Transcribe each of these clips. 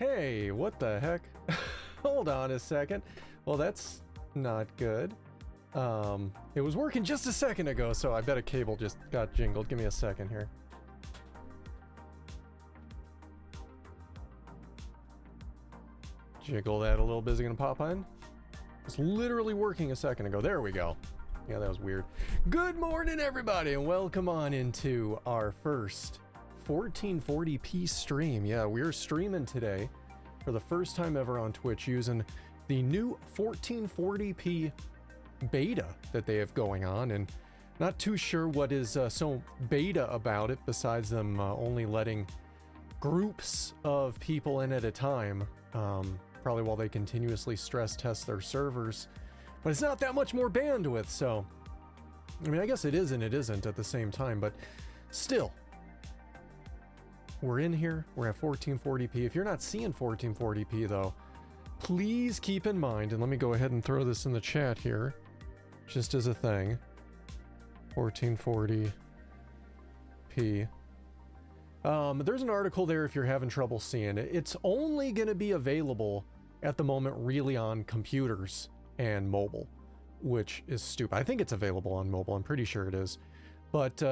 Hey, what the heck? Hold on a second. Well, that's not good. It was working just a second ago, so I bet a cable just got jingled. Give me a second here. Jiggle that a little bit. Is it gonna pop in? It's literally working a second ago. There we go. Yeah, that was weird. Good morning, everybody, and welcome on into our first 1440p stream. Yeah, we're streaming today for the first time ever on Twitch using the new 1440p beta that they have going on, and not too sure what is so beta about it besides them only letting groups of people in at a time, probably while they continuously stress test their servers. But it's not that much more bandwidth, so I mean, I guess it is and it isn't at the same time, but still, we're in here, we're at 1440p. If you're not seeing 1440p though, please keep in mind, and let me go ahead and throw this in the chat here, just as a thing, 1440p. There's an article there if you're having trouble seeing it. It's only going to be available at the moment really on computers and mobile, which is stupid. I think it's available on mobile, I'm pretty sure it is. But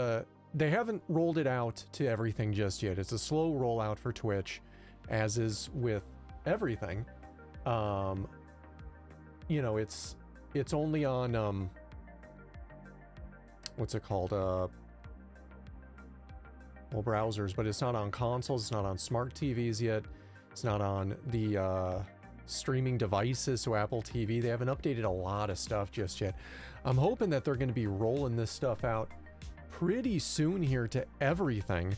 they haven't rolled it out to everything just yet. It's a slow rollout for Twitch, as is with everything. You know, it's only on, what's it called? Well, browsers, but it's not on consoles, it's not on smart TVs yet, it's not on the streaming devices, so Apple TV, they haven't updated a lot of stuff just yet. I'm hoping that they're going to be rolling this stuff out pretty soon here to everything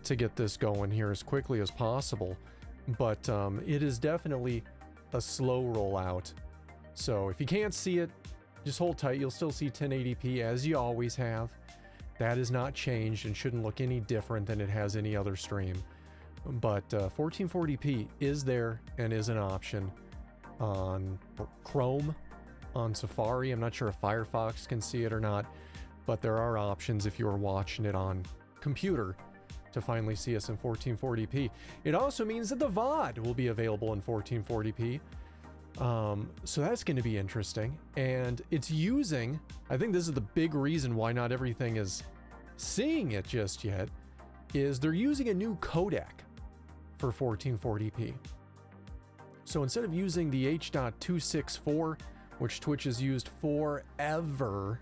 to get this going here as quickly as possible, but it is definitely a slow rollout. So if you can't see it, just hold tight, you'll still see 1080p as you always have. That has not changed and shouldn't look any different than it has any other stream. But 1440p is there and is an option on Chrome, on Safari. I'm not sure if Firefox can see it or not, but there are options if you are watching it on computer to finally see us in 1440p. It also means that the VOD will be available in 1440p. So that's going to be interesting, and it's using, I think this is the big reason why not everything is seeing it just yet, is they're using a new codec for 1440p. So instead of using the H.264, which Twitch has used forever,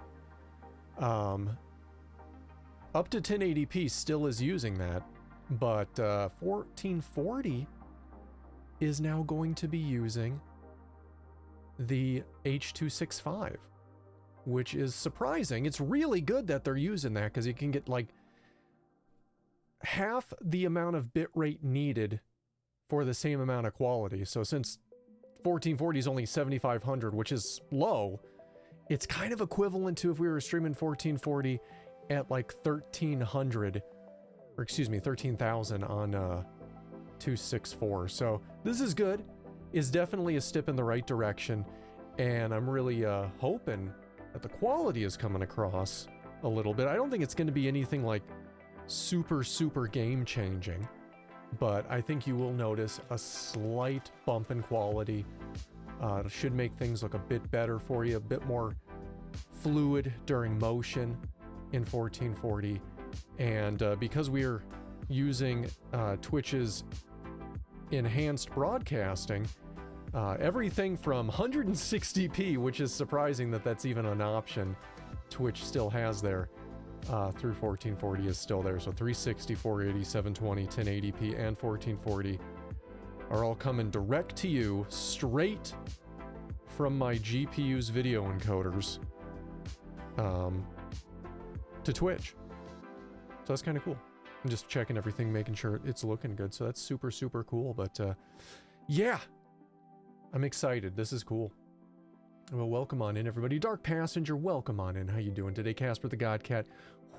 up to 1080p still is using that, but 1440 is now going to be using the H.265, which is surprising. It's really good that they're using that, because you can get like half the amount of bitrate needed for the same amount of quality. So since 1440 is only 7500, which is low, it's kind of equivalent to if we were streaming 1440 at like 1300, or excuse me, 13,000 on 264. So this is good. Is definitely a step in the right direction, and I'm really hoping that the quality is coming across a little bit. I don't think it's going to be anything like super game changing, but I think you will notice a slight bump in quality. It should make things look a bit better for you, a bit more fluid during motion in 1440, and because we're using Twitch's enhanced broadcasting, everything from 160p, which is surprising that that's even an option Twitch still has there, through 1440 is still there. So 360, 480, 720, 1080p, and 1440 are all coming direct to you, straight from my GPU's video encoders, to Twitch. So that's kind of cool. I'm just checking everything, making sure it's looking good. So that's super cool. But yeah, I'm excited. This is cool. Well, welcome on in, everybody. Dark Passenger, welcome on in. How you doing today? Casper the Godcat,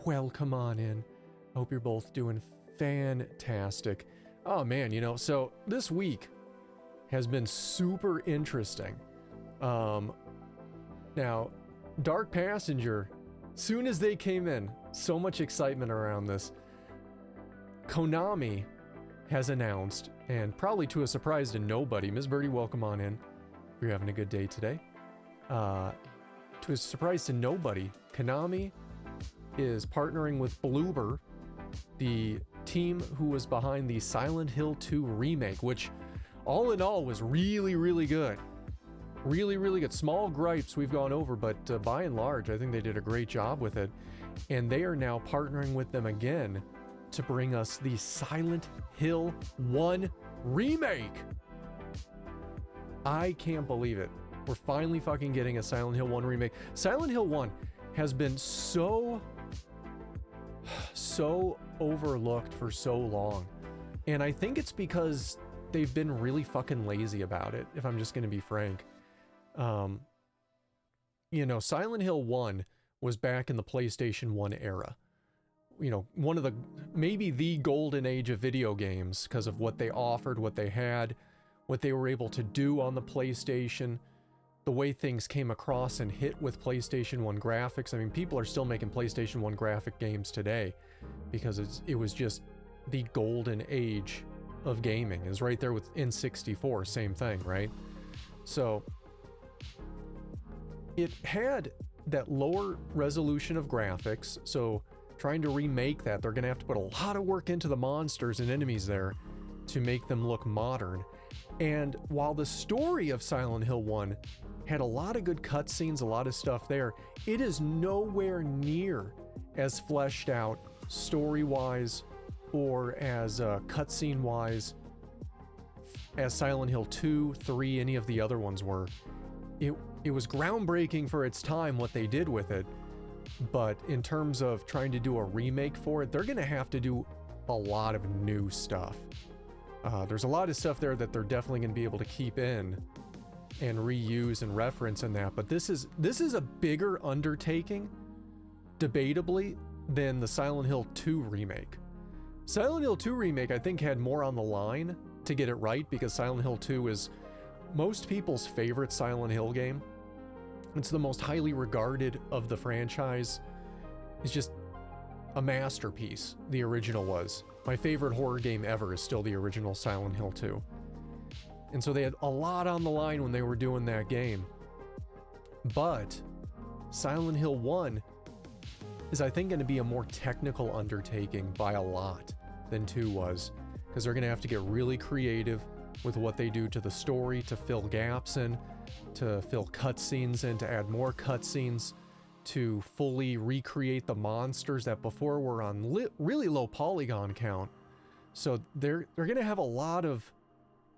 welcome on in. Hope you're both doing fantastic. Oh man, you know, so this week has been super interesting. Now, Dark Passenger, soon as they came in, so much excitement around this. Konami has announced, and probably to a surprise to nobody, Ms. Birdie, welcome on in. You're having a good day today. To a surprise to nobody, Konami is partnering with Bloober, the team who was behind the Silent Hill 2 remake, which all in all was really, really good. Really, really good. Small gripes we've gone over, but by and large, I think they did a great job with it. And they are now partnering with them again to bring us the Silent Hill 1 remake. I can't believe it. We're finally fucking getting a Silent Hill 1 remake. Silent Hill 1 has been so overlooked for so long. And I think it's because they've been really fucking lazy about it, if I'm just going to be frank. You know, Silent Hill 1 was back in the PlayStation 1 era. You know, one of the, maybe the golden age of video games because of what they offered, what they had, what they were able to do on the PlayStation, the way things came across and hit with PlayStation 1 graphics. I mean, people are still making PlayStation 1 graphic games today because it was just the golden age of gaming. It was right there with N64, same thing, right? So it had that lower resolution of graphics, so trying to remake that, they're going to have to put a lot of work into the monsters and enemies there to make them look modern. And while the story of Silent Hill 1 had a lot of good cutscenes, a lot of stuff there, it is nowhere near as fleshed out story-wise or as cutscene-wise as Silent Hill 2, 3, any of the other ones were. It was groundbreaking for its time what they did with it, but in terms of trying to do a remake for it, they're going to have to do a lot of new stuff. There's a lot of stuff there that they're definitely going to be able to keep in and reuse and reference in that, but this is a bigger undertaking, debatably, than the Silent Hill 2 remake. Silent Hill 2 remake, I think, had more on the line to get it right because Silent Hill 2 is most people's favorite Silent Hill game. It's the most highly regarded of the franchise. It's just a masterpiece, the original was. My favorite horror game ever is still the original Silent Hill 2. And so they had a lot on the line when they were doing that game. But Silent Hill 1 is, I think, going to be a more technical undertaking by a lot than 2 was, because they're going to have to get really creative with what they do to the story to fill gaps in, to fill cutscenes in, to add more cutscenes, to fully recreate the monsters that before were on really low polygon count. So they're going to have a lot of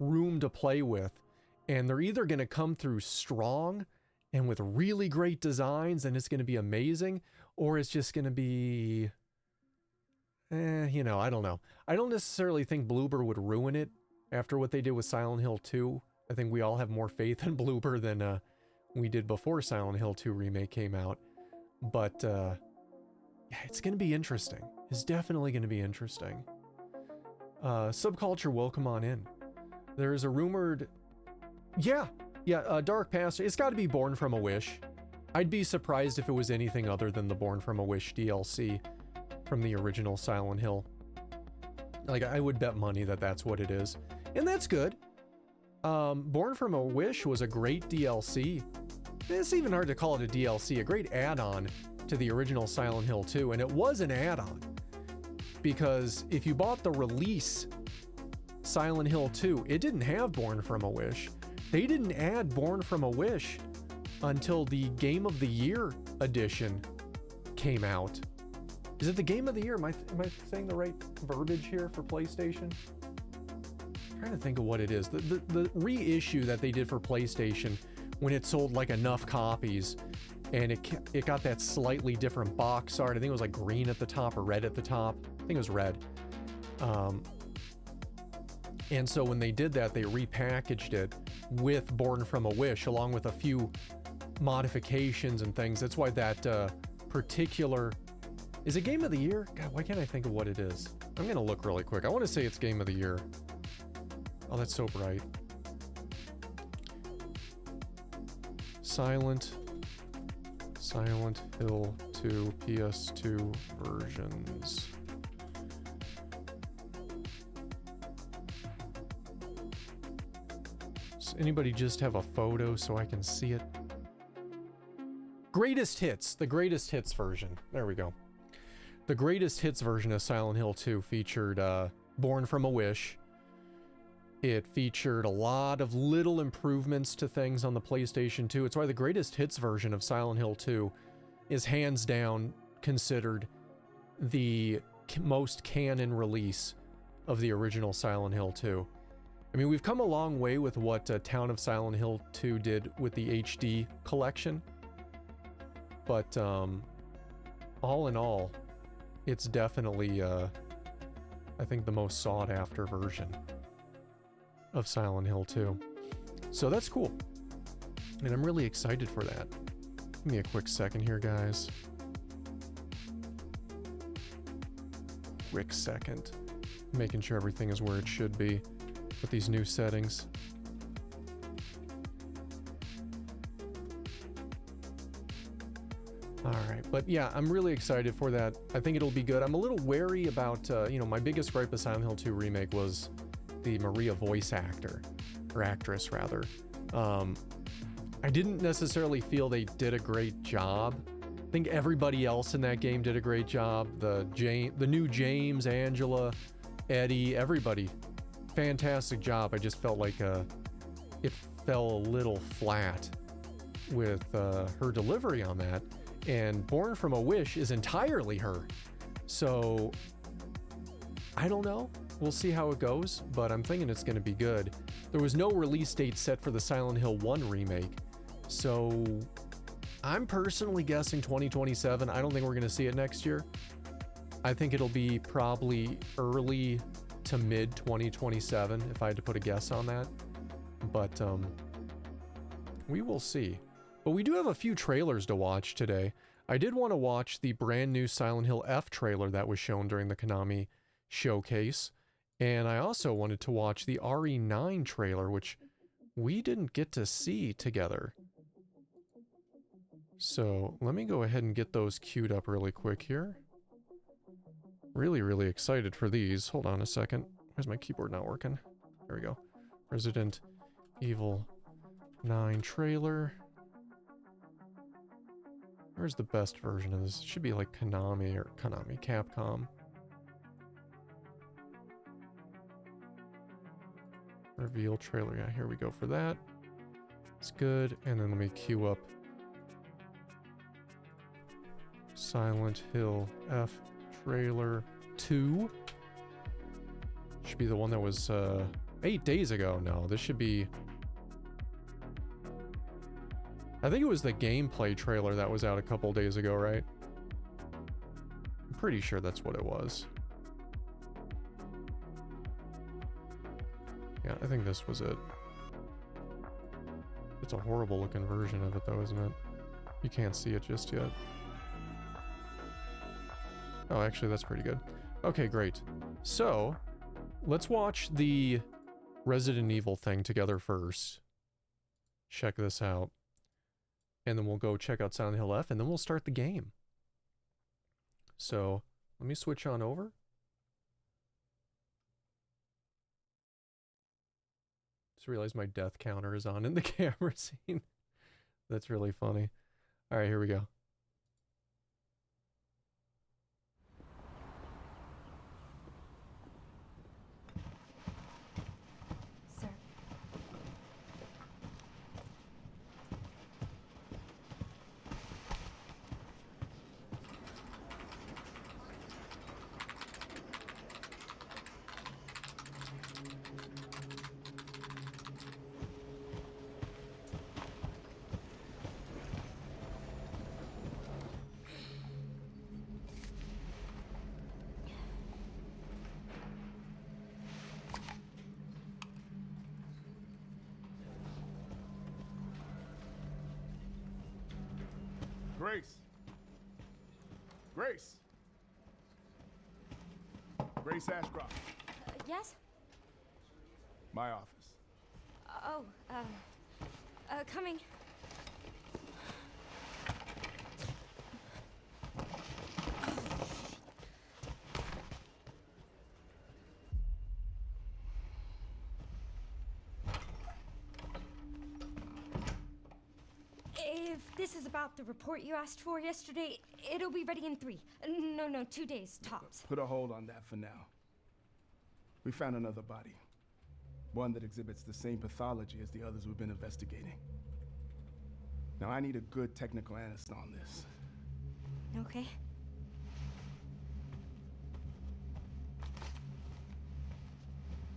room to play with, and they're either going to come through strong and with really great designs and it's going to be amazing, or it's just going to be, you know, I don't know. I don't necessarily think Bloober would ruin it after what they did with Silent Hill 2. I think we all have more faith in Bloober than we did before Silent Hill 2 remake came out. But yeah, it's going to be interesting. It's definitely going to be interesting. Subculture, welcome on in. There is a rumored... Yeah, Dark Past. It's got to be Born from a Wish. I'd be surprised if it was anything other than the Born from a Wish DLC from the original Silent Hill. Like, I would bet money that that's what it is. And that's good. Born from a Wish was a great DLC. It's even hard to call it a DLC, a great add-on to the original Silent Hill 2, and it was an add-on. Because if you bought the release Silent Hill 2, it didn't have Born from a Wish. They didn't add Born from a Wish until the Game of the Year edition came out. Is it the Game of the Year? Am I saying the right verbiage here for PlayStation? I'm trying to think of what it is. The reissue that they did for PlayStation when it sold like enough copies and it got that slightly different box art. I think it was like green at the top or red at the top. I think it was red. And so when they did that, they repackaged it with Born from a Wish along with a few modifications and things. That's why that particular... Is it Game of the Year? God, why can't I think of what it is? I'm going to look really quick. I want to say it's Game of the Year. Oh, that's so bright. Silent Hill 2 PS2 versions. Does anybody just have a photo so I can see it? Greatest hits, the greatest hits version. There we go. The greatest hits version of Silent Hill 2 featured Born from a Wish. It featured a lot of little improvements to things on the PlayStation 2. It's why the greatest hits version of Silent Hill 2 is hands down considered the most canon release of the original Silent Hill 2. I mean, we've come a long way with what Town of Silent Hill 2 did with the HD collection, but all in all, it's definitely, I think, the most sought-after version of Silent Hill 2. So that's cool, and I'm really excited for that. Give me a quick second here, guys. Quick second. Making sure everything is where it should be with these new settings. Alright, but yeah, I'm really excited for that. I think it'll be good. I'm a little wary about, you know, my biggest gripe with Silent Hill 2 Remake was the Maria voice actor, or actress rather. I didn't necessarily feel they did a great job. I think everybody else in that game did a great job. The new James, Angela, Eddie, everybody. Fantastic job. I just felt like it fell a little flat with her delivery on that. And Born from a Wish is entirely her. So, I don't know. We'll see how it goes, but I'm thinking it's going to be good. There was no release date set for the Silent Hill 1 remake, so I'm personally guessing 2027. I don't think we're going to see it next year. I think it'll be probably early to mid 2027 if I had to put a guess on that. But we will see. But we do have a few trailers to watch today. I did want to watch the brand new Silent Hill F trailer that was shown during the Konami showcase. And I also wanted to watch the RE9 trailer, which we didn't get to see together. So let me go ahead and get those queued up really quick here. Really, really excited for these. Hold on a second. Where's my keyboard not working? There we go. Resident Evil 9 trailer. Where's the best version of this? It should be like Capcom. Reveal trailer. Yeah, here we go for that. It's good. And then let me queue up Silent Hill F trailer 2. Should be the one that was 8 days ago. No, this should be... I think it was the gameplay trailer that was out a couple days ago, right? I'm pretty sure that's what it was. Yeah, I think this was it. It's a horrible looking version of it though, isn't it? You can't see it just yet. Oh, actually, that's pretty good. Okay, great. So, let's watch the Resident Evil thing together first. Check this out. And then we'll go check out Silent Hill F, and then we'll start the game. So, let me switch on over. Just realized my death counter is on in the camera scene. That's really funny. All right, here we go. Sir. Grace. Grace. Grace Ashcroft. Yes? My office. Oh, coming. is about the report you asked for yesterday. It'll be ready in 3. No, 2 days, tops. Put a hold on that for now. We found another body. One that exhibits the same pathology as the others we've been investigating. Now, I need a good technical analyst on this. Okay.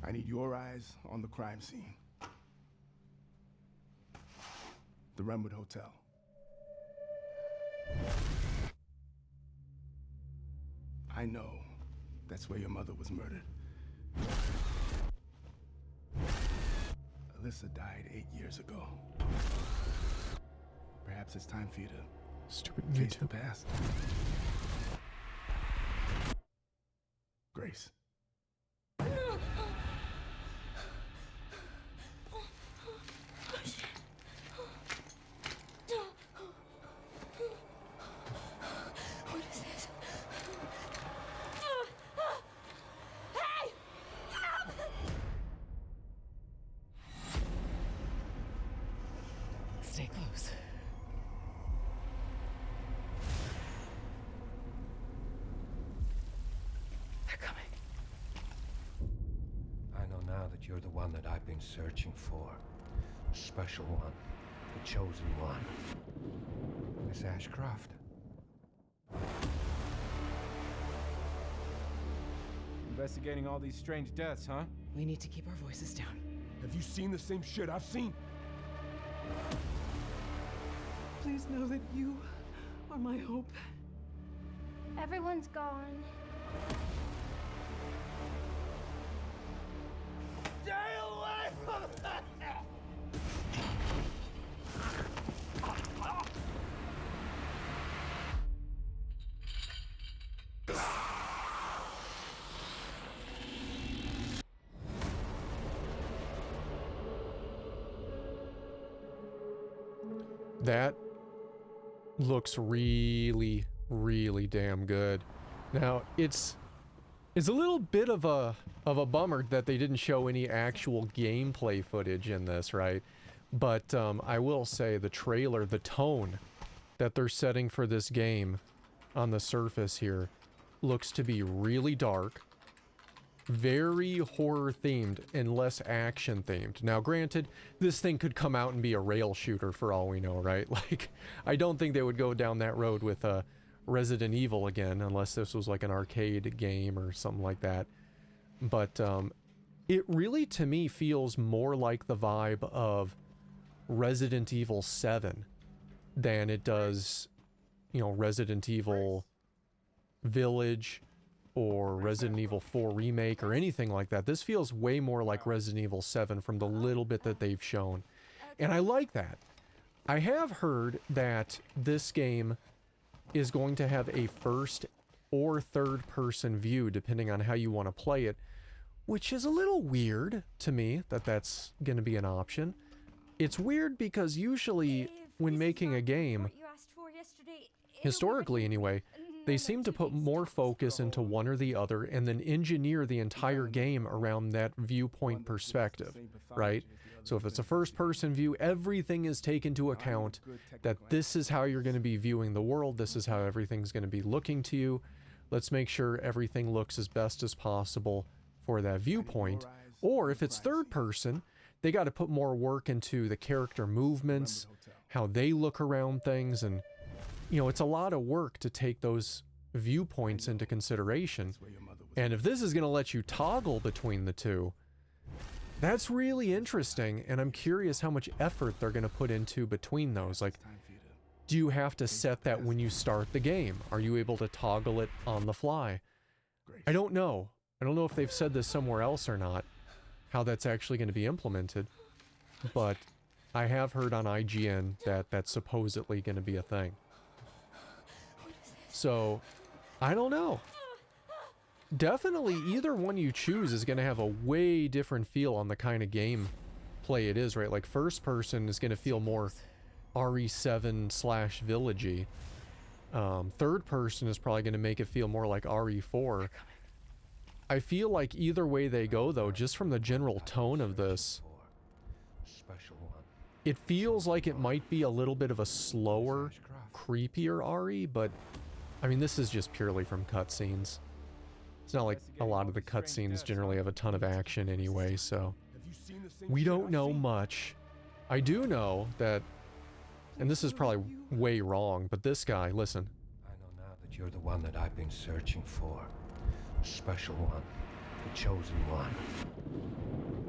I need your eyes on the crime scene. The Renwood Hotel. I know that's where your mother was murdered. Alyssa died 8 years ago. Perhaps it's time for you to Stupid face the YouTube. past. Grace. What is this? Hey! Help! Stay close. They're coming. I know now that you're the one that I've been searching for. The special one. The chosen one. Miss Ashcroft. Investigating all these strange deaths, huh? We need to keep our voices down. Have you seen the same shit I've seen? Please know that you are my hope. Everyone's gone. Stay away from that! That looks really, really damn good. Now, it's a little bit of a bummer that they didn't show any actual gameplay footage in this, right? But I will say the trailer, the tone that they're setting for this game on the surface here looks to be really dark, very horror themed and less action themed. Now granted, this thing could come out and be a rail shooter for all we know, right? Like, I don't think they would go down that road with Resident Evil again, unless this was like an arcade game or something like that. But it really, to me, feels more like the vibe of Resident Evil 7 than it does, you know, Resident Evil Village or Resident Evil 4 Remake or anything like that. This feels way more like Resident Evil 7 from the little bit that they've shown. And I like that. I have heard that this game is going to have a first or third person view depending on how you want to play it, which is a little weird to me that that's going to be an option. It's weird because usually when making a game, historically anyway, they seem to put more focus into one or the other and then engineer the entire game around that viewpoint perspective, right? So if it's a first-person view, everything is taken into account that this is how you're going to be viewing the world, this is how everything's going to be looking to you. Let's make sure everything looks as best as possible for that viewpoint. Or if it's third-person, they got to put more work into the character movements, how they look around things, and you know, it's a lot of work to take those viewpoints into consideration. And if this is going to let you toggle between the two, that's really interesting, and I'm curious how much effort they're going to put into between those. Like, do you have to set that when you start the game? Are you able to toggle it on the fly? I don't know. I don't know if they've said this somewhere else or not, how that's actually going to be implemented, but I have heard on IGN that that's supposedly going to be a thing. So, I don't know. Definitely either one you choose is going to have a way different feel on the kind of game play it is, right? Like first person is going to feel more RE7/Villagey. Third person is probably going to make it feel more like RE4. I feel like either way they go though, just from the general tone of this, Special one. It feels like it might be a little bit of a slower, creepier RE, but I mean, this is just purely from cutscenes. It's not like a lot of the cutscenes generally have a ton of action anyway, so we don't know much. I do know that, and this is probably way wrong, but this guy, listen. I know now that you're the one that I've been searching for. The special one. The chosen one.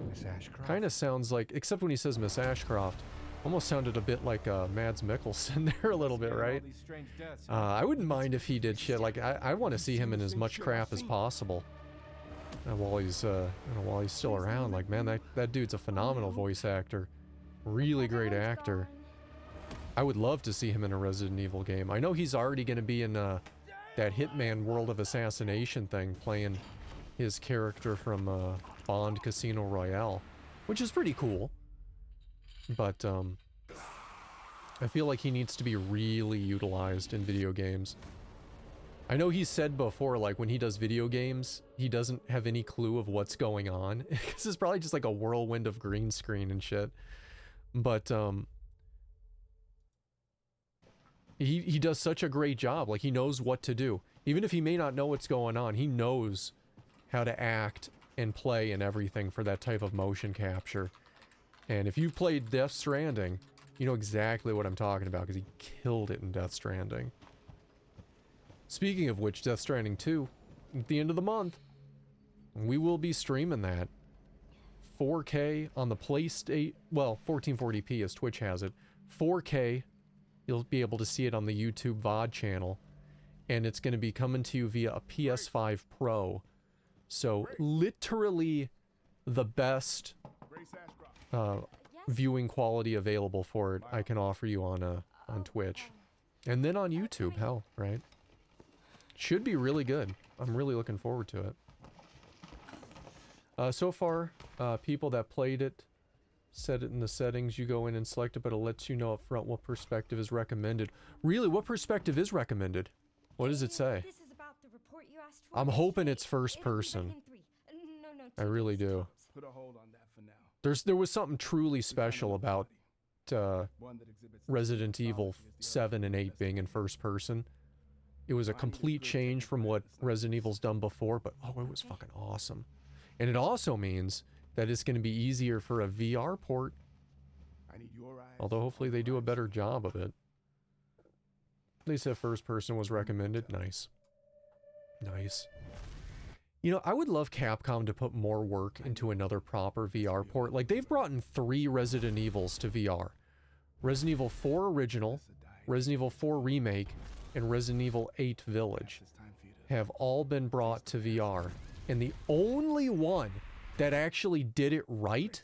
Miss Ashcroft. Kind of sounds like, except when he says Miss Ashcroft, almost sounded a bit like Mads Mikkelsen there a little bit, right? I wouldn't mind if he did shit. Like, I want to see him in as much crap as possible. While he's still around. Like, man, that dude's a phenomenal voice actor. Really great actor. I would love to see him in a Resident Evil game. I know he's already going to be in that Hitman World of Assassination thing, playing his character from Bond Casino Royale, which is pretty cool. But I feel like he needs to be really utilized in video games. I know he said before, like, when he does video games, he doesn't have any clue of what's going on. This is probably just like a whirlwind of green screen and shit. But he does such a great job. Like, he knows what to do. Even if he may not know what's going on, he knows how to act and play and everything for that type of motion capture. And if you've played Death Stranding, you know exactly what I'm talking about, because he killed it in Death Stranding. Speaking of which, Death Stranding 2, at the end of the month, we will be streaming that. 4K on the PlayStation, well, 1440p as Twitch has it. 4K, you'll be able to see it on the YouTube VOD channel. And it's going to be coming to you via a PS5 Pro. So, literally the best viewing quality available for it I can offer you on Twitch. And then on YouTube, hell, right? Should be really good. I'm really looking forward to it. So far, people that played it set it in the settings. You go in and select it, but it lets you know up front what perspective is recommended. Really, what perspective is recommended? What does it say? This is about the report you asked for I'm hoping yesterday. it's first It'll be ready person. in 3. No, I really 2 days do. tops. Put a hold on that for now. There was something truly special about One that exhibits the Resident same Evil pathology as the 7 and others 8 being in first person. It was a I need a complete good change from technical what understanding. Resident Evil's done before, but oh, it was fucking awesome. And it also means that it's going to be easier for a VR port, I need your eyes. although hopefully they do a better job of it. They said first person was recommended. Nice. Nice. You know, I would love Capcom to put more work into another proper VR port. Like, they've brought in 3 Resident Evils to VR. Resident Evil 4 Original, Resident Evil 4 Remake, and Resident Evil 8 Village It's time for you to have all been brought to VR. And the only one that actually did it right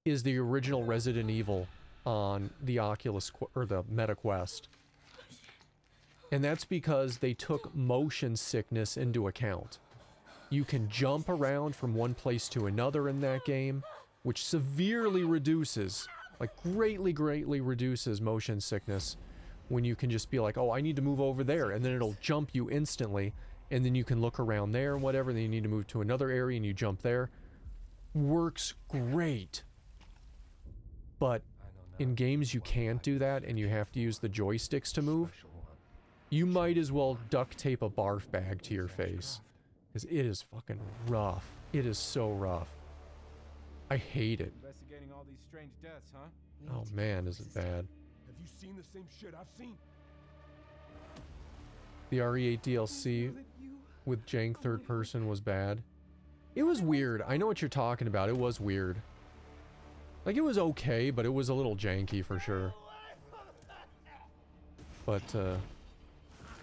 is the original Resident Evil on the or the Meta Quest. And that's because they took motion sickness into account. You can jump around from one place to another in that game, which severely reduces, like greatly reduces motion sickness when you can just be like, oh, I need to move over there, and then it'll jump you instantly, and then you can look around there and whatever, and then you need to move to another area and you jump there. Works great. But in games you can't do that and you have to use the joysticks to move, you might as well duct tape a barf bag to your face. Because it is fucking rough. It is so rough. I hate it. Investigating all these strange deaths, huh? Oh man, is it bad. Have you seen the same shit I've seen? The RE8 DLC with jank third person was bad. It was weird. I know what you're talking about. It was weird. Like, it was okay, but it was a little janky for sure. But,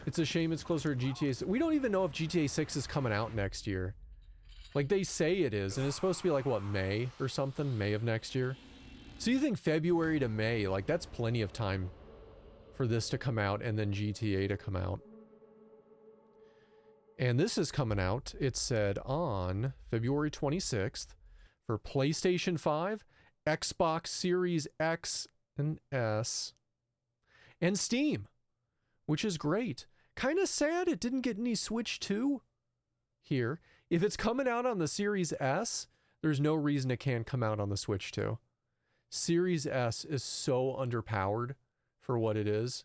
it's a shame it's closer to GTA 6. We don't even know if GTA 6 is coming out next year. Like, they say it is, and it's supposed to be like, what, May or something? May of next year? So you think February to May, like, that's plenty of time for this to come out and then GTA to come out. And this is coming out, it said, on February 26th for PlayStation 5, Xbox Series X and S, and Steam, which is great. Kind of sad it didn't get any Switch 2 here. If it's coming out on the Series S, there's no reason it can't come out on the Switch 2. Series S is so underpowered for what it is.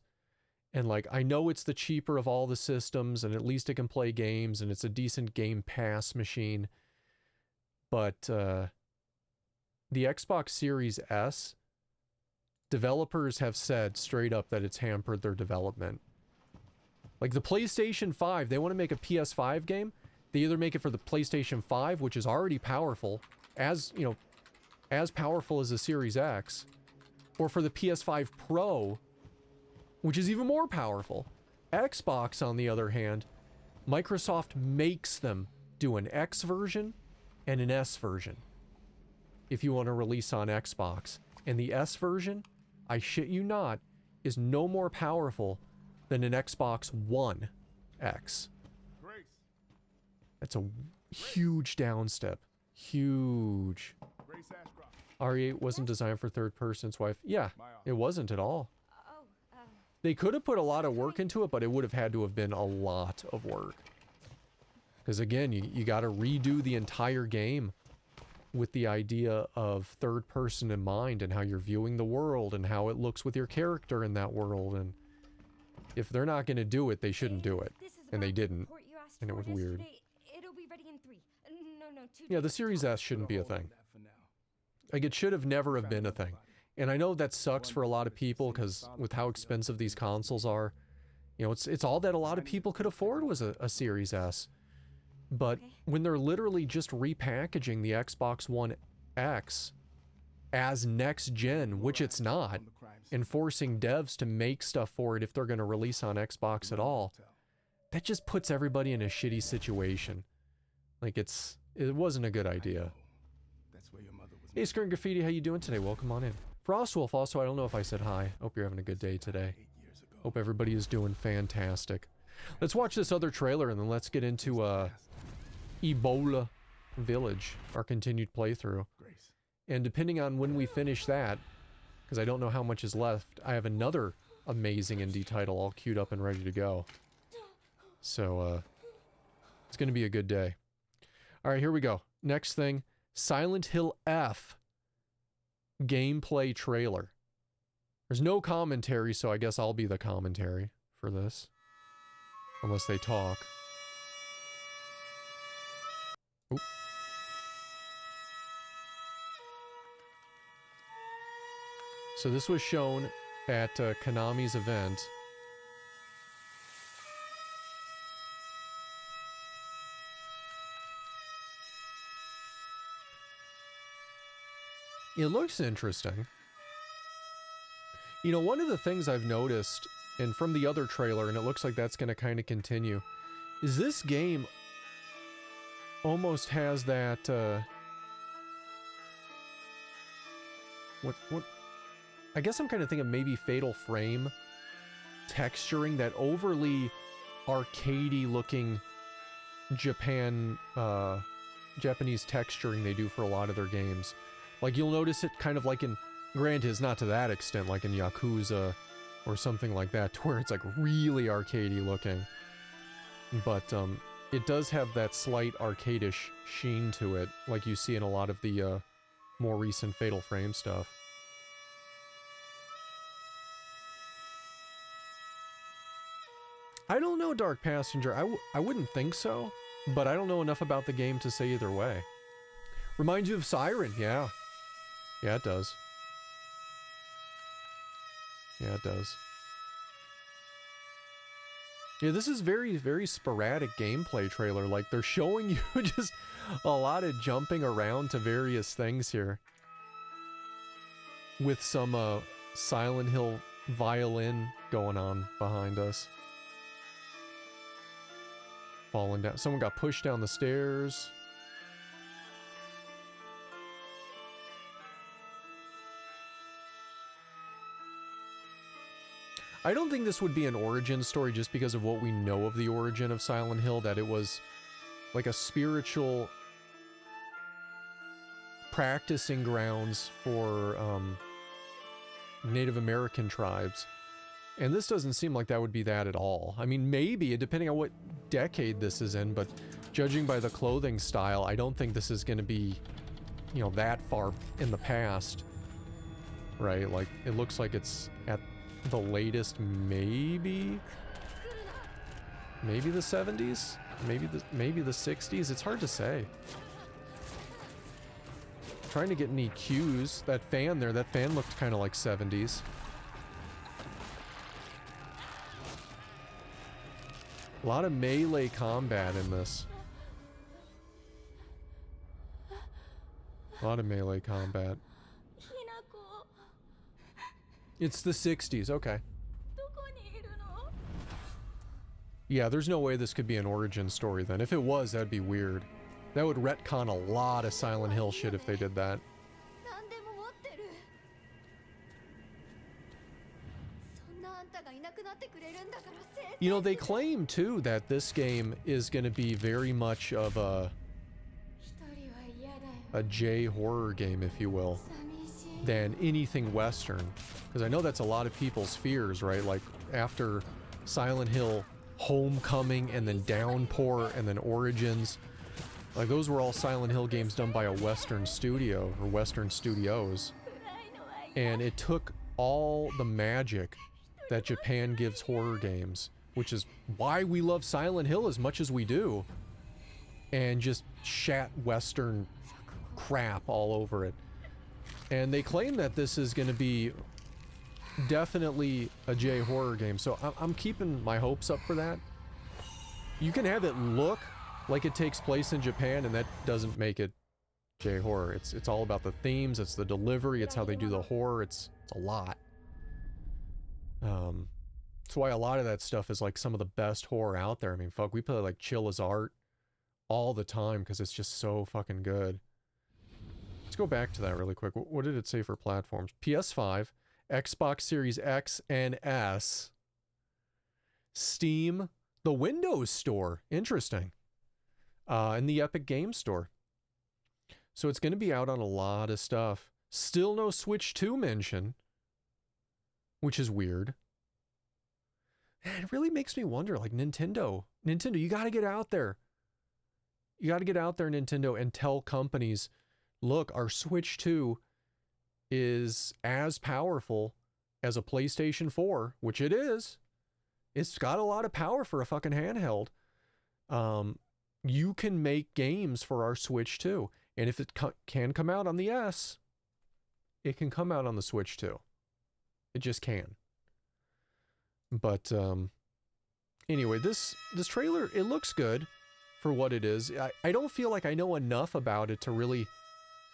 And like, I know it's the cheaper of all the systems, and at least it can play games, and it's a decent Game Pass machine. But the Xbox Series S, developers have said straight up that it's hampered their development. Like the PlayStation 5, they want to make a PS5 game. They either make it for the PlayStation 5, which is already powerful, as, you know, as powerful as the Series X, or for the PS5 Pro, which is even more powerful. Xbox, on the other hand, Microsoft makes them do an X version and an S version if you want to release on Xbox. And the S version, I shit you not, is no more powerful than an Xbox One X. Grace. That's a huge downstep. Huge. Grace Ashcroft. RE8 wasn't designed for third person, it's wife. Yeah, it wasn't at all. Oh, They could have put a lot of work into it, but it would have had to have been a lot of work. Because again, you got to redo the entire game with the idea of third person in mind, and how you're viewing the world, and how it looks with your character in that world. And if they're not going to do it, they shouldn't do it. this is And they about the didn't. report you asked And it for was weird. yesterday. It'll be ready in 3. No, 2 Yeah, the days. Series S shouldn't be a Put hold on thing. that for now. Like, it should have never have been a Found another thing. body. And I know that sucks for a lot of people, because with how expensive these consoles are, you know, it's all that a lot of people could afford was a Series S. But Okay. when they're literally just repackaging the Xbox One X as next gen, which it's not, On the crime scene. and forcing devs to make stuff for it if they're going to release on Xbox at all, that just puts everybody in a shitty situation. Like, it wasn't a good idea. That's where your mother was. Hey, Skern Graffiti, how you doing today? Welcome on in. Frostwolf, also, I don't know if I said hi. Hope you're having a good day today. 8 years ago. Hope everybody is doing fantastic. Let's watch this other trailer, and then let's get into Ebola Village, our continued playthrough. Grace. And depending on when we finish that, because I don't know how much is left, I have another amazing indie title all queued up and ready to go. So, it's going to be a good day. All right, here we go. Next thing, Silent Hill F gameplay trailer. There's no commentary, so I guess I'll be the commentary for this. Unless they talk. Oop. So this was shown at Konami's event. It looks interesting. You know, one of the things I've noticed, and from the other trailer, and it looks like that's going to kind of continue, is this game almost has that, what, I guess I'm kind of thinking maybe Fatal Frame texturing, that overly arcadey looking Japanese texturing they do for a lot of their games. Like, you'll notice it kind of like in, granted, it's not to that extent, like in Yakuza or something like that, to where it's like really arcadey looking. But it does have that slight arcadish sheen to it, like you see in a lot of the more recent Fatal Frame stuff. I don't know, Dark Passenger. I wouldn't think so, but I don't know enough about the game to say either way. Reminds you of Siren, yeah. Yeah, it does. Yeah, it does. Yeah, this is very, very sporadic gameplay trailer. Like, they're showing you just a lot of jumping around to various things here. With some Silent Hill violin going on behind us. Falling down. Someone got pushed down the stairs. I don't think this would be an origin story just because of what we know of the origin of Silent Hill, that it was like a spiritual practicing grounds for Native American tribes. And this doesn't seem like that would be that at all. I mean, maybe, depending on what decade this is in, but judging by the clothing style, I don't think this is going to be, you know, that far in the past. right? Like, it looks like it's at the latest, maybe the 70s, maybe the 60s. It's hard to say. Trying to get any cues. That fan there, that fan looked kind of like 70s. A lot of melee combat in this. A lot of melee combat. It's the 60s, okay. Yeah, there's no way this could be an origin story then. If it was, that'd be weird. That would retcon a lot of Silent Hill shit if they did that. You know, they claim too that this game is going to be very much of a J horror game, if you will, than anything Western. Because I know that's a lot of people's fears, right? Like after Silent Hill Homecoming and then Downpour and then Origins, like those were all Silent Hill games done by a Western studio or Western studios. And it took all the magic that Japan gives horror games, which is why we love Silent Hill as much as we do, and just shat Western crap all over it. And they claim that this is going to be definitely a J horror game, so I'm keeping my hopes up for that. You can have it look like it takes place in Japan, and that doesn't make it J horror. It's all about the themes, it's the delivery, it's how they do the horror, it's a lot. That's why a lot of that stuff is like some of the best horror out there. I mean, fuck, we play like Chill as Art all the time because it's just so fucking good. Let's go back to that really quick. What did it say for platforms? PS5, Xbox Series X and S, Steam, the Windows Store, interesting, and the Epic Games Store. So it's going to be out on a lot of stuff. Still no Switch 2 mention, which is weird. And it really makes me wonder, like Nintendo, you got to get out there. You got to get out there, Nintendo, and tell companies, look, our Switch 2 is as powerful as a PlayStation 4, which it is. It's got a lot of power for a fucking handheld. You can make games for our Switch 2. And if it can come out on the S, it can come out on the Switch too. It just can. But anyway, this trailer, it looks good for what it is. I don't feel like I know enough about it to really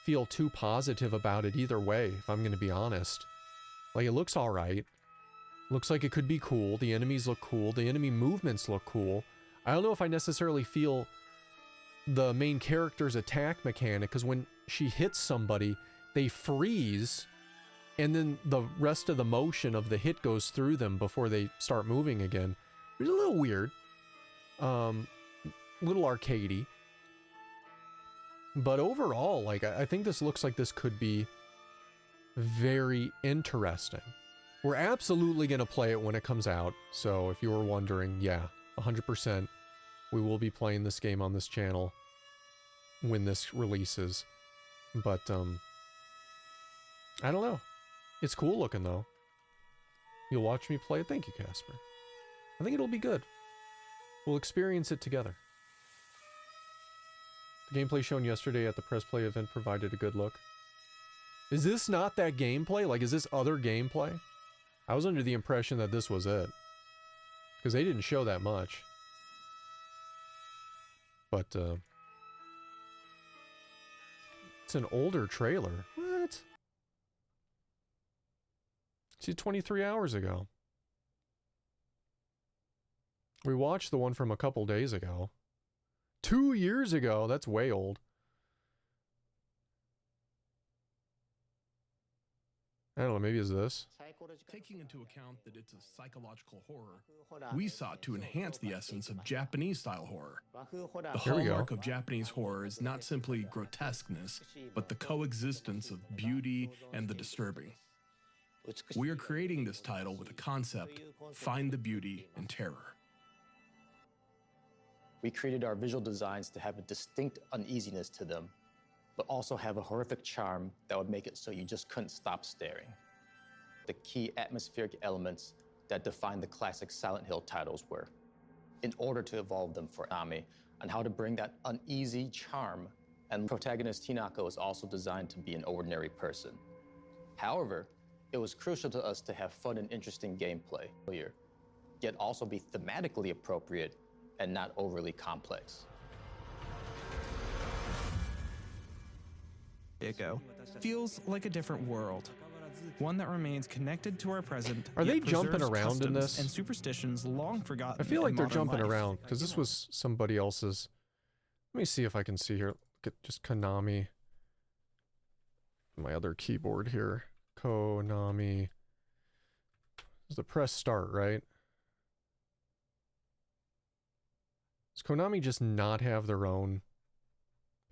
feel too positive about it either way, if I'm going to be honest. Like, it looks all right. Looks like it could be cool. The enemies look cool. The enemy movements look cool. I don't know if I necessarily feel the main character's attack mechanic, because when she hits somebody, they freeze, and then the rest of the motion of the hit goes through them before they start moving again. It's a little weird. Little arcadey. But overall, like, I think this looks like this could be very interesting. We're absolutely going to play it when it comes out. So if you were wondering, yeah, 100%, we will be playing this game on this channel when this releases. But, I don't know. It's cool looking, though. You'll watch me play it? Thank you, Casper. I think it'll be good. We'll experience it together. The gameplay shown yesterday at the Press Play event provided a good look. Is this not that gameplay? Like, is this other gameplay? I was under the impression that this was it, because they didn't show that much. But, it's an older trailer. What? See, 23 hours ago. We watched the one from a couple days ago. 2 years ago. That's way old. I don't know, maybe it's this. Taking into account that it's a psychological horror, we sought to enhance the essence of Japanese-style horror. The Here we go. hallmark of Japanese horror is not simply grotesqueness, but the coexistence of beauty and the disturbing. We are creating this title with a concept: find the beauty in terror. We created our visual designs to have a distinct uneasiness to them, but also have a horrific charm that would make it so you just couldn't stop staring. the key atmospheric elements that define the classic Silent Hill titles were, in order to evolve them for Konami, and how to bring that uneasy charm. And protagonist Hinako is also designed to be an ordinary person. However, it was crucial to us to have fun and interesting gameplay, yet also be thematically appropriate and not overly complex. Ago feels like a different world. One that remains connected to our present. Are they yet jumping preserves around in customs this? and superstitions long forgotten. I feel like in they're modern jumping life. around because this was somebody else's. Let me see if I can see here. Look at just Konami. My other keyboard here. Konami. This is the press start, right? Does Konami just not have their own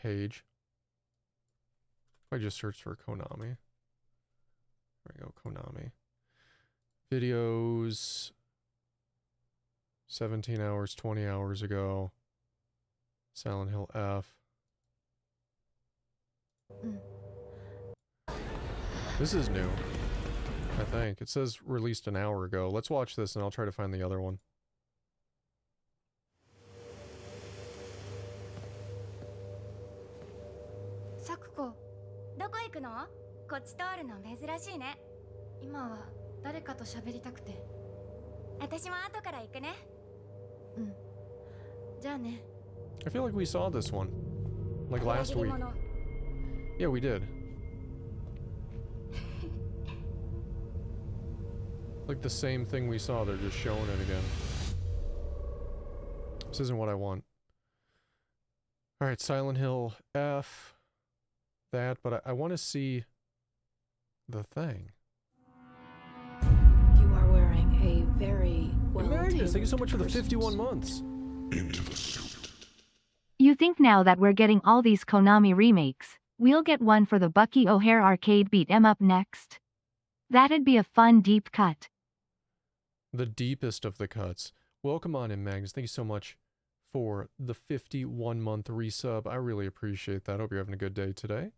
page? If I just search for Konami. There we go, Konami. Videos. 17 hours, 20 hours ago. Silent Hill F. This is new, I think. It says released an hour ago. Let's watch this and I'll try to find the other one. Sakuko, どこ行くの？こっち通るの珍しいね。今は誰かと喋りたくて。私も後から行くね。うん。じゃあね。I feel like we saw this one. Like last week. Yeah, we did. Like the same thing we saw, they're just showing it again. This isn't what I want. Alright, Silent Hill F. That, but I want to see the thing. You are wearing a very Magnus, thank you so much for the 51 months. You think now that we're getting all these Konami remakes, we'll get one for the Bucky O'Hare arcade beat 'em up next? That'd be a fun deep cut. The deepest of the cuts. Welcome on in, Magnus. Thank you so much for the 51-month resub. I really appreciate that. Hope you're having a good day today.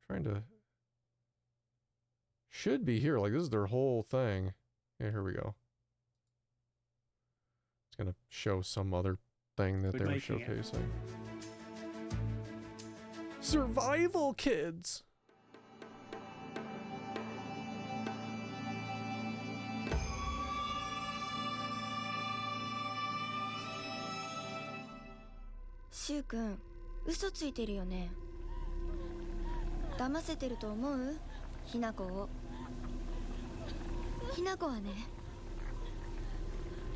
Trying to... Should be here. Like, this is their whole thing. Yeah, here we go. It's gonna show some other thing that they were showcasing. Survival Kids! Shu君、嘘ついてるよね。騙せてると思う？ひなこを。ひなこはね、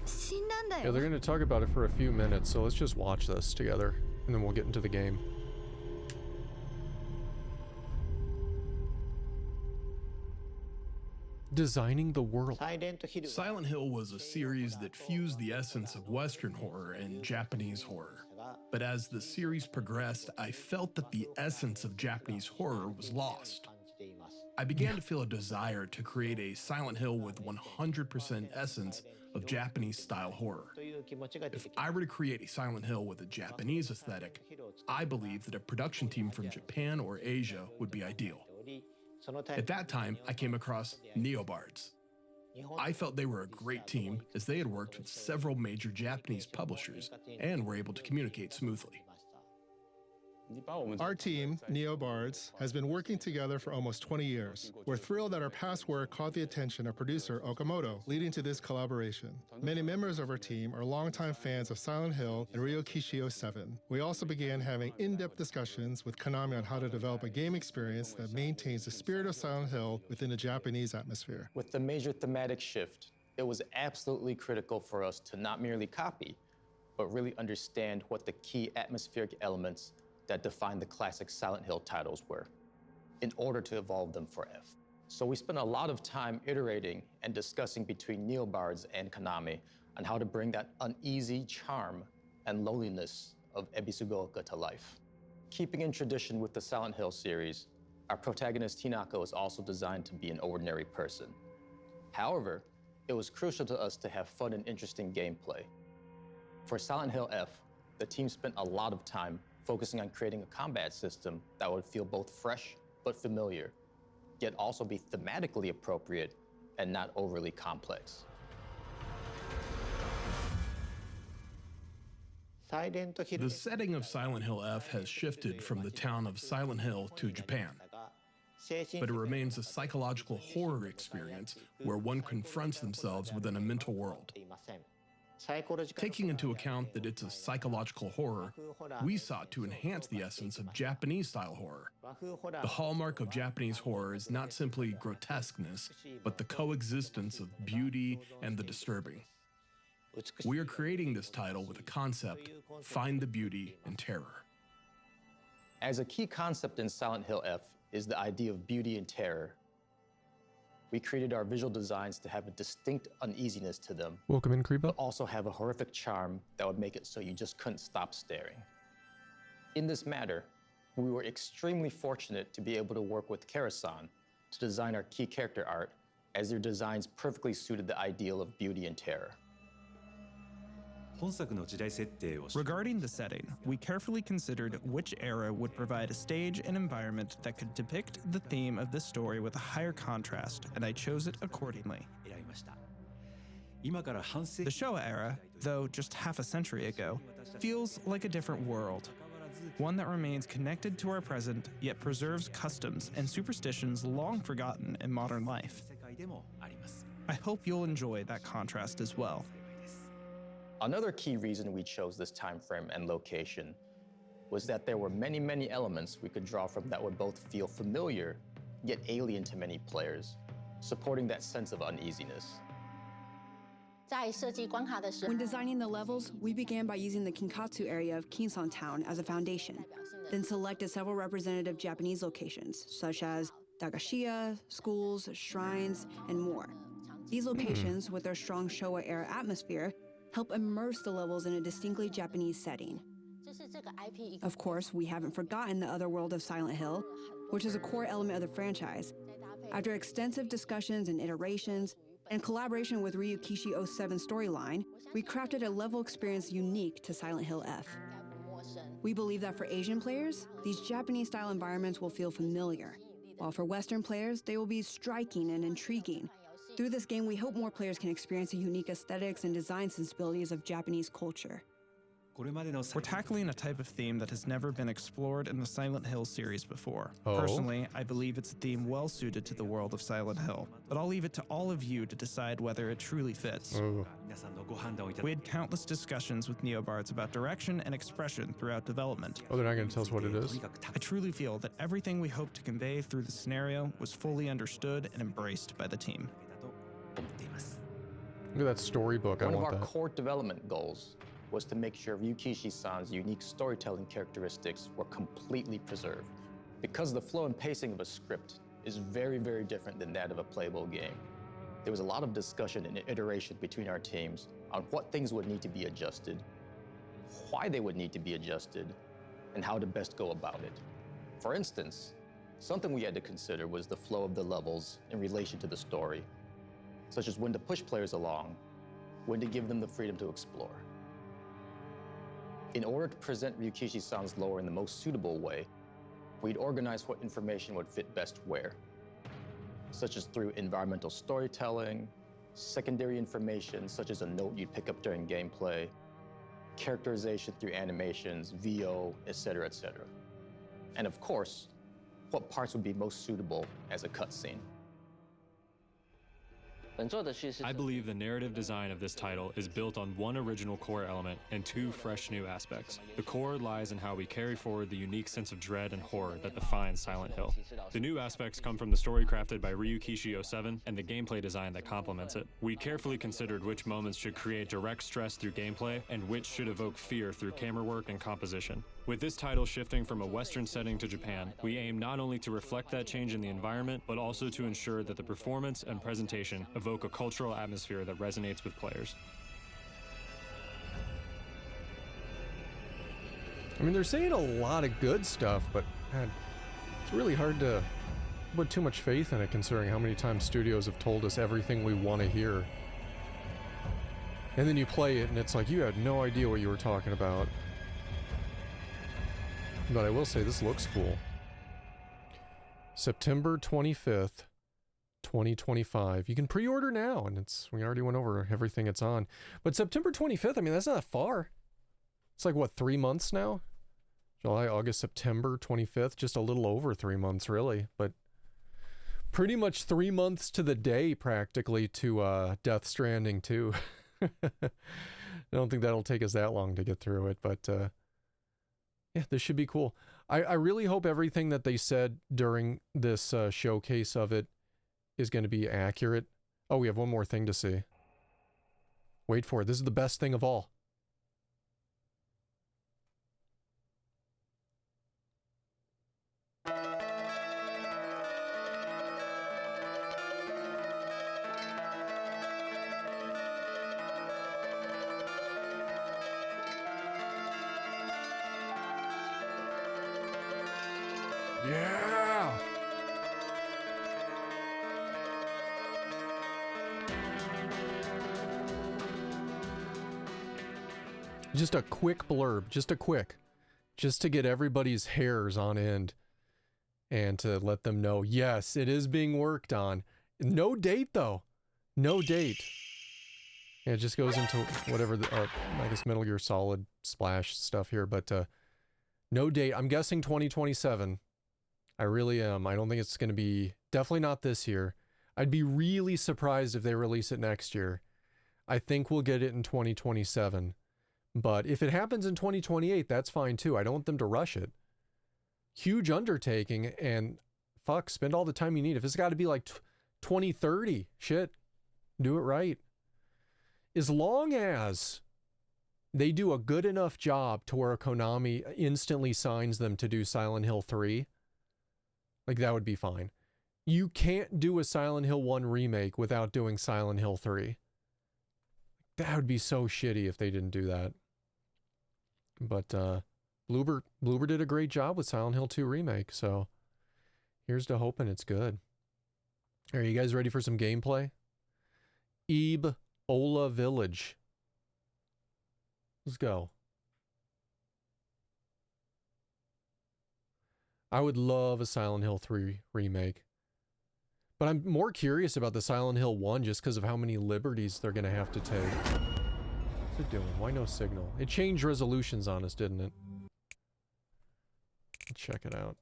死んだんだ Yeah, よ。 they're gonna talk about it for a few minutes, so let's just watch this together, and then we'll get into the game. Designing the world. Silent Hill was a series that fused the essence of Western horror and Japanese horror. But as the series progressed, I felt that the essence of Japanese horror was lost. I began to feel a desire to create a Silent Hill with 100% essence of Japanese-style horror. If I were to create a Silent Hill with a Japanese aesthetic, I believe that a production team from Japan or Asia would be ideal. At that time, I came across Neobards. I felt they were a great team as they had worked with several major Japanese publishers and were able to communicate smoothly. Our team, Neobards, has been working together for almost 20 years. We're thrilled that our past work caught the attention of producer Okamoto, leading to this collaboration. Many members of our team are longtime fans of Silent Hill and Ryokishio 7. We also began having in-depth discussions with Konami on how to develop a game experience that maintains the spirit of Silent Hill within a Japanese atmosphere. With the major thematic shift, it was absolutely critical for us to not merely copy, but really understand what the key atmospheric elements that define the classic Silent Hill titles were, in order to evolve them for F. So we spent a lot of time iterating and discussing between Neobards and Konami on how to bring that uneasy charm and loneliness of Ebisugaoka to life. Keeping in tradition with the Silent Hill series, our protagonist Hinako is also designed to be an ordinary person. However, it was crucial to us to have fun and interesting gameplay. For Silent Hill F, the team spent a lot of time focusing on creating a combat system that would feel both fresh but familiar, yet also be thematically appropriate and not overly complex. The setting of Silent Hill F has shifted from the town of Silent Hill to Japan, but it remains a psychological horror experience where one confronts themselves within a mental world. Taking into account that it's a psychological horror, we sought to enhance the essence of Japanese-style horror. The hallmark of Japanese horror is not simply grotesqueness, but the coexistence of beauty and the disturbing. We are creating this title with a concept: find the beauty in terror. As a key concept in Silent Hill F is the idea of beauty and terror, we created our visual designs to have a distinct uneasiness to them. Welcome in, Creepa. But also have a horrific charm that would make it so you just couldn't stop staring. In this matter, we were extremely fortunate to be able to work with Kara-san to design our key character art, as their designs perfectly suited the ideal of beauty and terror. Regarding the setting, we carefully considered which era would provide a stage and environment that could depict the theme of this story with a higher contrast, and I chose it accordingly. The Showa era, though just half a century ago, feels like a different world. One that remains connected to our present, yet preserves customs and superstitions long forgotten in modern life. I hope you'll enjoy that contrast as well. Another key reason we chose this time frame and location was that there were many, many elements we could draw from that would both feel familiar, yet alien to many players, supporting that sense of uneasiness. When designing the levels, we began by using the Kinkatsu area of Kinsan Town as a foundation, then selected several representative Japanese locations, such as dagashiya, schools, shrines, and more. These locations, with their strong Showa-era atmosphere, help immerse the levels in a distinctly Japanese setting. Of course, we haven't forgotten the other world of Silent Hill, which is a core element of the franchise. After extensive discussions and iterations, and collaboration with Ryukishi 07 storyline, we crafted a level experience unique to Silent Hill F. We believe that for Asian players, these Japanese-style environments will feel familiar, while for Western players, they will be striking and intriguing. Through this game, we hope more players can experience the unique aesthetics and design sensibilities of Japanese culture. We're tackling a type of theme that has never been explored in the Silent Hill series before. Oh. Personally, I believe it's a theme well suited to the world of Silent Hill, but I'll leave it to all of you to decide whether it truly fits. Oh. We had countless discussions with Neobards about direction and expression throughout development. Oh, they're not going to tell us what it is? I truly feel that everything we hoped to convey through the scenario was fully understood and embraced by the team. Look at that storybook. I One of want our that. core development goals was to make sure Ryukishi-san's unique storytelling characteristics were completely preserved. Because the flow and pacing of a script is very, very different than that of a playable game, there was a lot of discussion and iteration between our teams on what things would need to be adjusted, why they would need to be adjusted, and how to best go about it. For instance, something we had to consider was the flow of the levels in relation to the story, such as when to push players along, when to give them the freedom to explore. In order to present Ryukishi-san's lore in the most suitable way, we'd organize what information would fit best where, such as through environmental storytelling, secondary information such as a note you'd pick up during gameplay, characterization through animations, VO, etc., etc. And of course, what parts would be most suitable as a cutscene. I believe the narrative design of this title is built on one original core element and two fresh new aspects. The core lies in how we carry forward the unique sense of dread and horror that defines Silent Hill. The new aspects come from the story crafted by Ryukishi 07 and the gameplay design that complements it. We carefully considered which moments should create direct stress through gameplay and which should evoke fear through camera work and composition. With this title shifting from a Western setting to Japan, we aim not only to reflect that change in the environment, but also to ensure that the performance and presentation evoke a cultural atmosphere that resonates with players. I mean, they're saying a lot of good stuff, but man, it's really hard to put too much faith in it considering how many times studios have told us everything we want to hear. And then you play it and it's like you had no idea what you were talking about. But I will say this looks cool. September 25th, 2025. You can pre-order now, and we already went over everything it's on. But September 25th, I mean, that's not far. It's like, what, 3 months now? July, August, September 25th, just a little over 3 months, really. But pretty much 3 months to the day, practically, to Death Stranding 2. I don't think that'll take us that long to get through it, but yeah, this should be cool. I really hope everything that they said during this showcase of it is going to be accurate. Oh, we have one more thing to see. Wait for it. This is the best thing of all. Yeah! Just a quick blurb, just to get everybody's hairs on end and to let them know, yes, it is being worked on. No date, though. No date. Yeah, it just goes into whatever, I guess Metal Gear Solid Splash stuff here, but no date. I'm guessing 2027. I really am. I don't think it's going to be, definitely not this year. I'd be really surprised if they release it next year. I think we'll get it in 2027. But if it happens in 2028, that's fine too. I don't want them to rush it. Huge undertaking, and fuck, spend all the time you need. If it's got to be like 2030, shit, do it right. As long as they do a good enough job to where Konami instantly signs them to do Silent Hill 3, like, that would be fine. You can't do a Silent Hill 1 remake without doing Silent Hill 3. That would be so shitty if they didn't do that. But Bloober did a great job with Silent Hill 2 remake, so here's to hoping it's good. Are you guys ready for some gameplay? Ebola Village. Let's go. I would love a Silent Hill 3 remake. But I'm more curious about the Silent Hill 1 just because of how many liberties they're going to have to take. What's it doing? Why no signal? It changed resolutions on us, didn't it? Let's check it out.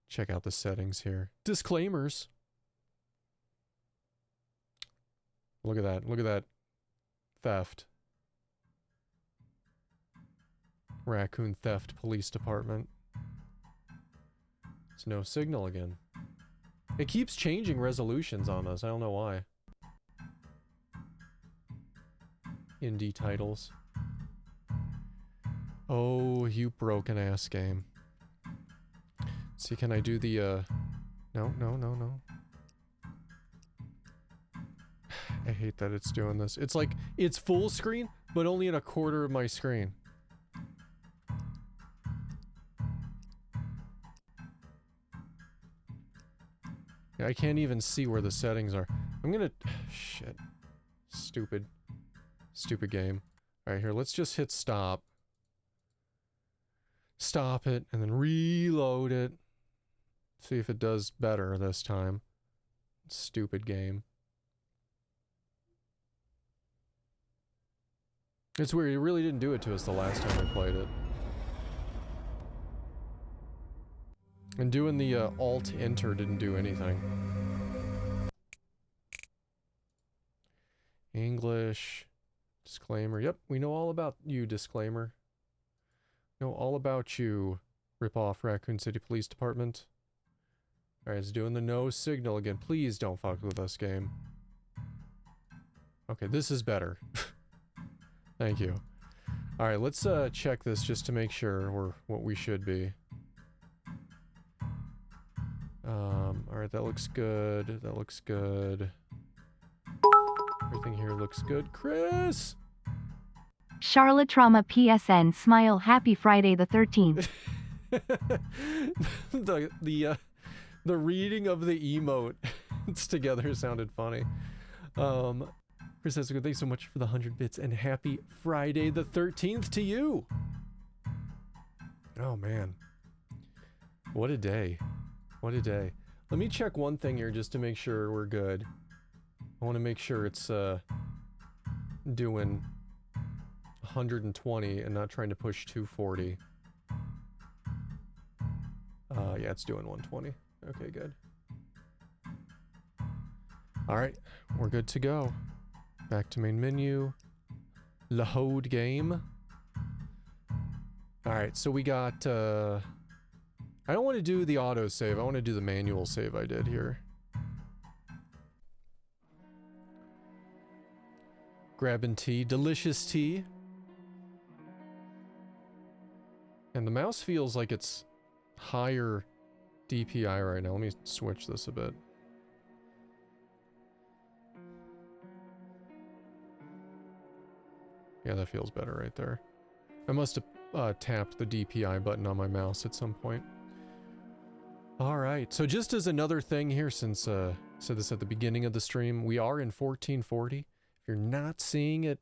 Check out the settings here. Disclaimers. Look at that. Look at that. Theft. Raccoon Theft Police Department. It's no signal again. It keeps changing resolutions on us. I don't know why. Indie titles. Oh, you broken ass game. Let's see, can I do the no. I hate that it's doing this. It's like, it's full screen, but only at a quarter of my screen. I can't even see where the settings are. I'm gonna... Shit. Stupid game. Alright, here, let's just hit stop. Stop it, and then reload it. See if it does better this time. Stupid game. It's weird, it really didn't do it to us the last time we played it. And doing the Alt-Enter didn't do anything. English. Disclaimer. Yep, we know all about you, disclaimer. Know all about you, rip-off Raccoon City Police Department. Alright, it's doing the no signal again. Please don't fuck with us, game. Okay, this is better. Thank you. Alright, let's check this just to make sure we're what we should be. Alright, that looks good. That looks good. Everything here looks good. Chris! Charlotte Trauma PSN smile happy Friday the 13th. the reading of the emote it's together sounded funny. Chris says, thanks so much for the 100 bits and happy Friday the 13th to you. Oh man. What a day. What a day. Let me check one thing here just to make sure we're good. I want to make sure it's doing 120 and not trying to push 240. Yeah, it's doing 120. Okay, good. All right, we're good to go. Back to main menu. Load game. All right, so we got... I don't want to do the auto save. I want to do the manual save I did here. Grabbing tea. Delicious tea. And the mouse feels like it's higher DPI right now. Let me switch this a bit. Yeah, that feels better right there. I must have tapped the DPI button on my mouse at some point. All right, so just as another thing here, since I said this at the beginning of the stream, we are in 1440. If you're not seeing it,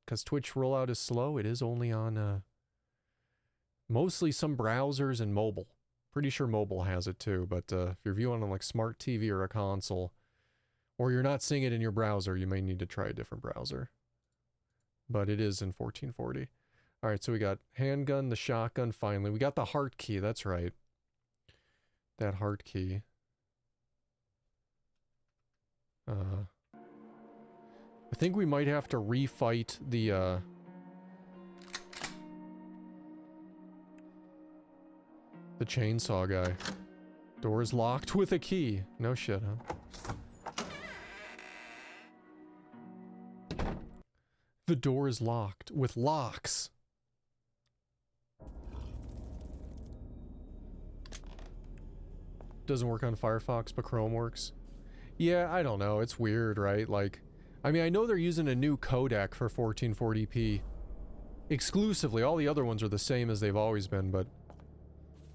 because Twitch rollout is slow, it is only on mostly some browsers and mobile. Pretty sure mobile has it too, but if you're viewing on like smart TV or a console, or you're not seeing it in your browser, you may need to try a different browser. But it is in 1440. All right, so we got handgun, the shotgun, finally. We got the heart key, that's right. That heart key. I think we might have to refight the chainsaw guy. Door is locked with a key. No shit, huh? The door is locked with locks. Doesn't work on Firefox, but Chrome works. Yeah, I don't know. It's weird, right? Like, I mean, I know they're using a new codec for 1440p exclusively. All the other ones are the same as they've always been, but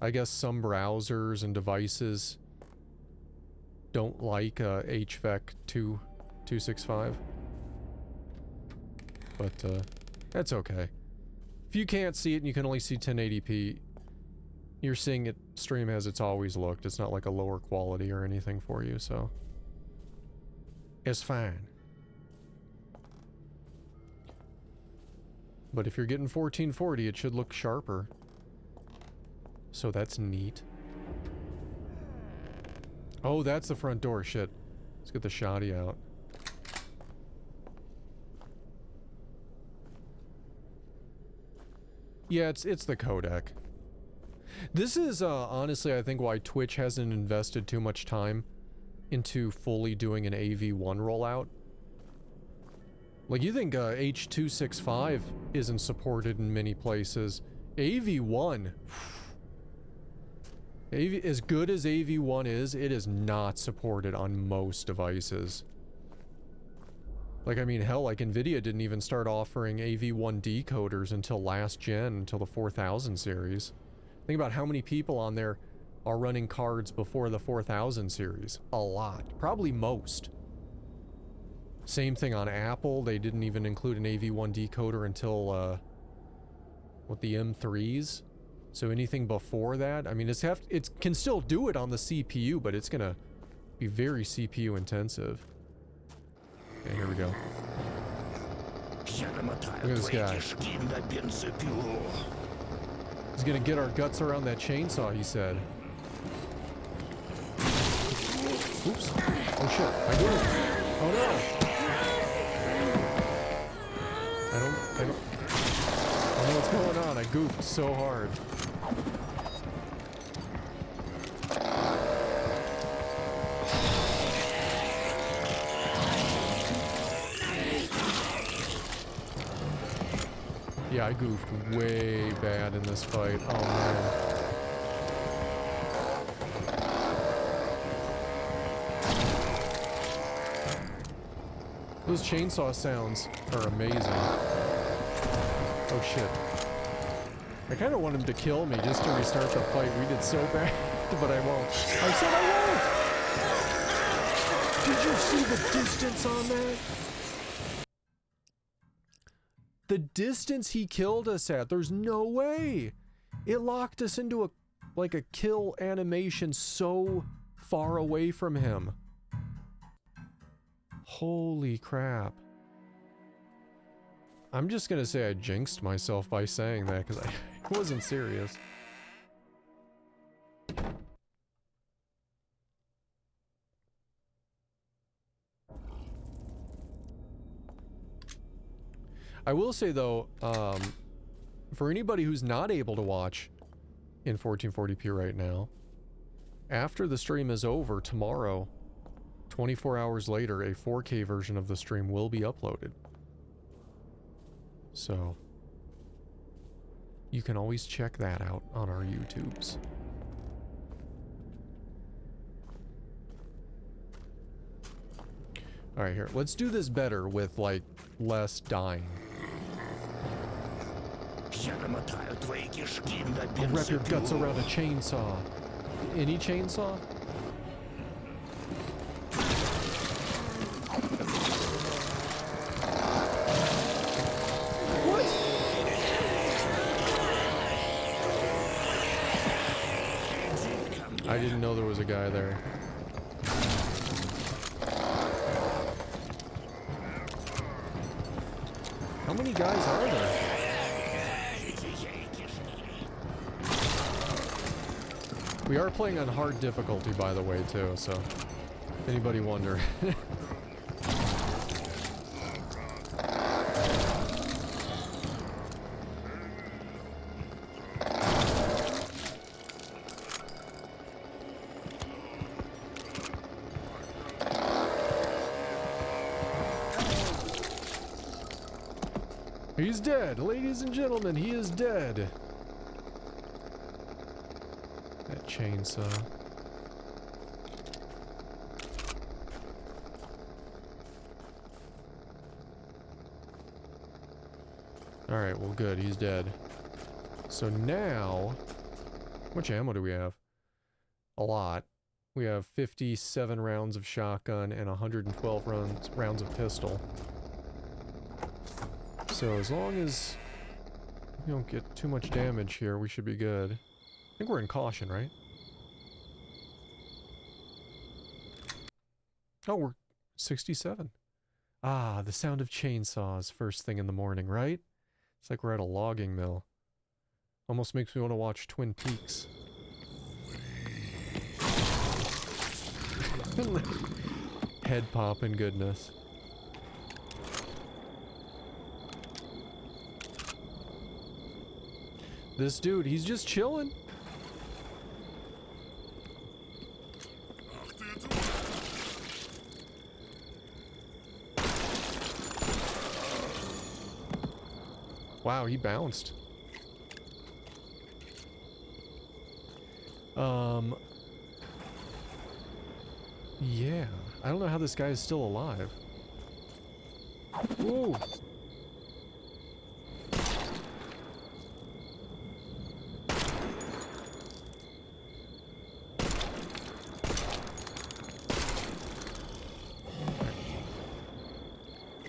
I guess some browsers and devices don't like HVEC 265. But that's okay. If you can't see it and you can only see 1080p, you're seeing it stream as it's always looked. It's not like a lower quality or anything for you, so it's fine. But if you're getting 1440, it should look sharper. So that's neat. Oh, that's the front door. Shit. Let's get the shotty out. Yeah, it's the codec. This is honestly, I think, why Twitch hasn't invested too much time into fully doing an AV1 rollout. Like, you think H.265 isn't supported in many places. AV1... as good as AV1 is, it is not supported on most devices. Like, I mean, hell, like NVIDIA didn't even start offering AV1 decoders until last gen, until the 4000 series. Think about how many people on there are running cards before the 4000 series. A lot. Probably most. Same thing on Apple. They didn't even include an AV1 decoder until, what, the M3s? So anything before that, I mean, it can still do it on the CPU, but it's gonna be very CPU intensive. Okay, here we go. Look at this guy. He's gonna get our guts around that chainsaw, he said. Oops. Oh shit, I moved. Oh no. I don't know what's going on. I goofed so hard. Yeah, I goofed way bad in this fight. Oh man. Those chainsaw sounds are amazing. Oh shit. I kind of want him to kill me just to restart the fight. We did so bad, but I won't. I said I won't! Did you see the distance on that? The distance he killed us at, there's no way. It locked us into a like a kill animation so far away from him. Holy crap. I'm just gonna say I jinxed myself by saying that because I wasn't serious. I will say though, for anybody who's not able to watch in 1440p right now, after the stream is over tomorrow, 24 hours later, a 4K version of the stream will be uploaded. So, you can always check that out on our YouTubes. Alright, here. Let's do this better with, like, less dying. I'll wrap your guts around a chainsaw. Any chainsaw? I didn't know there was a guy there. How many guys are there? We are playing on hard difficulty, by the way, too, so if anybody wonder. He's dead, ladies and gentlemen, he is dead. That chainsaw. Alright, well good, he's dead. So now, how much ammo do we have? A lot. We have 57 rounds of shotgun and 112 rounds of pistol. So as long as we don't get too much damage here, we should be good. I think we're in caution, right? Oh, we're 67. Ah, the sound of chainsaws first thing in the morning, right? It's like we're at a logging mill. Almost makes me want to watch Twin Peaks. Head popping goodness. This dude, he's just chilling. Wow, he bounced. Yeah. I don't know how this guy is still alive. Whoa.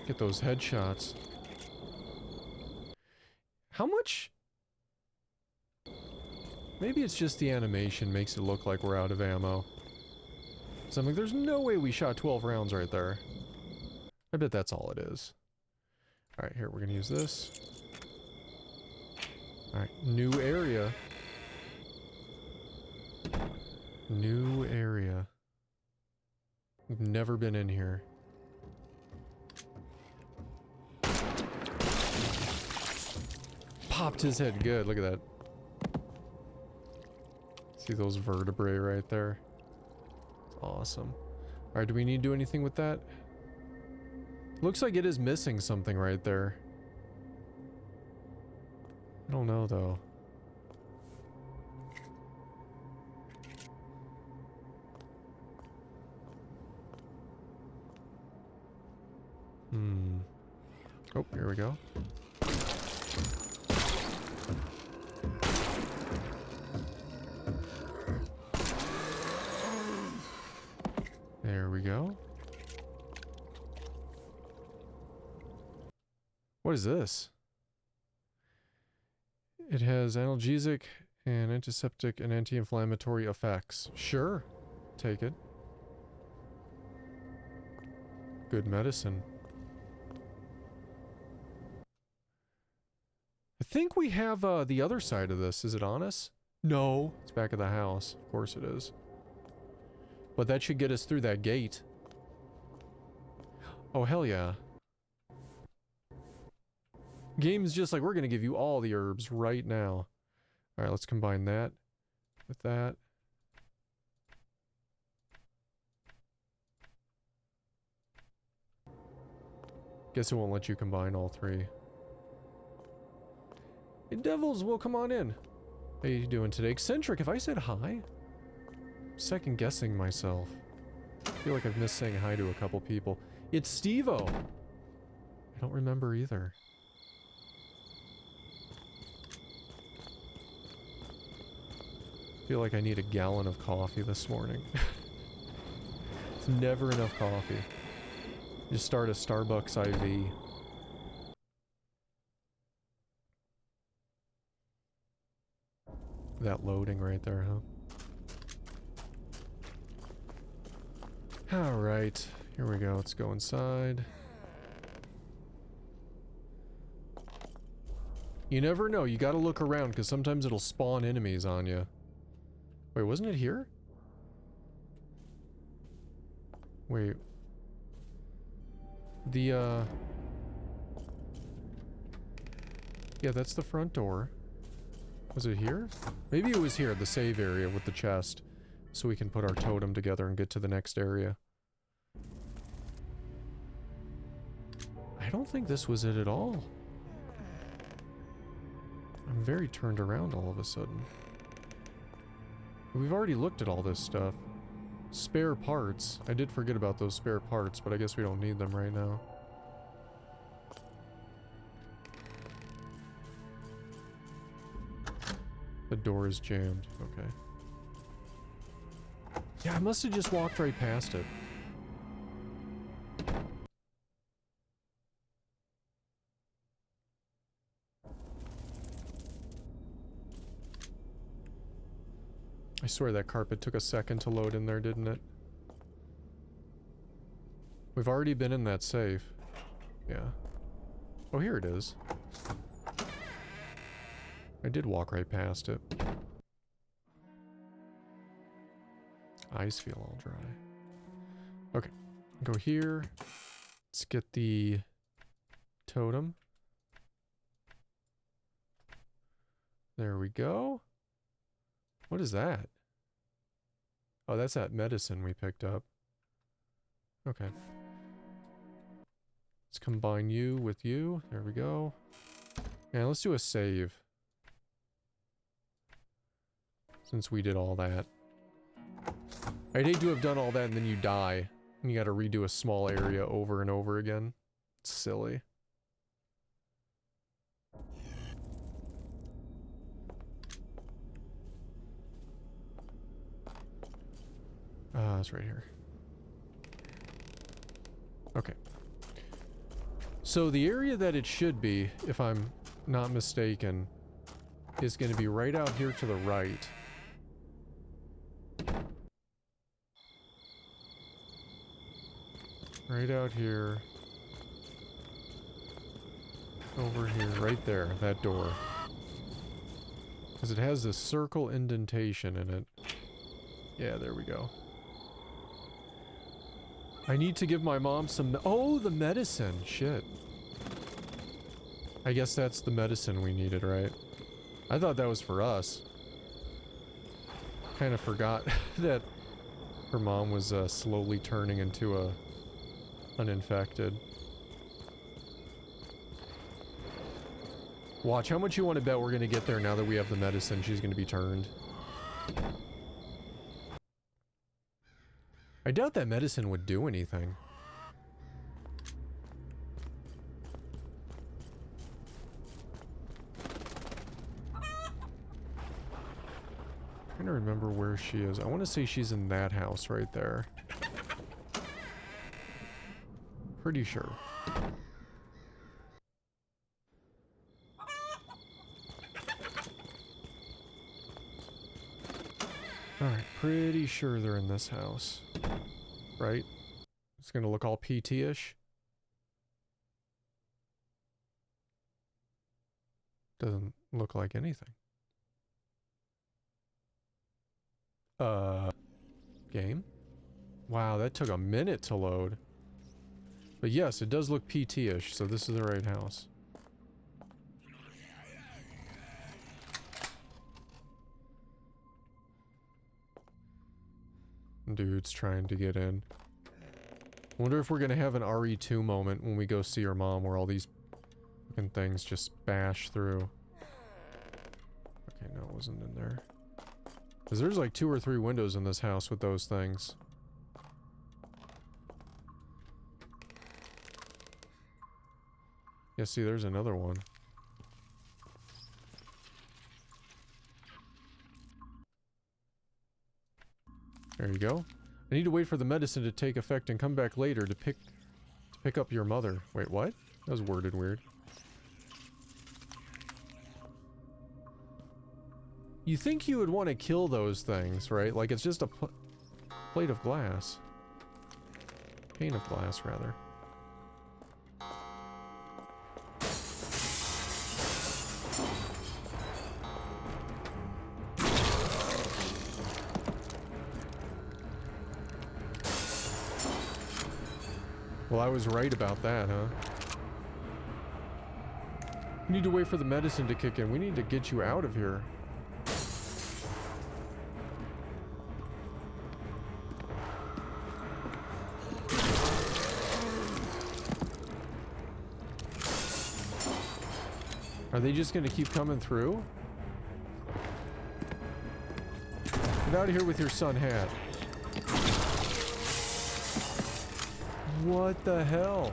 Get those headshots. How much? Maybe it's just the animation makes it look like we're out of ammo. So I'm like, there's no way we shot 12 rounds right there. I bet that's all it is. Alright, here, we're gonna use this. Alright, new area. New area. We've never been in here. Popped his head good, look at that. See those vertebrae right there? It's awesome. Alright, do we need to do anything with that? Looks like it is missing something right there. I don't know though. Oh, here we go. There we go. What is this? It has analgesic And antiseptic and anti-inflammatory effects. Sure. Take it. Good medicine. I think we have the other side of this. Is it on us? No. It's back of the house. Of course it is. But that should get us through that gate. Oh, hell yeah. Game's just like, we're going to give you all the herbs right now. Alright, let's combine that with that. Guess it won't let you combine all three. Hey, devils, well, come on in. How you doing today? Eccentric, have I said hi? Second guessing myself. I feel like I've missed saying hi to a couple people. It's Steve-O. I don't remember either. I feel like I need a gallon of coffee this morning. It's never enough coffee. Just start a Starbucks IV. That loading right there, huh? Alright, here we go. Let's go inside. You never know. You gotta look around, because sometimes it'll spawn enemies on you. Wait, wasn't it here? Wait. The, yeah, that's the front door. Was it here? Maybe it was here, the save area with the chest. So we can put our totem together and get to the next area. I don't think this was it at all. I'm very turned around all of a sudden. We've already looked at all this stuff. Spare parts. I did forget about those spare parts, but I guess we don't need them right now. The door is jammed. Okay. Yeah, I must have just walked right past it. I swear that carpet took a second to load in there, didn't it? We've already been in that safe. Yeah. Oh, here it is. I did walk right past it. Eyes feel all dry. Okay. Go here. Let's get the totem. There we go. What is that? Oh, that's that medicine we picked up. Okay. Let's combine you with you. There we go. And let's do a save. Since we did all that. I'd hate to have done all that and then you die. And you gotta redo a small area over and over again. It's silly. It's right here. Okay. So the area that it should be, if I'm not mistaken, is going to be right out here to the right. Right out here. Over here, right there, that door. Because it has this circle indentation in it. Yeah, there we go. I need to give my mom some... Oh, the medicine! Shit. I guess that's the medicine we needed, right? I thought that was for us. Kind of forgot that her mom was slowly turning into a uninfected. Watch, how much you want to bet we're going to get there now that we have the medicine? She's going to be turned. I doubt that medicine would do anything. I'm trying to remember where she is. I want to say she's in that house right there. Pretty sure. Alright, pretty sure they're in this house. Right? It's gonna look all PT-ish. Doesn't look like anything. Game? Wow, that took a minute to load. But yes, it does look PT-ish, so this is the right house. Dude's trying to get in. Wonder if we're gonna have an RE2 moment when we go see her mom where all these fucking things just bash through. Okay, no, it wasn't in there. Because there's like 2 or 3 windows in this house with those things. Yeah, see, there's another one. There you go. I need to wait for the medicine to take effect and come back later to pick up your mother. Wait, what? That was worded weird. You think you would want to kill those things, right? Like it's just a plate of glass. Pane of glass, rather. Well, I was right about that, huh? We need to wait for the medicine to kick in. We need to get you out of here. Are they just gonna keep coming through? Get out of here with your sun hat. What the hell?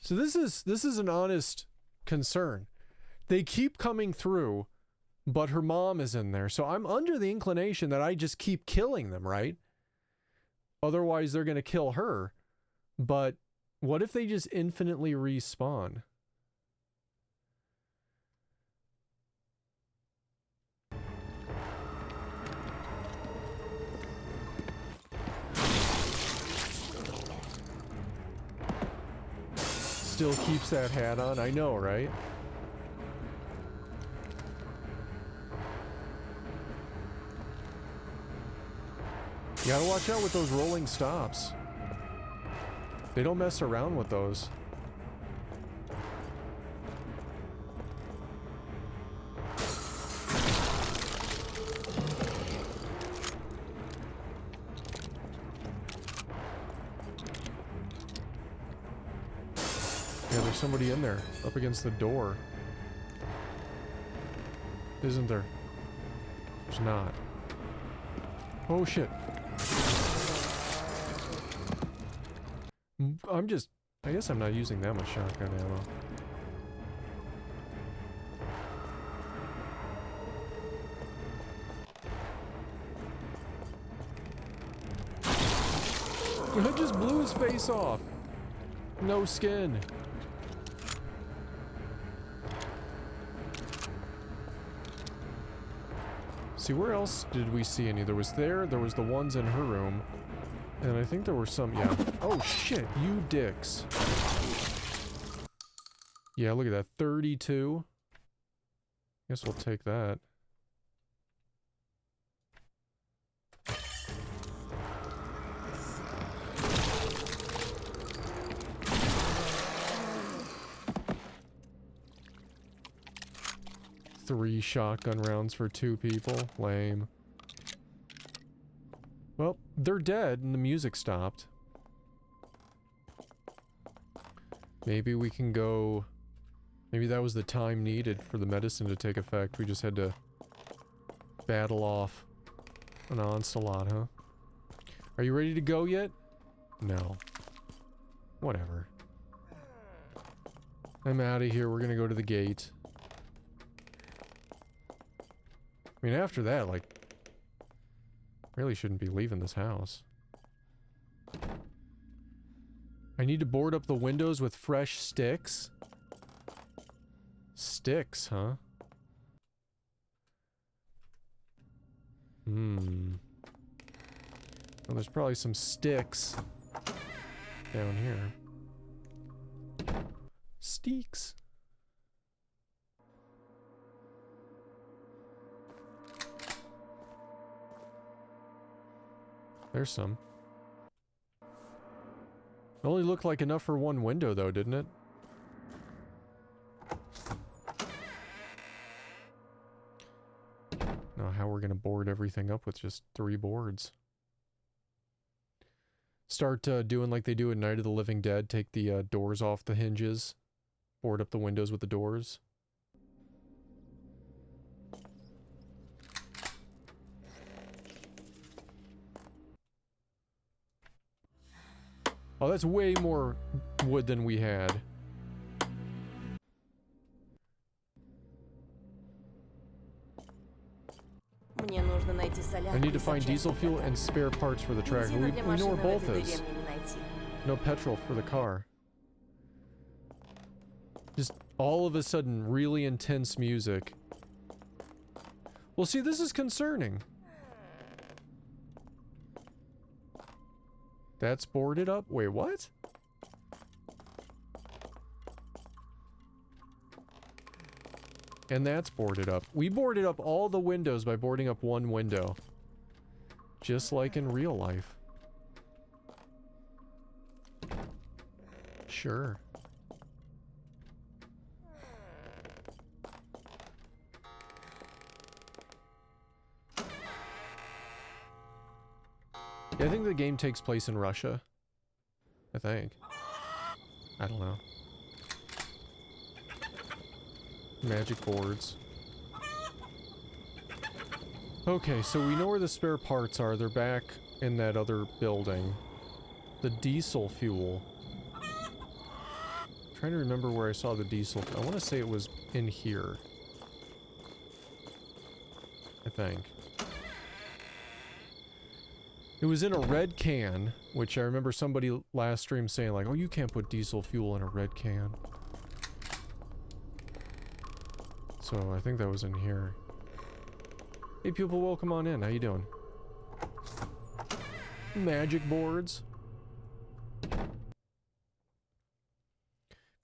So this is an honest concern. They keep coming through, but her mom is in there. So I'm under the inclination that I just keep killing them, right? Otherwise they're going to kill her. But what if they just infinitely respawn? Still keeps that hat on, I know, right? You gotta watch out with those rolling stops. They don't mess around with those. Yeah, there's somebody in there, up against the door. Isn't there? There's not. Oh shit. I guess I'm not using that much shotgun ammo. I just blew his face off. No skin. See, where else did we see any? There was the ones in her room. And I think there were some, yeah. Oh shit, you dicks. Yeah, look at that, 32. Guess we'll take that. Three shotgun rounds for 2 people. Lame. Well, they're dead and the music stopped. Maybe we can go... Maybe that was the time needed for the medicine to take effect. We just had to battle off an onslaught, huh? Are you ready to go yet? No. Whatever. I'm out of here. We're gonna go to the gate. I mean, after that, like... Really shouldn't be leaving this house. I need to board up the windows with fresh sticks. Sticks, huh? Well, there's probably some sticks down here. Steaks. There's some. It only looked like enough for one window, though, didn't it? Now, how we're gonna board everything up with just 3 boards. Start doing like they do in Night of the Living Dead. Take the doors off the hinges. Board up the windows with the doors. Oh, that's way more wood than we had. I need to find diesel fuel and spare parts for the tractor. We know where both is. No petrol for the car. Just all of a sudden, really intense music. Well, see, this is concerning. That's boarded up? Wait, what? And that's boarded up. We boarded up all the windows by boarding up one window. Just like in real life. Sure. Yeah, I think the game takes place in Russia. I think. I don't know. Magic boards. Okay, so we know where the spare parts are. They're back in that other building. The diesel fuel. I'm trying to remember where I saw the diesel. I want to say it was in here. I think. It was in a red can, which I remember somebody last stream saying like, oh, you can't put diesel fuel in a red can. So I think that was in here. Hey people, welcome on in. How you doing? Magic boards. If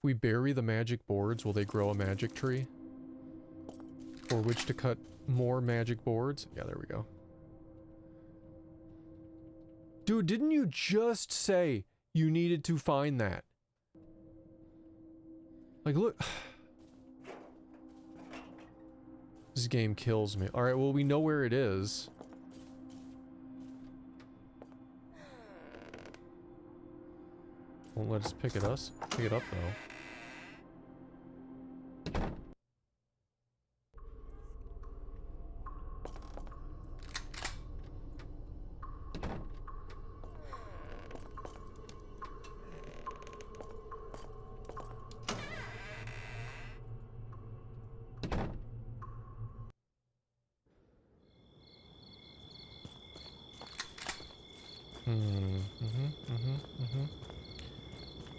we bury the magic boards, will they grow a magic tree? For which to cut more magic boards? Yeah, there we go. Dude, didn't you just say you needed to find that? Like, look. This game kills me. Alright, well, we know where it is. Won't let us pick it up, though.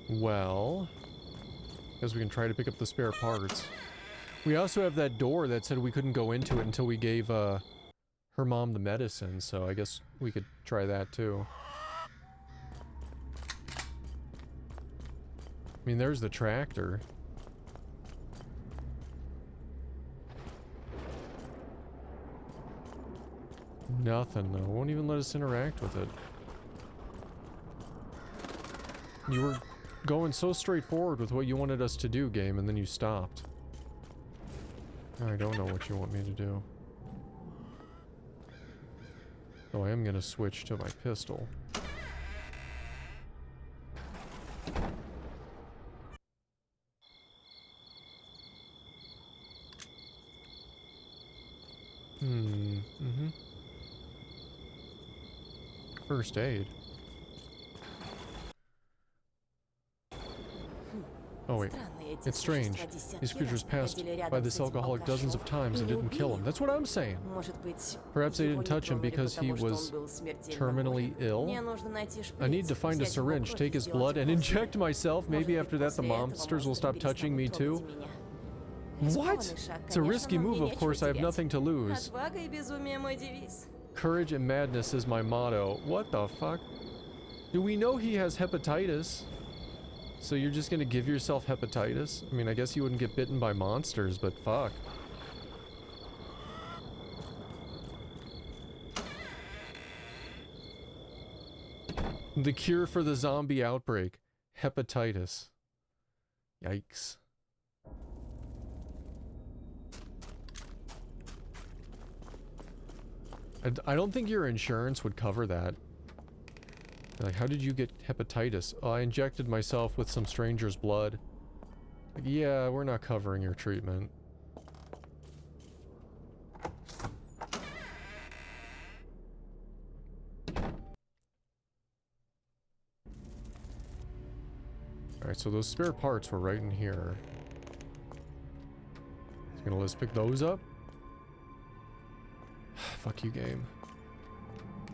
Well, because we can try to pick up the spare parts. We also have that door that said we couldn't go into it until we gave her mom the medicine, so I guess we could try that too. I mean, there's the tractor. Nothing though. Won't even let us interact with it. You were going so straightforward with what you wanted us to do, game, and then you stopped. I don't know what you want me to do. Oh, I am gonna switch to my pistol. First aid. Oh wait. It's strange. These creatures passed by this alcoholic dozens of times and didn't kill him. That's what I'm saying. Perhaps they didn't touch him because he was terminally ill. I need to find a syringe, take his blood, and inject myself. Maybe after that the monsters will stop touching me too. What? It's a risky move, of course. I have nothing to lose. Courage and madness is my motto. What the fuck? Do we know he has hepatitis? So you're just gonna give yourself hepatitis? I mean, I guess you wouldn't get bitten by monsters, but fuck. The cure for the zombie outbreak. Hepatitis. Yikes. I don't think your insurance would cover that. Like, how did you get hepatitis? Oh, I injected myself with some stranger's blood. Like, yeah, we're not covering your treatment. Alright, so those spare parts were right in here. It's gonna let's pick those up. Fuck you, game.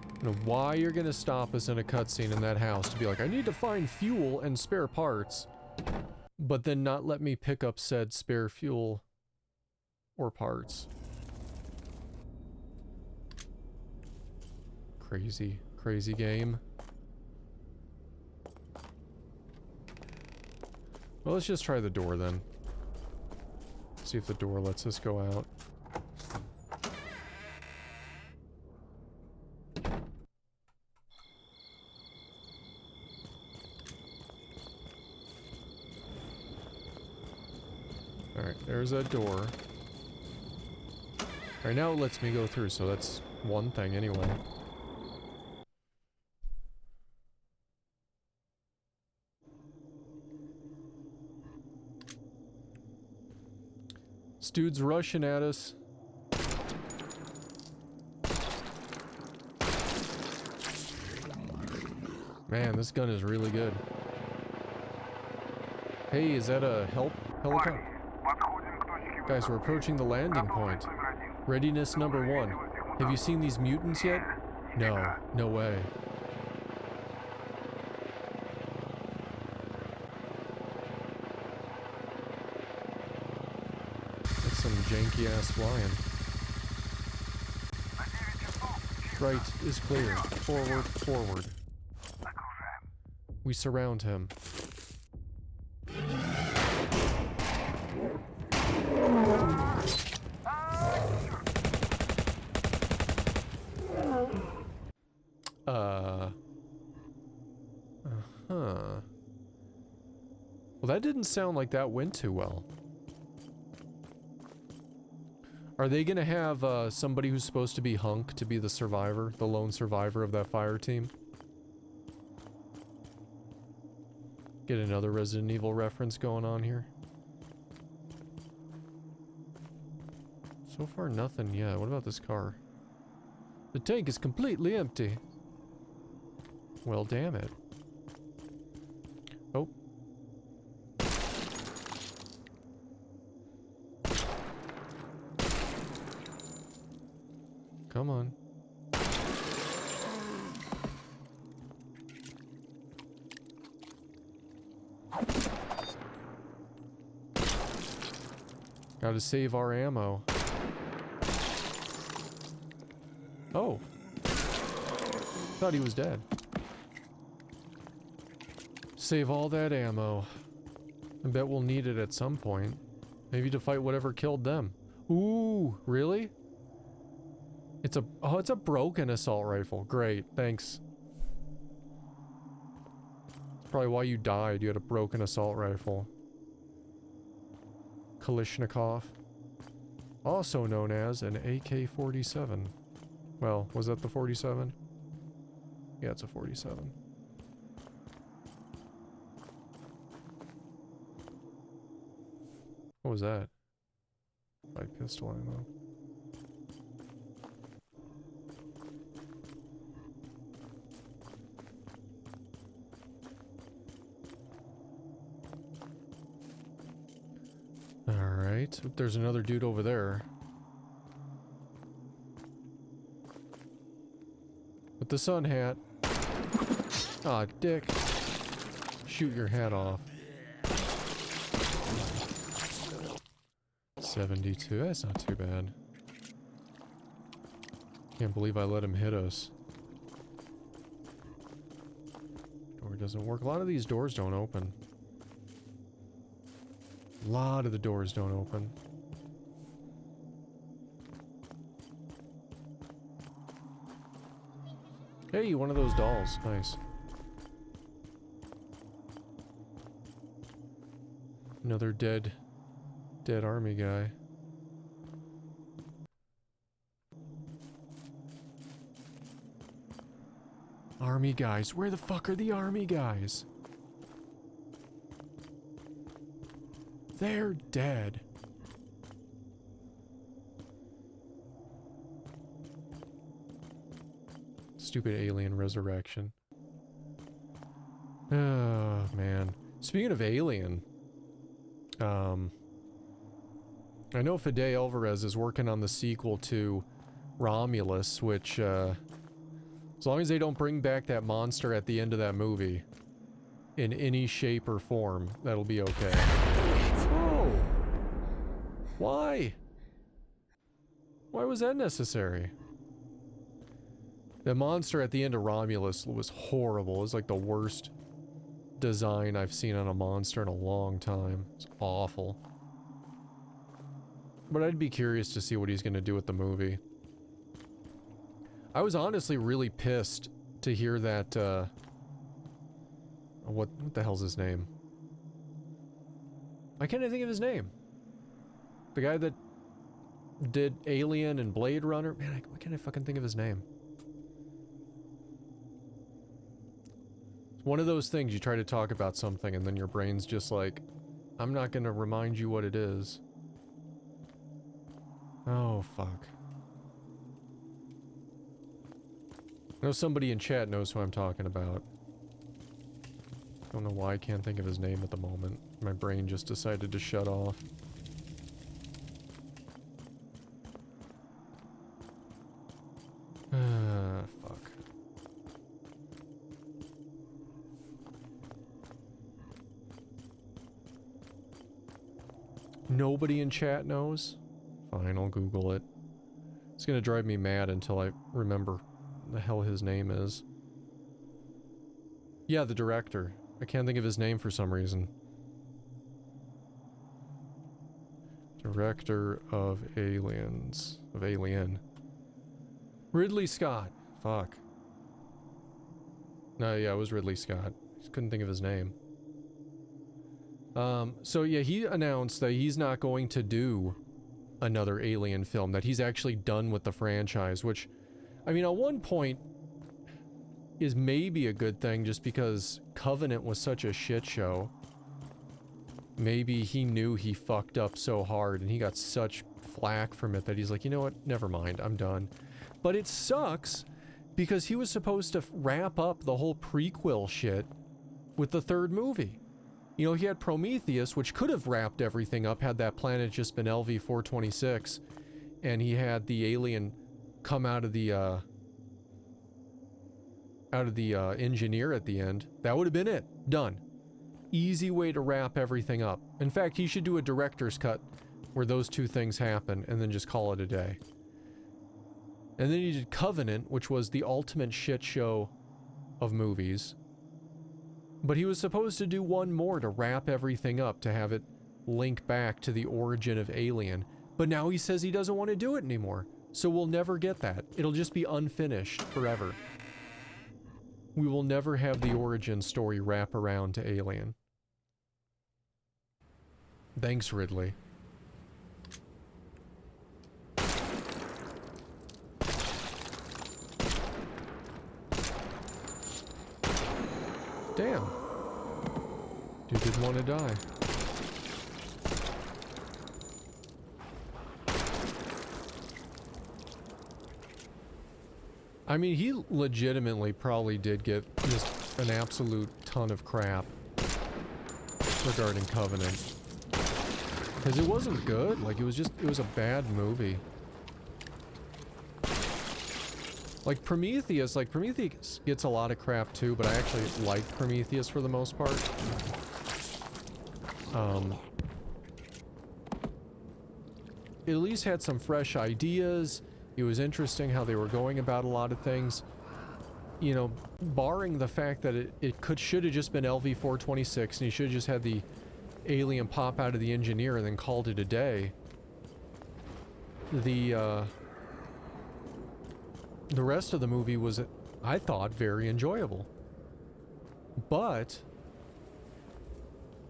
I don't know why you're gonna stop us in a cutscene in that house to be like, I need to find fuel and spare parts, but then not let me pick up said spare fuel or parts. Crazy, crazy game. Well, let's just try the door then. See if the door lets us go out. Alright, there's that door. Alright, now it lets me go through, so that's one thing anyway. This dude's rushing at us. Man, this gun is really good. Hey, is that a help helicopter? Guys, we're approaching the landing point. Readiness number 1. Have you seen these mutants yet? No, no way. That's some janky ass flying. Right is clear. Forward, forward. We surround him. Well, that didn't sound like that went too well. Are they gonna have somebody who's supposed to be Hunk to be the survivor, the lone survivor of that fire team? Get another Resident Evil reference going on here. So far, nothing yet. What about this car? The tank is completely empty. Well, damn it. Oh. Come on. Gotta save our ammo. Oh. Thought he was dead. Save all that ammo. I bet we'll need it at some point. Maybe to fight whatever killed them. Ooh, really? It's a broken assault rifle. Great, thanks. That's probably why you died. You had a broken assault rifle. Kalashnikov. Also known as an AK-47. Well, was that the 47? Yeah, it's a 47. What was that? Light pistol ammo. Alright, there's another dude over there. With the sun hat. Aw, dick. Shoot your hat off. 72, that's not too bad. Can't believe I let him hit us. Door doesn't work. A lot of these doors don't open. A lot of the doors don't open. Hey, one of those dolls. Nice. Another dead army guy. Army guys. Where the fuck are the army guys? They're dead. Stupid alien resurrection. Oh, man. Speaking of Alien, I know Fede Alvarez is working on the sequel to Romulus, which, as long as they don't bring back that monster at the end of that movie in any shape or form, that'll be okay. Oh! Why? Why was that necessary? The monster at the end of Romulus was horrible. It was like the worst design I've seen on a monster in a long time. It's awful. But I'd be curious to see what he's going to do with the movie. I was honestly really pissed to hear that, what the hell's his name? Why can't I think of his name? The guy that did Alien and Blade Runner? Man, why can't I fucking think of his name? It's one of those things you try to talk about something and then your brain's just like, I'm not gonna remind you what it is. Oh, fuck. I know somebody in chat knows who I'm talking about. Don't know why I can't think of his name at the moment. My brain just decided to shut off. Fuck. Nobody in chat knows? Fine, I'll Google it. It's gonna drive me mad until I remember the hell his name is. Yeah, the director. I can't think of his name for some reason. Director of Aliens. Of Alien. Ridley Scott. Fuck. No, yeah, it was Ridley Scott. Just couldn't think of his name. So yeah, he announced that he's not going to do another Alien film, that he's actually done with the franchise, which, I mean, at one point is maybe a good thing just because Covenant was such a shit show. Maybe he knew he fucked up so hard and he got such flack from it that he's like, you know what, never mind, I'm done. But it sucks because he was supposed to wrap up the whole prequel shit with the third movie. You know, he had Prometheus, which could have wrapped everything up had that planet just been LV-426, and he had the alien come out of the engineer at the end. That would have been it. Done. Easy way to wrap everything up. In fact, he should do a director's cut where those two things happen and then just call it a day. And then he did Covenant, which was the ultimate shit show of movies. But he was supposed to do one more to wrap everything up, to have it link back to the origin of Alien. But now he says he doesn't want to do it anymore. So we'll never get that. It'll just be unfinished forever. We will never have the origin story wrap around to Alien. Thanks, Ridley. Damn. Dude didn't want to die. I mean, he legitimately probably did get just an absolute ton of crap regarding Covenant. Because it wasn't good. Like, it was a bad movie. Like Prometheus gets a lot of crap too, but I actually like Prometheus for the most part. It at least had some fresh ideas. It was interesting how they were going about a lot of things. You know, barring the fact that it should have just been LV-426 and you should have just had the alien pop out of the engineer and then called it a day. The rest of the movie was, I thought, very enjoyable. But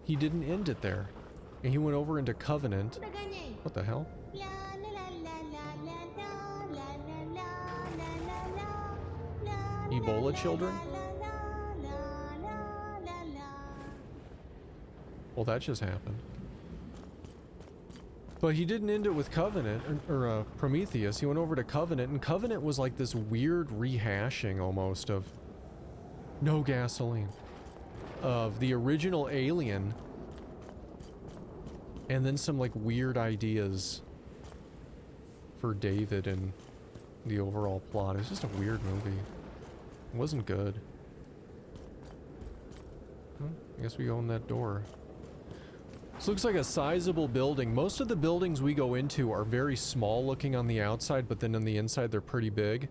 he didn't end it there. And he went over into Covenant. What the hell? Ebola children? Well, that just happened. But he didn't end it with Covenant, or Prometheus. He went over to Covenant, and Covenant was like this weird rehashing almost of no gasoline. Of the original Alien. And then some like weird ideas for David and the overall plot. It's just a weird movie. It wasn't good. Well, I guess we go in that door. This looks like a sizable building. Most of the buildings we go into are very small looking on the outside, but then on the inside they're pretty big.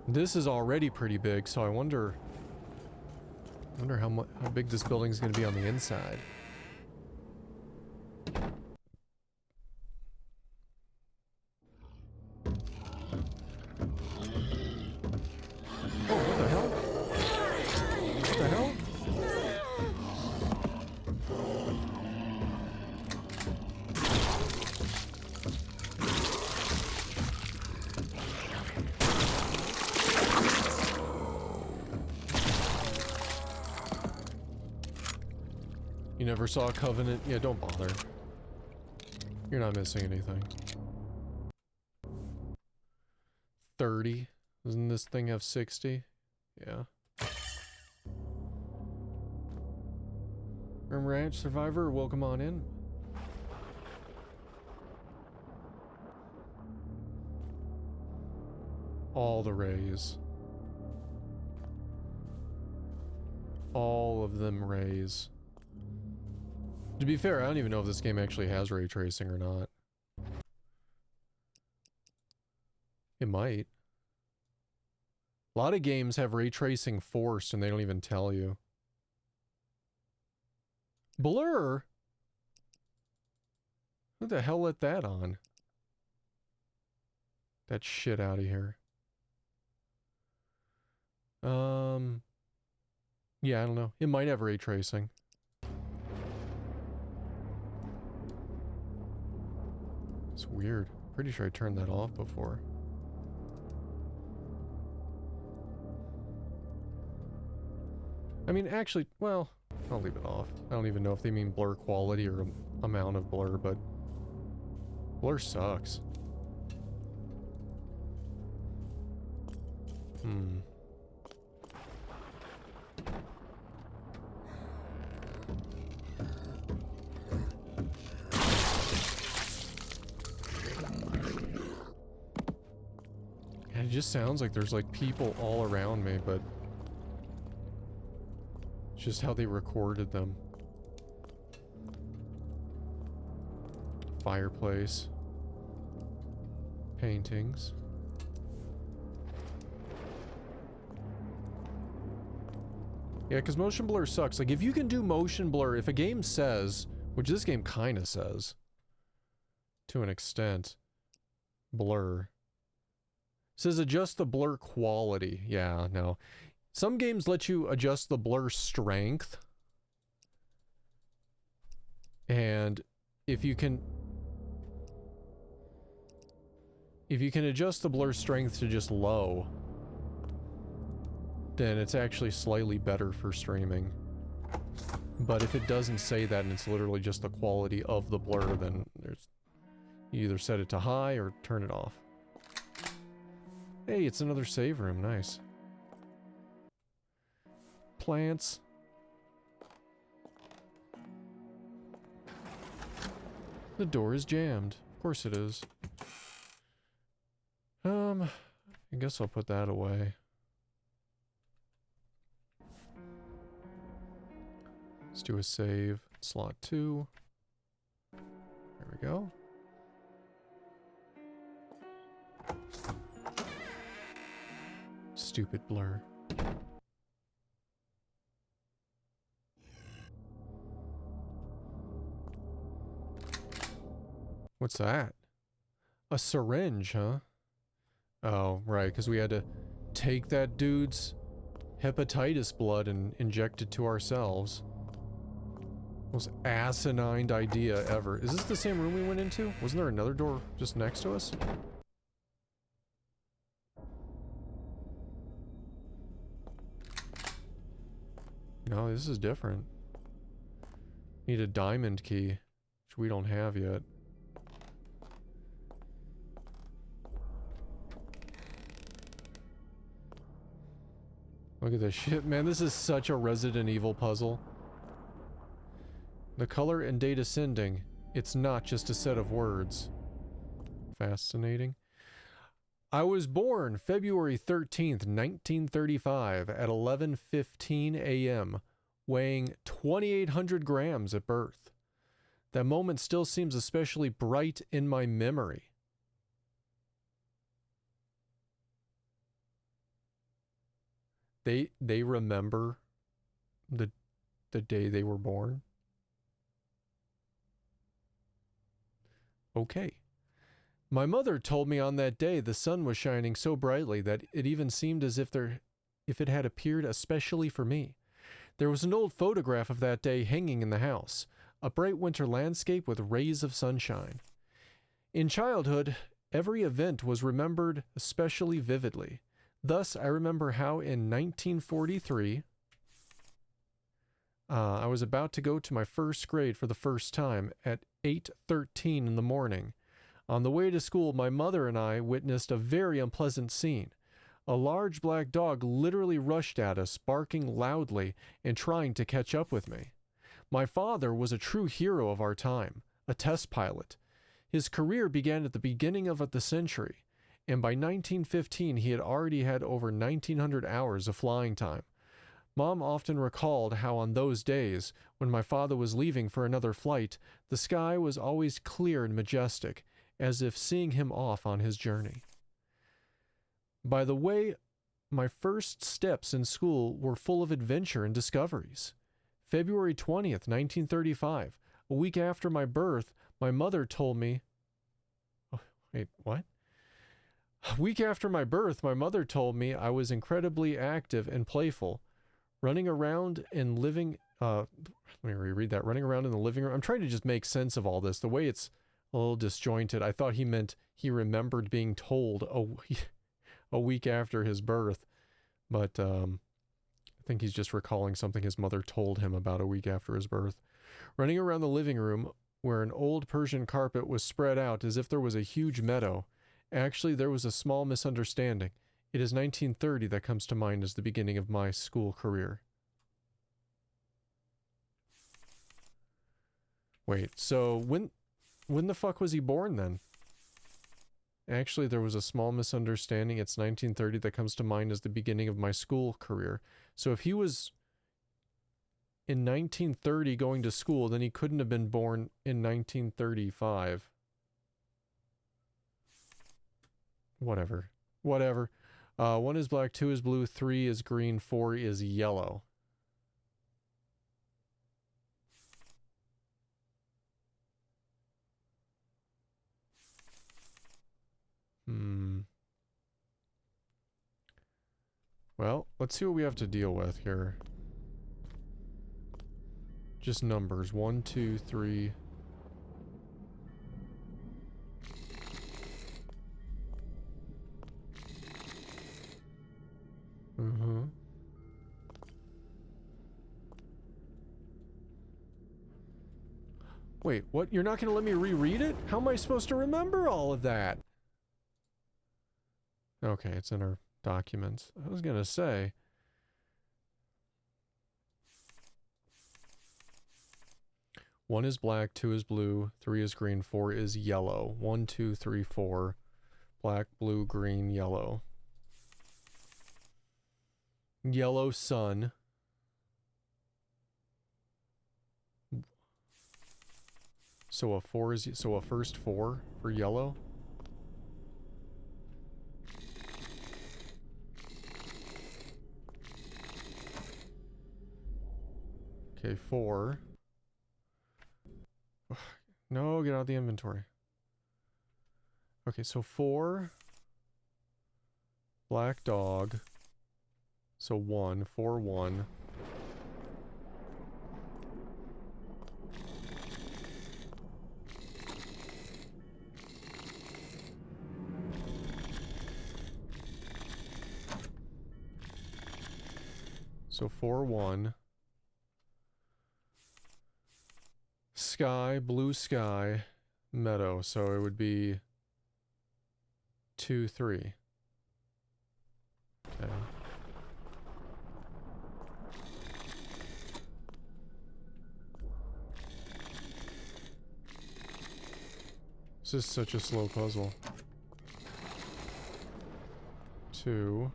This is already pretty big, so I wonder how big this building's going to be on the inside. Oh, what the hell? What the hell? You never saw Covenant? Yeah, don't bother. You're not missing anything. 30. Doesn't this thing have 60? Yeah. Ranch Survivor, welcome on in. All the rays. All of them rays. To be fair, I don't even know if this game actually has ray tracing or not. It might. A lot of games have ray tracing forced and they don't even tell you. Blur? Who the hell let that on? That shit out of here. Yeah, I don't know. It might have ray tracing. It's weird. Pretty sure I turned that off before. I mean, actually, well, I'll leave it off. I don't even know if they mean blur quality or amount of blur, but blur sucks. It just sounds like there's like people all around me, but it's just how they recorded them. Fireplace. Paintings. Yeah, because motion blur sucks. Like, if you can do motion blur, if a game says, which this game kind of says, to an extent, blur. It says adjust the blur quality. Yeah, no. Some games let you adjust the blur strength. And if you can adjust the blur strength to just low, then it's actually slightly better for streaming. But if it doesn't say that and it's literally just the quality of the blur, then you either set it to high or turn it off. Hey, it's another save room. Nice. Plants. The door is jammed. Of course it is. I guess I'll put that away. Let's do a save. Slot 2. There we go. Stupid blur. What's that? A syringe, huh? Oh, right, because we had to take that dude's hepatitis blood and inject it to ourselves. Most asinine idea ever. Is this the same room we went into? Wasn't there another door just next to us? No, this is different. Need a diamond key, which we don't have yet. Look at this shit, man. This is such a Resident Evil puzzle. The color and date ascending. It's not just a set of words. Fascinating. I was born February 13th, 1935 at 11:15 a.m., weighing 2,800 grams at birth. That moment still seems especially bright in my memory. They remember the day they were born. Okay. My mother told me on that day the sun was shining so brightly that it even seemed as if it had appeared especially for me. There was an old photograph of that day hanging in the house, a bright winter landscape with rays of sunshine. In childhood, every event was remembered especially vividly. Thus, I remember how in 1943, I was about to go to my first grade for the first time at 8:13 in the morning. On the way to school, my mother and I witnessed a very unpleasant scene. A large black dog literally rushed at us, barking loudly and trying to catch up with me. My father was a true hero of our time, a test pilot. His career began at the beginning of the century, and by 1915 he had already had over 1,900 hours of flying time. Mom often recalled how on those days, when my father was leaving for another flight, the sky was always clear and majestic, as if seeing him off on his journey. By the way, my first steps in school were full of adventure and discoveries. February 20th, 1935, a week after my birth, my mother told me... Oh, wait, what? A week after my birth, my mother told me I was incredibly active and playful, running around and living... let me reread that. Running around in the living room. I'm trying to just make sense of all this. The way it's a little disjointed. I thought he meant he remembered being told a week after his birth, but I think he's just recalling something his mother told him about a week after his birth. Running around the living room where an old Persian carpet was spread out as if there was a huge meadow. Actually, there was a small misunderstanding. It is 1930 that comes to mind as the beginning of my school career. Wait, so when the fuck was he born then? Actually, there was a small misunderstanding. It's 1930 that comes to mind as the beginning of my school career. So if he was in 1930 going to school, then he couldn't have been born in 1935. Whatever. 1 is black, 2 is blue, 3 is green, 4 is yellow. Well, let's see what we have to deal with here. Just numbers. 1, 2, 3. Wait, what? You're not going to let me reread it? How am I supposed to remember all of that? Okay, it's in our documents. I was going to say... 1 is black, 2 is blue, 3 is green, 4 is yellow. 1, 2, 3, 4. Black, blue, green, yellow. Yellow sun. So a 4 is, so a first 4 for yellow. Okay, 4. No, get out of the inventory. Okay, so 4. Black dog. So 1, 4, 1. So 4, 1. Sky, blue sky, meadow. So it would be 2, 3. Okay. This is such a slow puzzle. 2.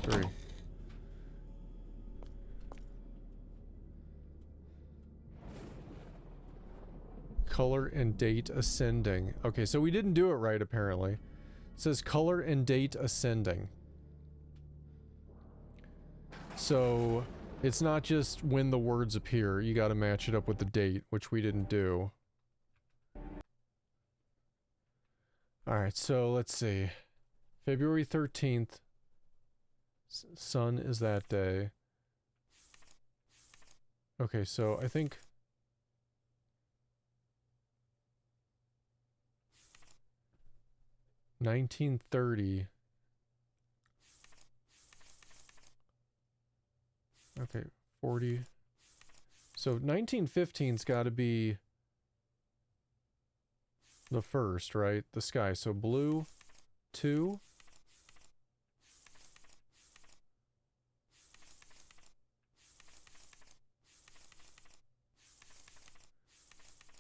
Three. Color and date ascending. Okay, so we didn't do it right, apparently. It says color and date ascending. So it's not just when the words appear. You got to match it up with the date, which we didn't do. Alright, so let's see. February 13th. Sun is that day. Okay, so I think... $1930. Okay, 40. So 1915's got to be the first, right? The sky. So blue, 2.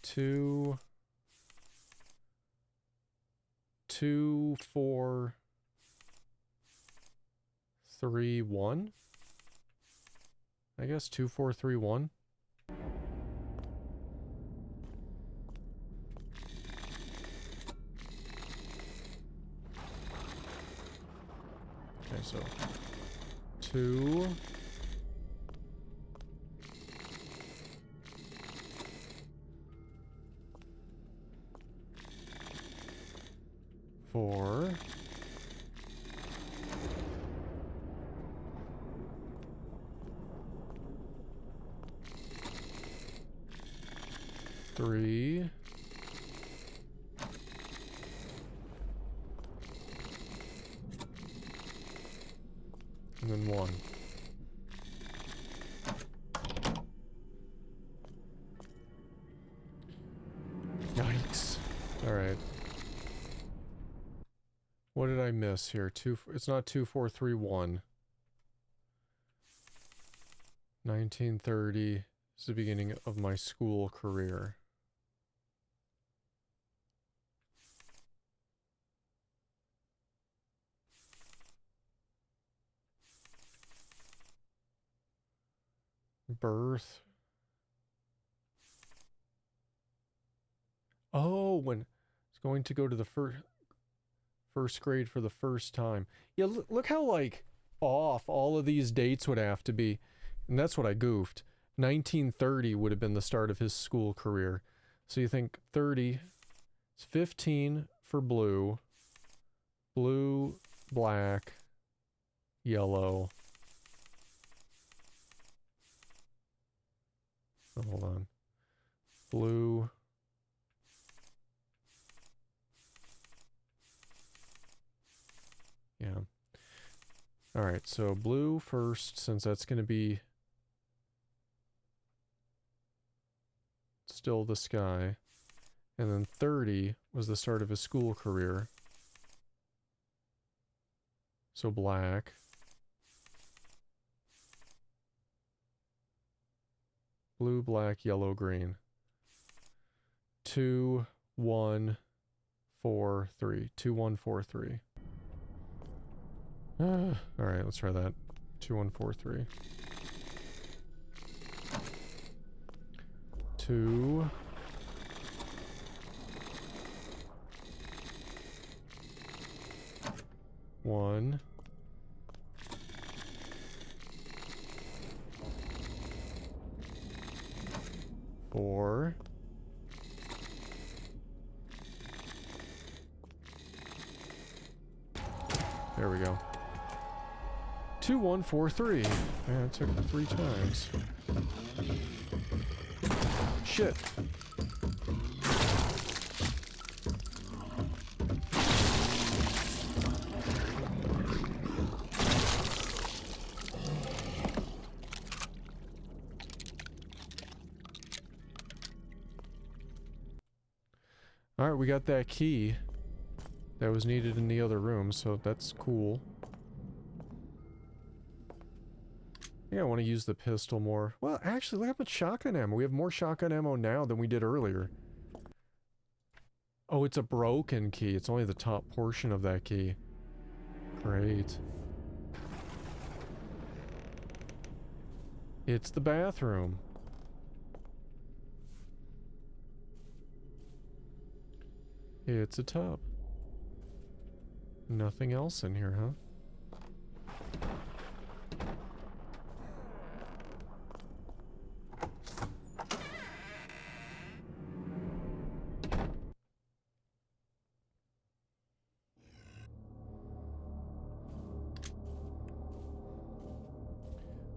Two, 2, 4, 3, 1. I guess 2, 4, 3, 1. Okay, so 2. 4. 3. And then 1. Yikes. Alright. What did I miss here? It's not 2, 4, 3, 1. 1930 is the beginning of my school career. Birth. Oh, when it's going to go to the first grade for the first time. Yeah, look how, like, off all of these dates would have to be. And that's what I goofed. 1930 would have been the start of his school career. So you think 30, it's 15 for blue, blue, black, yellow. Oh, hold on. Blue. Yeah. All right, so blue first, since that's going to be still the sky. And then 30 was the start of his school career. So black. Blue, black, yellow, green. 2, 1, 4, 3. 2, 1, 4, 3. Alright, let's try that. 2, 1, 4, 3. 2. 1. 4. There we go. 2, 1, 4, 3. Man, it took 3 times. Shit. Alright, we got that key that was needed in the other room, so that's cool. I think I want to use the pistol more. Well, actually, look how much shotgun ammo. We have more shotgun ammo now than we did earlier. Oh, it's a broken key. It's only the top portion of that key. Great. It's the bathroom. It's a tub. Nothing else in here, huh?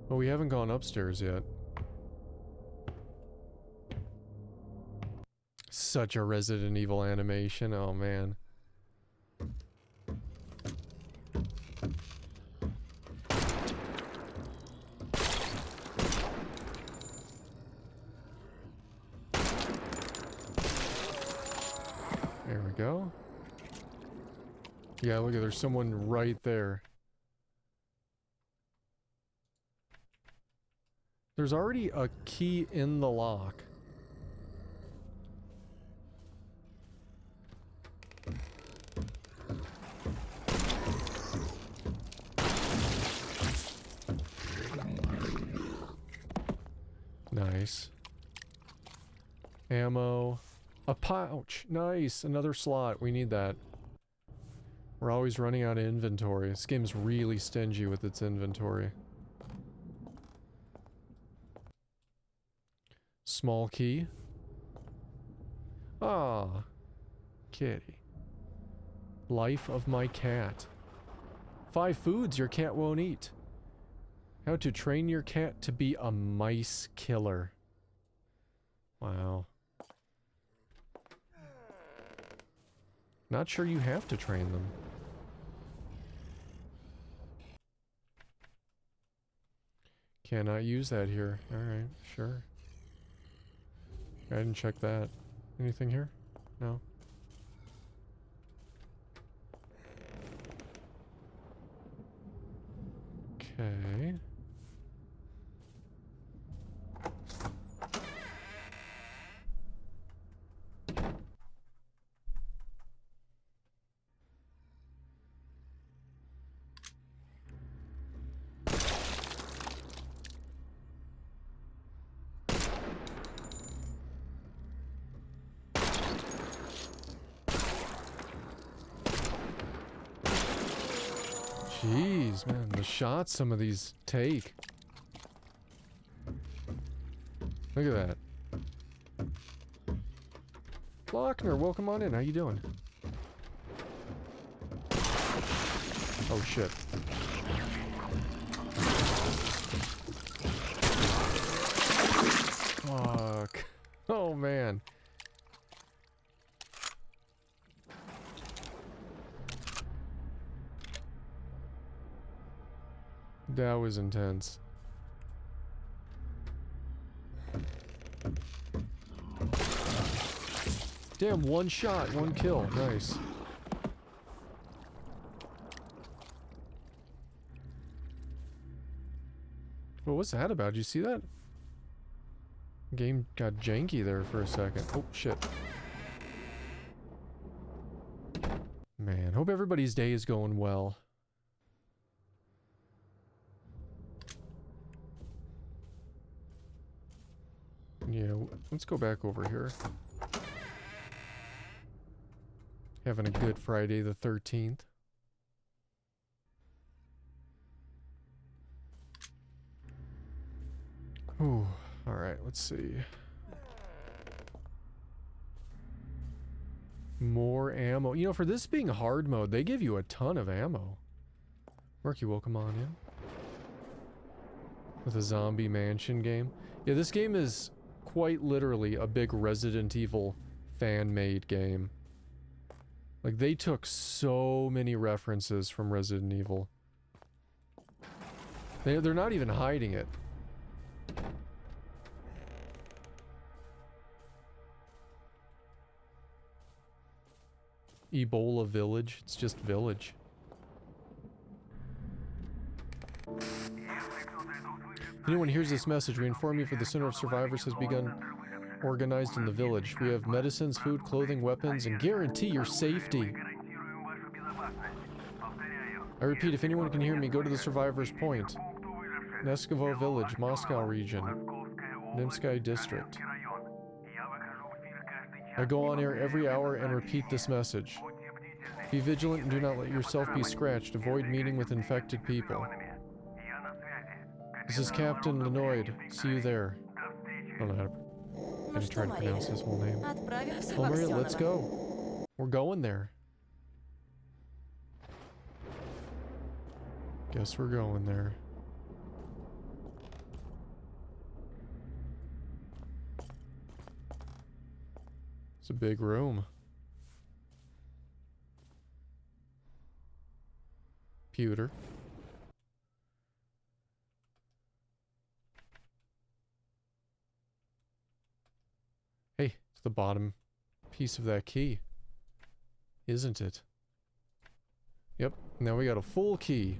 Well, we haven't gone upstairs yet. Such a Resident Evil animation, oh man. There we go. Yeah, look at, there's someone right there. There's already a key in the lock. Nice. Ammo. A pouch. Nice. Another slot. We need that. We're always running out of inventory. This game's really stingy with its inventory. Small key. Ah. Kitty. Life of my cat. 5 foods your cat won't eat. How to train your cat to be a mice killer. Wow. Not sure you have to train them. Cannot use that here. Alright, sure. I didn't check that. Anything here? No. Okay. Jeez, man, the shots some of these take. Look at that. Lochner, welcome on in. How you doing? Oh, shit. Fuck. Oh, man. That was intense. Damn, 1 shot, 1 kill. Nice. What was that about? Did you see that? Game got janky there for a second. Oh, shit. Man, hope everybody's day is going well. Yeah, let's go back over here. Having a good Friday the 13th. Ooh, alright, let's see. More ammo. You know, for this being hard mode, they give you a ton of ammo. Murky, welcome on in. With a zombie mansion game. Yeah, this game is quite literally a big Resident Evil fan-made game. Like, they took so many references from Resident Evil. They're not even hiding it. Ebola Village. It's just village. If anyone hears this message, we inform you the Center of Survivors has begun organized in the village. We have medicines, food, clothing, weapons, and guarantee your safety. I repeat, if anyone can hear me, go to the Survivors Point. Neskovo Village, Moscow region. Nimsky District. I go on air every hour and repeat this message. Be vigilant and do not let yourself be scratched. Avoid meeting with infected people. This is Captain Lenoid. See you there. I don't know how to try to pronounce his whole name. Oh, Maria, let's go. We're going there. Guess we're going there. It's a big room. Pewter. Hey, it's the bottom piece of that key. Isn't it? Yep, now we got a full key.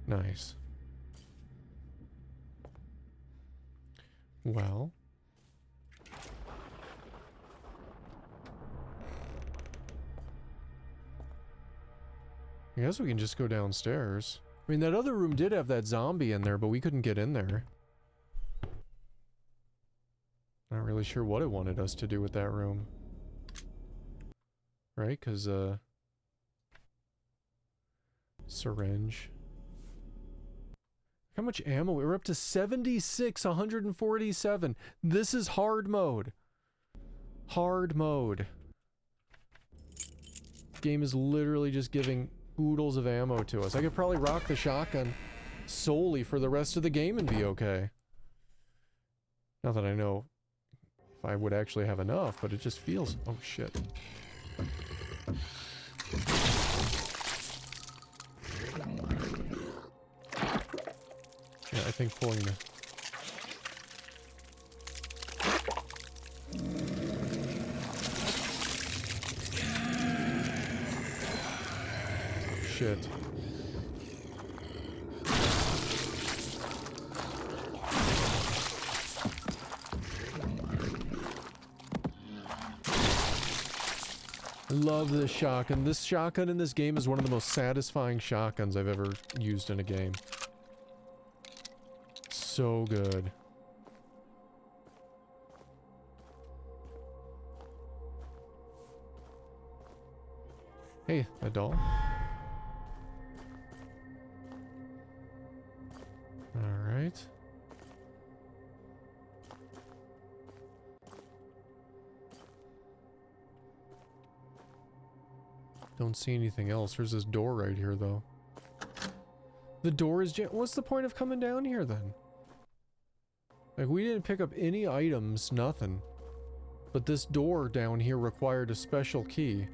Nice. Well. I guess we can just go downstairs. I mean, that other room did have that zombie in there, but we couldn't get in there. Not really sure what it wanted us to do with that room. Right? Because, syringe. How much ammo? We're up to 76, 147. This is hard mode. Hard mode. Game is literally just giving oodles of ammo to us. I could probably rock the shotgun solely for the rest of the game and be okay. Not that I know if I would actually have enough, but it just feels... Oh, shit. Yeah, I think pulling the... Shit. I love this shotgun. This shotgun in this game is one of the most satisfying shotguns I've ever used in a game. So good. Hey, a doll. Alright. Don't see anything else. There's this door right here, though. The door is what's the point of coming down here, then? Like, we didn't pick up any items, nothing. But this door down here required a special key.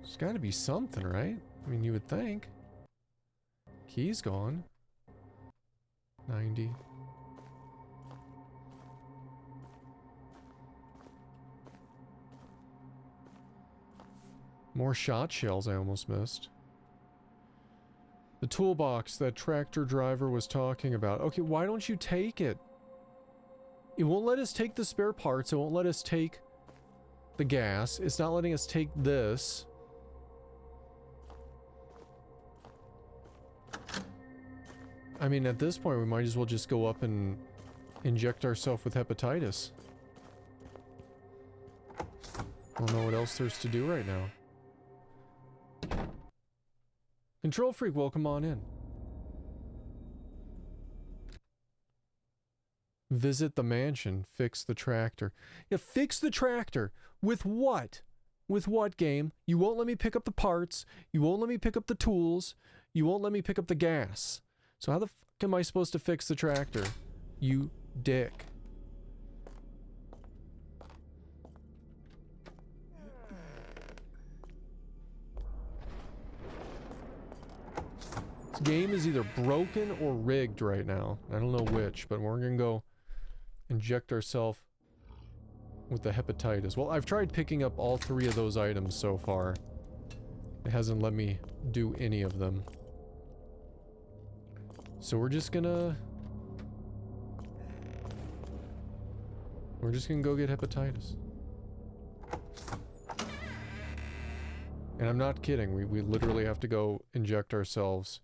There's gotta be something, right? I mean, you would think. Key's gone. 90. More shot shells I almost missed. The toolbox that tractor driver was talking about. Okay, why don't you take it? It won't let us take the spare parts. It won't let us take the gas. It's not letting us take this. I mean, at this point, we might as well just go up and inject ourselves with hepatitis. I don't know what else there's to do right now. Control Freak, welcome on in. Visit the mansion. Fix the tractor. Yeah, fix the tractor. With what? With what, game? You won't let me pick up the parts. You won't let me pick up the tools. You won't let me pick up the gas. So how the fuck am I supposed to fix the tractor? You dick. This game is either broken or rigged right now. I don't know which, but we're gonna go inject ourselves with the hepatitis. Well, I've tried picking up all 3 of those items so far. It hasn't let me do any of them. So we're just gonna go get hepatitis. And I'm not kidding. We literally have to go inject ourselves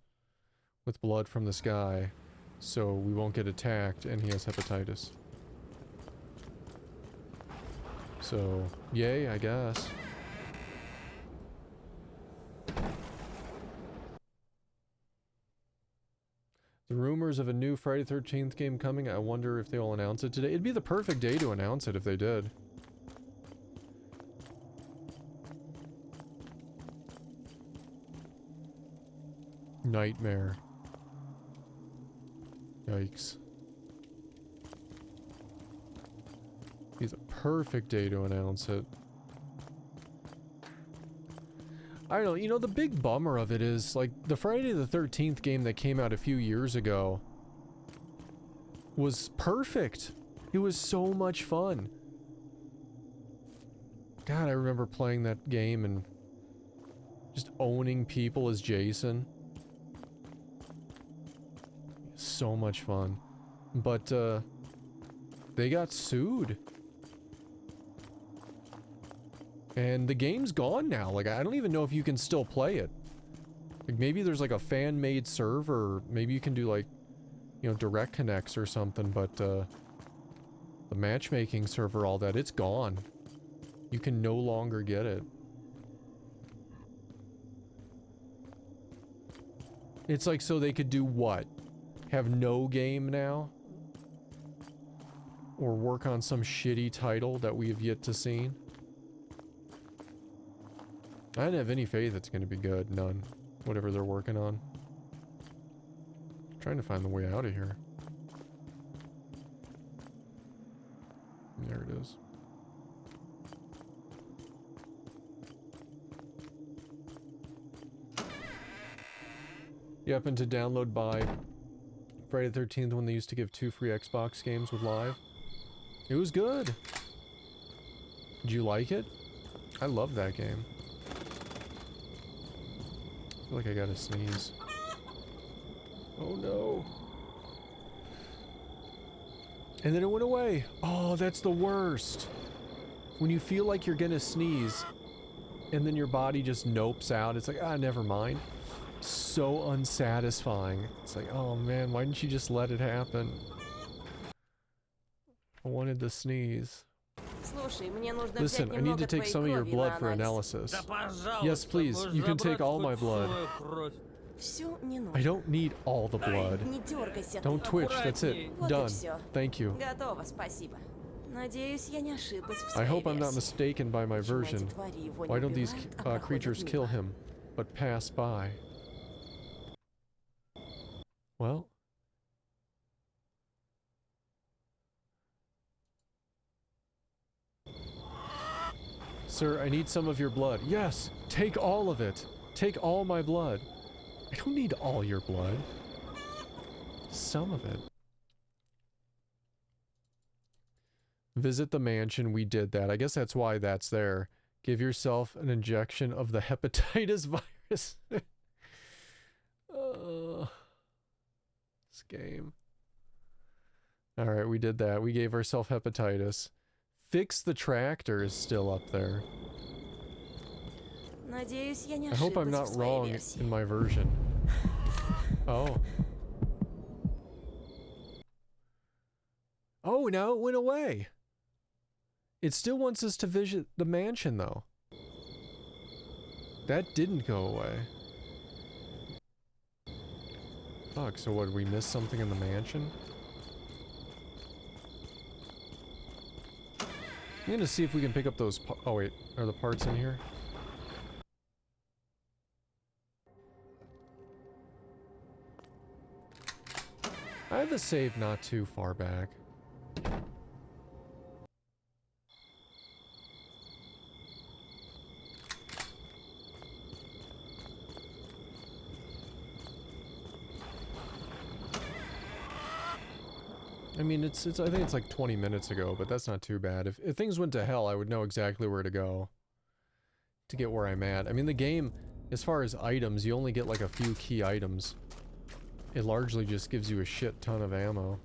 with blood from this guy so we won't get attacked and he has hepatitis. So, yay, I guess. The rumors of a new Friday the 13th game coming, I wonder if they will announce it today. It'd be the perfect day to announce it if they did. Nightmare. Yikes. It's a perfect day to announce it. I don't know, you know, the big bummer of it is, like, the Friday the 13th game that came out a few years ago was perfect. It was so much fun. God, I remember playing that game and just owning people as Jason. So much fun. But, they got sued. And the game's gone now. Like, I don't even know if you can still play it. Like, maybe there's like a fan-made server, or maybe you can do like, you know, direct connects or something, but, the matchmaking server, all that, it's gone. You can no longer get it. It's like, so they could do what? Have no game now? Or work on some shitty title that we have yet to see? I don't have any faith it's going to be good. None. Whatever they're working on. I'm trying to find the way out of here. There it is. You happen to download by Friday the 13th when they used to give 2 free Xbox games with live? It was good. Did you like it? I love that game. I feel like I gotta sneeze. Oh no. And then it went away. Oh, that's the worst. When you feel like you're gonna sneeze and then your body just nopes out. It's like, ah, never mind. So unsatisfying. It's like, oh man, why didn't you just let it happen? I wanted to sneeze. Listen, I need to take some of your blood for analysis. Yes, please. You can take all my blood. I don't need all the blood. Don't twitch. That's it. Done. Thank you. I hope I'm not mistaken by my version. Why don't these creatures kill him, but pass by? Well... Sir, I need some of your blood. Yes! Take all of it! Take all my blood! I don't need all your blood. Some of it. Visit the mansion. We did that. I guess that's why that's there. Give yourself an injection of the hepatitis virus. This game. Alright, we did that. We gave ourselves hepatitis. Fix the tractor is still up there. I hope I'm not wrong in my version. Oh. Oh, now it went away. It still wants us to visit the mansion, though. That didn't go away. Fuck, so what, we missed something in the mansion? I'm gonna see if we can pick up those oh wait, are the parts in here? I have a save not too far back. I mean, it's I think it's like 20 minutes ago, but that's not too bad. If things went to hell, I would know exactly where to go to get where I'm at. I mean, the game, as far as items, you only get like a few key items. It largely just gives you a shit ton of ammo.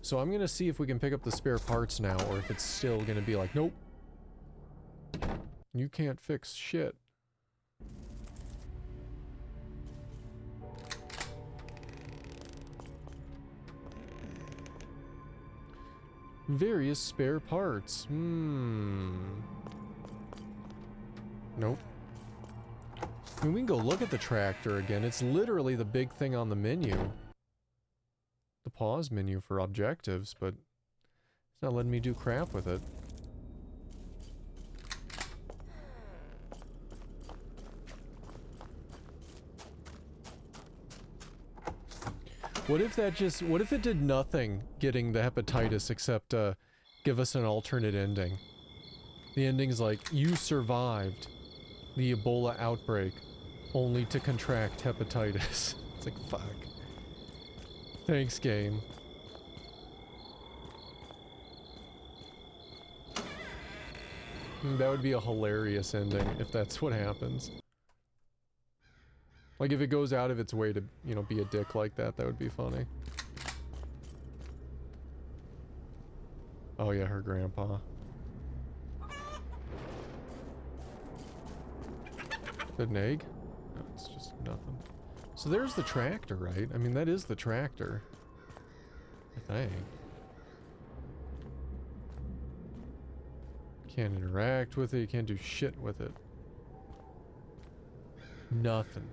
So I'm gonna see if we can pick up the spare parts now, or if it's still gonna be like, nope. You can't fix shit. Various spare parts. Nope. I mean, we can go look at the tractor again. It's literally the big thing on the menu. The pause menu for objectives, but it's not letting me do crap with it. What if that just, what if it did nothing getting the hepatitis except give us an alternate ending? The ending's like, you survived the Ebola outbreak only to contract hepatitis. It's like, fuck. Thanks, game. That would be a hilarious ending if that's what happens. Like, if it goes out of its way to, you know, be a dick like that, that would be funny. Oh yeah, her grandpa. Is that an egg? No, it's just nothing. So there's the tractor, right? I mean, that is the tractor. I think. Can't interact with it, you can't do shit with it. Nothing.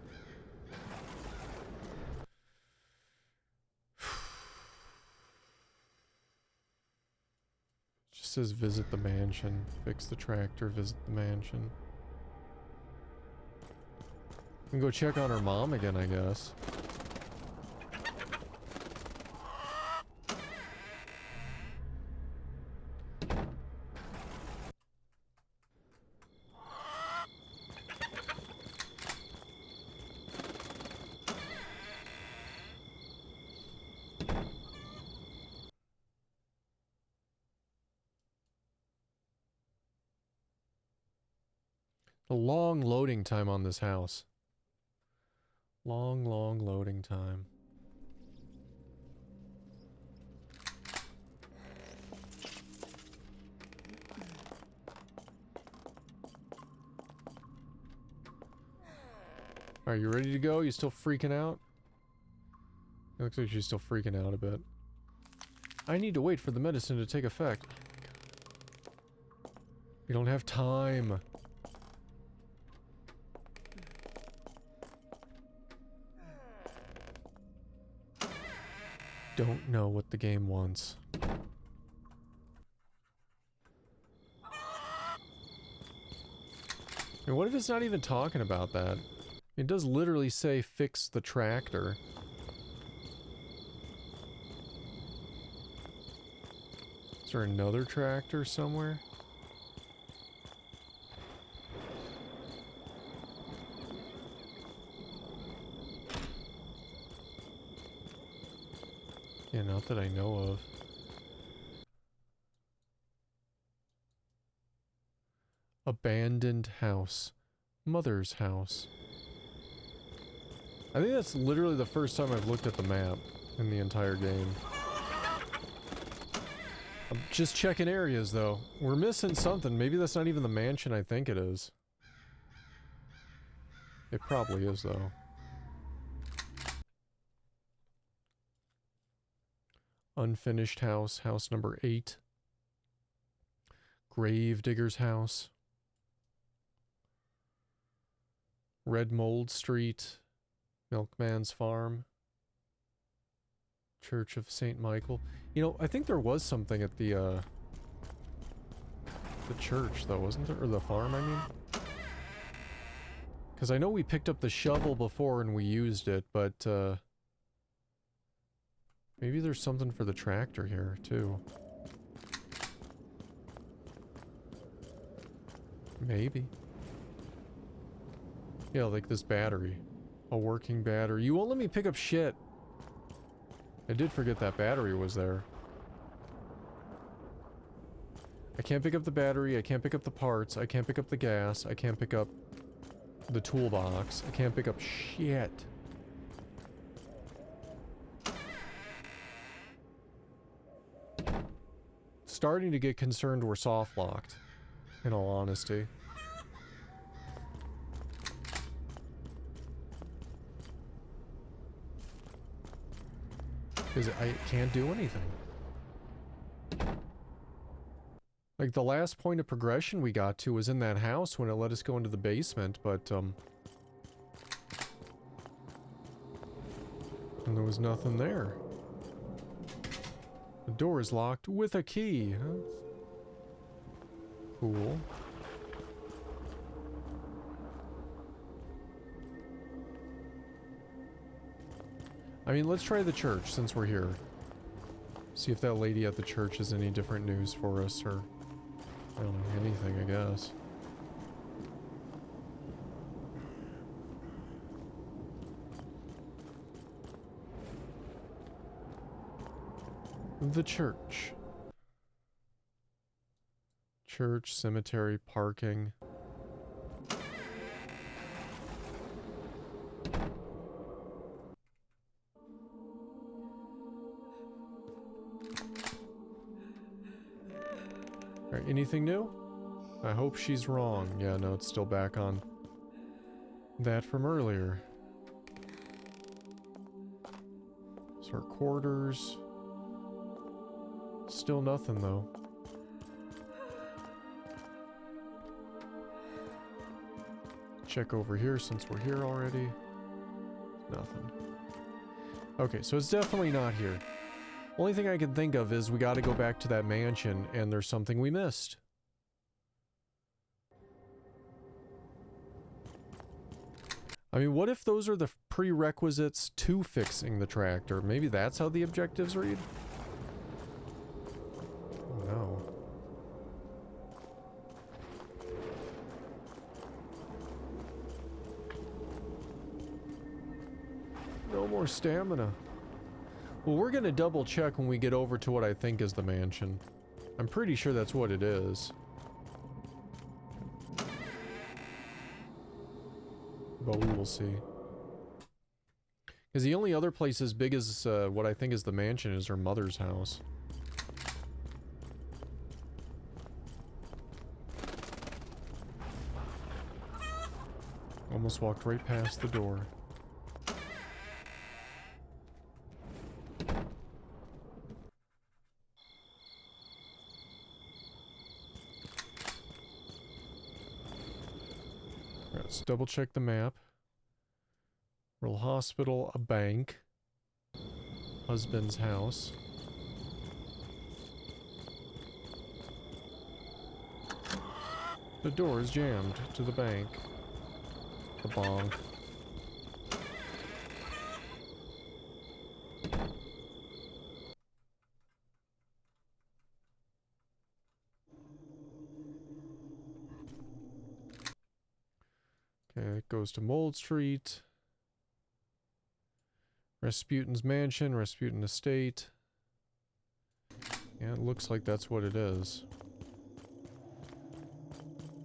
Just says visit the mansion. Fix the tractor, visit the mansion. We can go check on her mom again, I guess. A long loading time on this house. Long loading time. Are you ready to go? You still freaking out? It looks like she's still freaking out a bit. I need to wait for the medicine to take effect. We don't have time. Don't know what the game wants. And what if it's not even talking about that? It does literally say fix the tractor. Is there another tractor somewhere? Yeah, not that I know of. Abandoned house. Mother's house. I think that's literally the first time I've looked at the map. in the entire game. I'm just checking areas, though. We're missing something. Maybe that's not even the mansion I think it is. It probably is, though. Unfinished house. House number 8. Grave digger's house. Red Mold Street. Milkman's Farm. Church of St. Michael. You know, I think there was something at the church, though, wasn't there? Or the farm, I mean? Because I know we picked up the shovel before and we used it, but, maybe there's something for the tractor here, too. Maybe. Yeah, like this battery. A working battery. You won't let me pick up shit! I did forget that battery was there. I can't pick up the battery, I can't pick up the parts, I can't pick up the gas, I can't pick up the toolbox, I can't pick up shit. Starting to get concerned we're soft locked, in all honesty. Because I can't do anything. Like, the last point of progression we got to was in that house when it let us go into the basement, but, and there was nothing there. The door is locked with a key. Huh? Cool. I mean, let's try the church since we're here. See if that lady at the church has any different news for us, or I don't know, anything, I guess. The church. Church, cemetery, parking. Alright, anything new? I hope she's wrong. Yeah, no, it's still back on that from earlier. So our quarters. Still nothing, though. Check over here since we're here already. Nothing. Okay, so it's definitely not here. Only thing I can think of is we gotta go back to that mansion and there's something we missed. I mean, what if those are the prerequisites to fixing the tractor? Maybe that's how the objectives read? Oh no. No more stamina. Well, we're gonna double check when we get over to what I think is the mansion. I'm pretty sure that's what it is. But we will see. Because the only other place as big as what I think is the mansion is her mother's house. Almost walked right past the door. Let's double check the map. Rural hospital, a bank, husband's house. The door is jammed to the bank. The bonk. Okay, it goes to Mold Street. Rasputin's mansion, Rasputin estate. Yeah, it looks like that's what it is.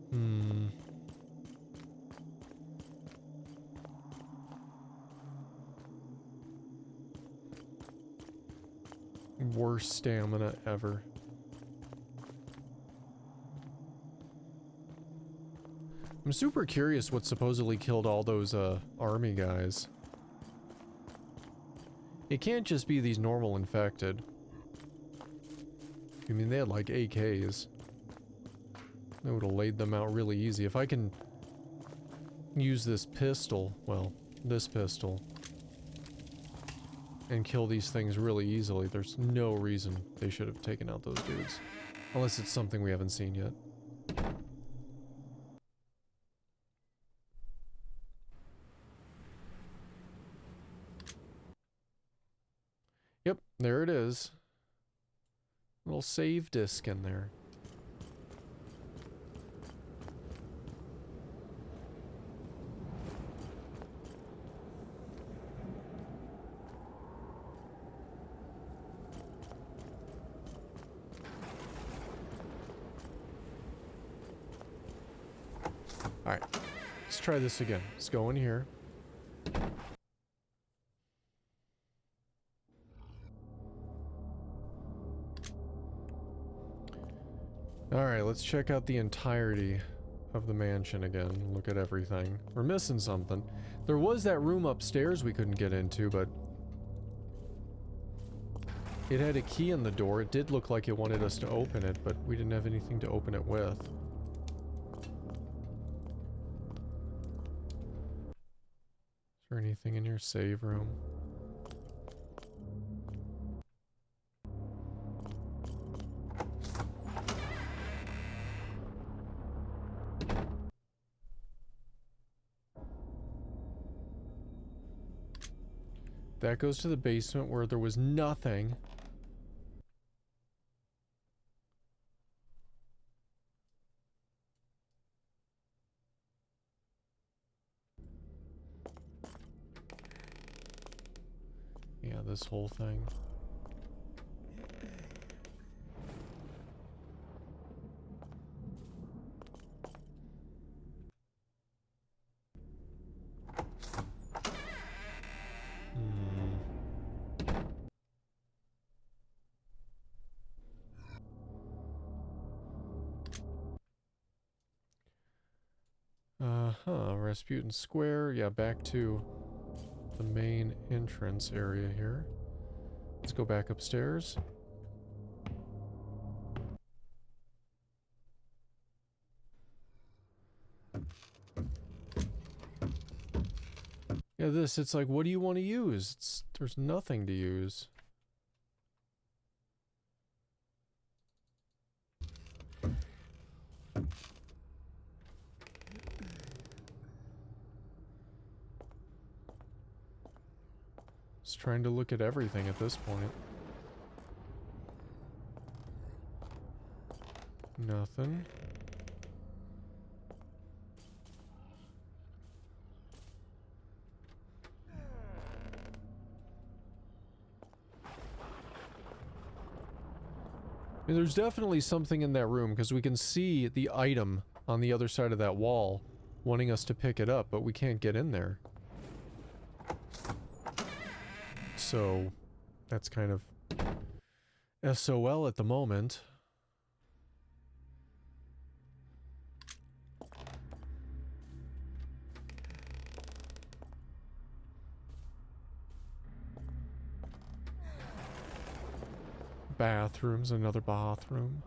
Hmm. Worst stamina ever. I'm super curious what supposedly killed all those army guys. It can't just be these normal infected. I mean, they had like AKs. That would have laid them out really easy. If I can use this pistol, well, this pistol, and kill these things really easily, there's no reason they should have taken out those dudes. Unless it's something we haven't seen yet. Yep, there it is. Little save disk in there. Alright, let's try this again. Let's go in here. Alright, let's check out the entirety of the mansion again. Look at everything. We're missing something. There was that room upstairs we couldn't get into, but it had a key in the door. It did look like it wanted us to open it, but we didn't have anything to open it with. Is there anything in your save room? That goes to the basement where there was nothing. Yeah, this whole thing. Rasputin Square. Yeah, back to the main entrance area here. Let's go back upstairs. Yeah, it's like, what do you want to use? There's nothing to use. Just trying to look at everything at this point. Nothing. I mean, there's definitely something in that room because we can see the item on the other side of that wall wanting us to pick it up, but we can't get in there. So that's kind of SOL at the moment. Bathrooms, another bathroom.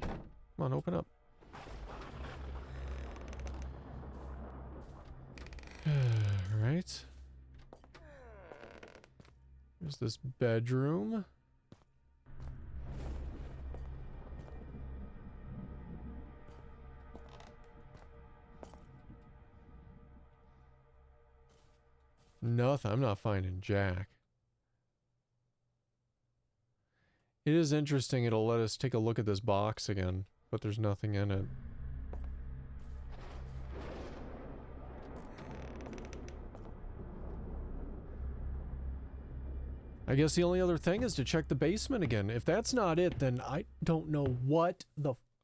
Come on, open up. Right. There's this bedroom. Nothing. I'm not finding Jack. It is interesting. It'll let us take a look at this box again, but there's nothing in it. I guess the only other thing is to check the basement again. If that's not it, then I don't know what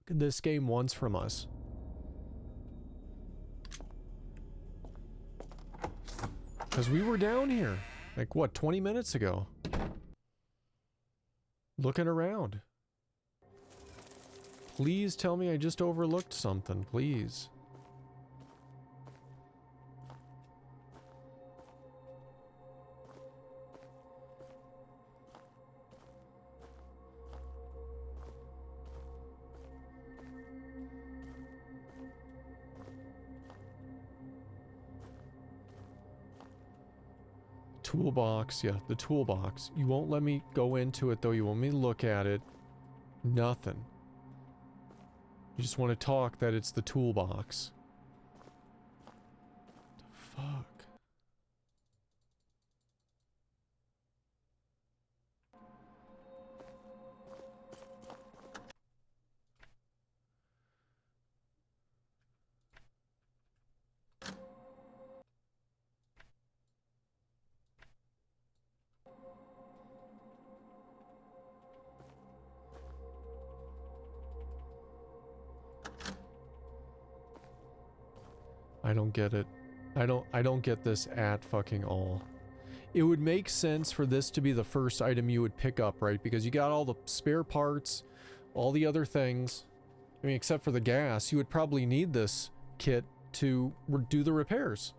this game wants from us. Because we were down here. Like, what, 20 minutes ago? Looking around. Please tell me I just overlooked something, please. Toolbox, yeah, the toolbox. You won't let me go into it though, you want me to look at it. Nothing. You just want to talk that it's the toolbox. The fuck? I don't get it. I don't get this at fucking all. It would make sense for this to be the first item you would pick up, right? Because you got all the spare parts, all the other things. I mean, except for the gas, you would probably need this kit to do the repairs.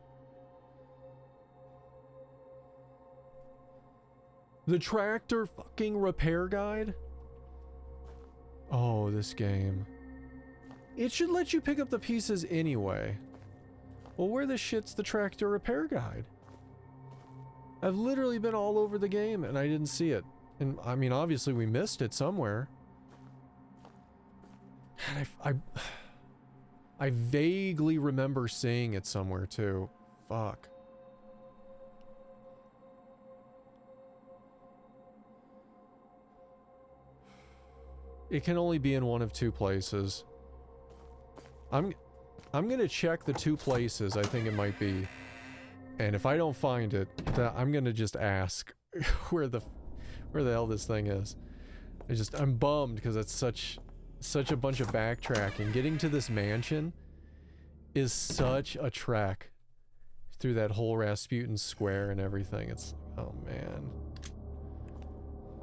The tractor fucking repair guide? Oh, this game. It should let you pick up the pieces anyway. Well, where the shit's the tractor repair guide? I've literally been all over the game and I didn't see it. And I mean, obviously we missed it somewhere. And I vaguely remember seeing it somewhere too. Fuck. It can only be in one of two places. I'm gonna check the two places I think it might be. And if I don't find it, I'm gonna just ask where the hell this thing is. I'm bummed because it's such a bunch of backtracking. Getting to this mansion is such a trek through that whole Rasputin Square and everything. It's, oh man.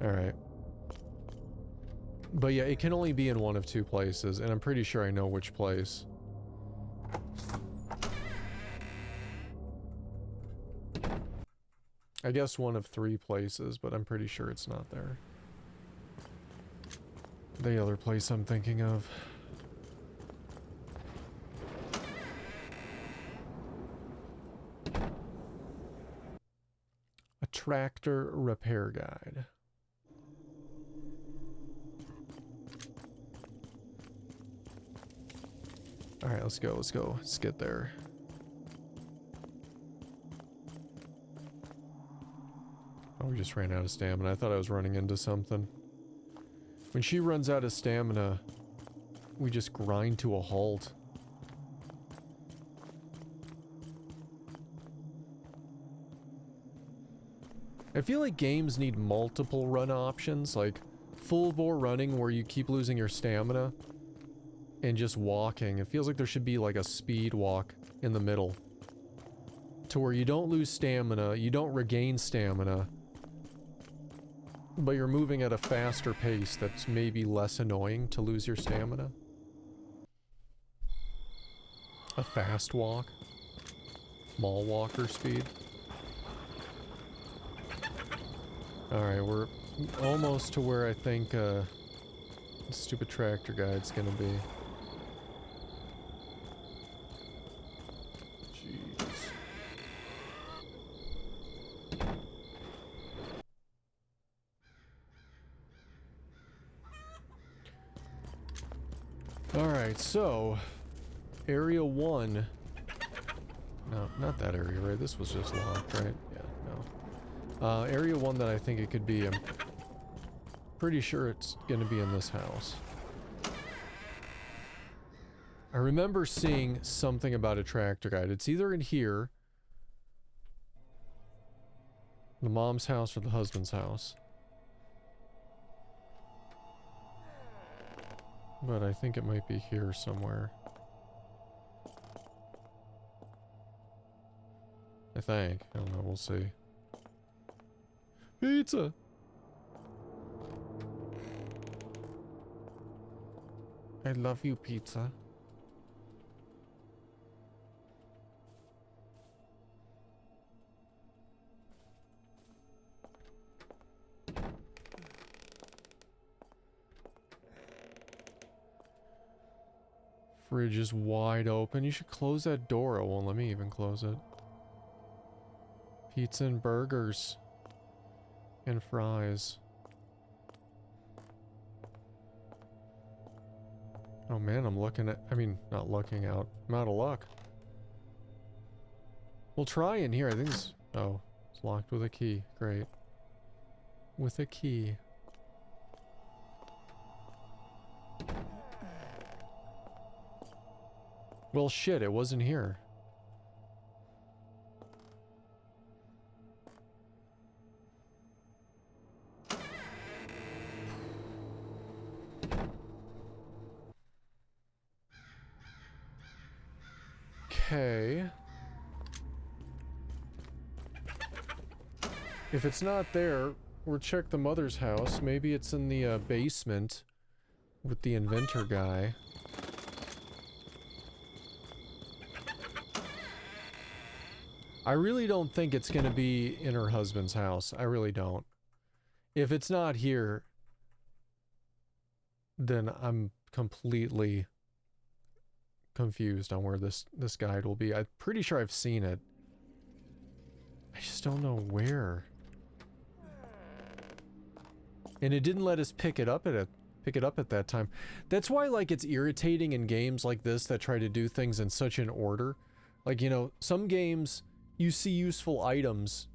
Alright. But yeah, it can only be in one of two places, and I'm pretty sure I know which place. I guess one of three places, but I'm pretty sure it's not there. The other place I'm thinking of. A tractor repair guide. Alright, let's go, let's go. Let's get there. Oh, we just ran out of stamina. I thought I was running into something. When she runs out of stamina, we just grind to a halt. I feel like games need multiple run options, like full bore running where you keep losing your stamina, and just walking. It feels like there should be like a speed walk in the middle, to where you don't lose stamina, you don't regain stamina, but you're moving at a faster pace that's maybe less annoying to lose your stamina. A fast walk. Mall walker speed. Alright, we're almost to where I think the stupid tractor guide's gonna be. Jeez. Alright, so Area 1. No, not that area, right? This was just locked, right? Yeah, no. Area 1 that I think it could be, I'm pretty sure it's gonna be in this house. I remember seeing something about a tractor guide. It's either in here, the mom's house, or the husband's house. But I think it might be here somewhere. I think. I don't know, we'll see. Pizza! I love you, pizza. Fridge is wide open. You should close that door. It won't let me even close it. Pizza and burgers. And fries. Oh man, I'm looking at... I mean, not looking out. I'm out of luck. We'll try in here. I think it's... Oh, it's locked with a key. Great. With a key. Well, shit, it wasn't here. Okay. If it's not there, we'll check the mother's house. Maybe it's in the basement with the inventor guy. I really don't think it's gonna be in her husband's house. I really don't. If it's not here, then I'm completely confused on where this guide will be. I'm pretty sure I've seen it. I just don't know where. And it didn't let us pick it up at that time. That's why, like, it's irritating in games like this that try to do things in such an order. Like, you know, some games you see useful items,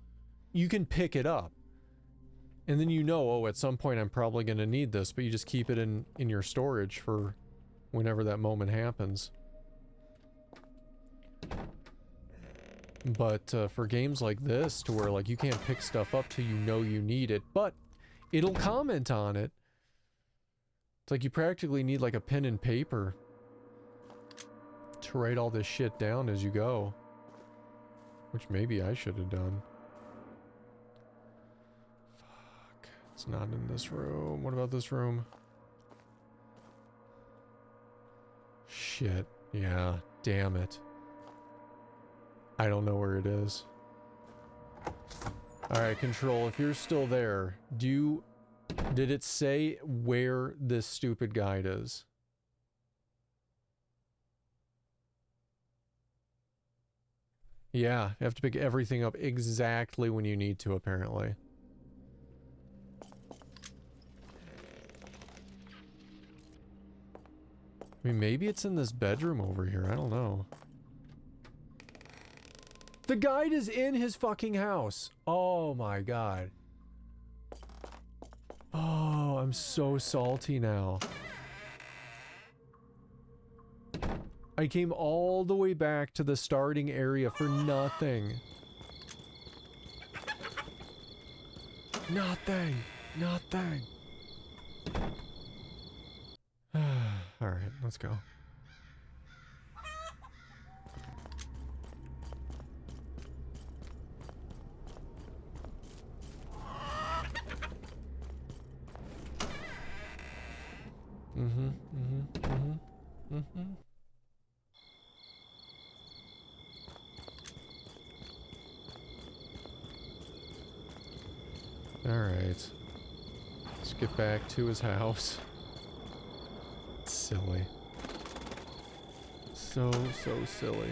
you can pick it up. And then you know, oh, at some point I'm probably going to need this, but you just keep it in your storage for whenever that moment happens. But for games like this, to where like you can't pick stuff up till you know you need it, but it'll comment on it. It's like you practically need like a pen and paper to write all this shit down as you go. Which maybe I should have done. Fuck. It's not in this room. What about this room? Shit. Yeah. Damn it. I don't know where it is. Alright, Control, if you're still there, did it say where this stupid guide is? Yeah, you have to pick everything up exactly when you need to, apparently. I mean, maybe it's in this bedroom over here. I don't know. The guide is in his fucking house. Oh my god. Oh, I'm so salty now. I came all the way back to the starting area for nothing. Nothing. Nothing. Alright, let's go. Alright. Let's get back to his house. Silly. So silly.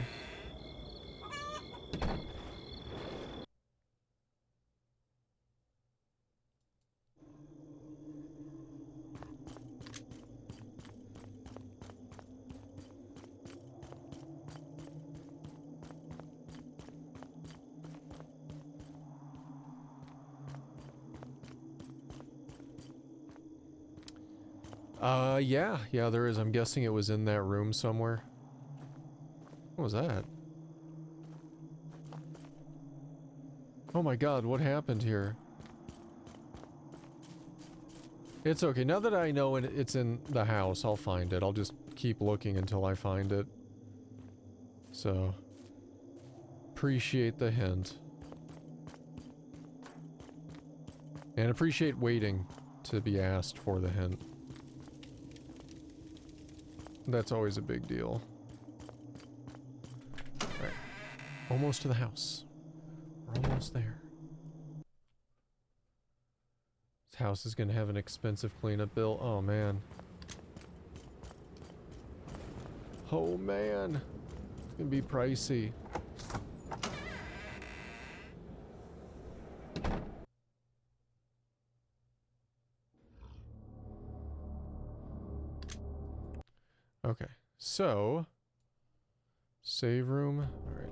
Yeah, there is. I'm guessing it was in that room somewhere. What was that? Oh my god, what happened here? It's okay. Now that I know it's in the house, I'll find it. I'll just keep looking until I find it. So, appreciate the hint. And appreciate waiting to be asked for the hint. That's always a big deal. Alright. Almost to the house. We're almost there. This house is gonna have an expensive cleanup bill. Oh man. Oh man. It's gonna be pricey. Okay, so save room. All right.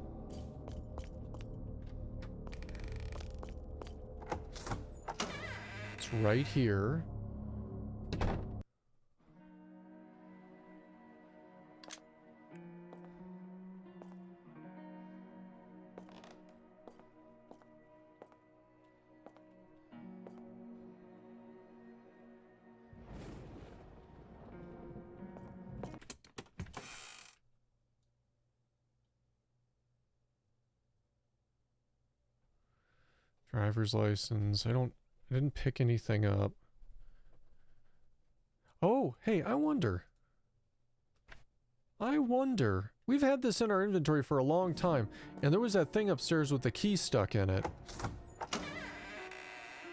It's right here. Driver's license. I didn't pick anything up. Oh, hey, I wonder. We've had this in our inventory for a long time, and there was that thing upstairs with the key stuck in it.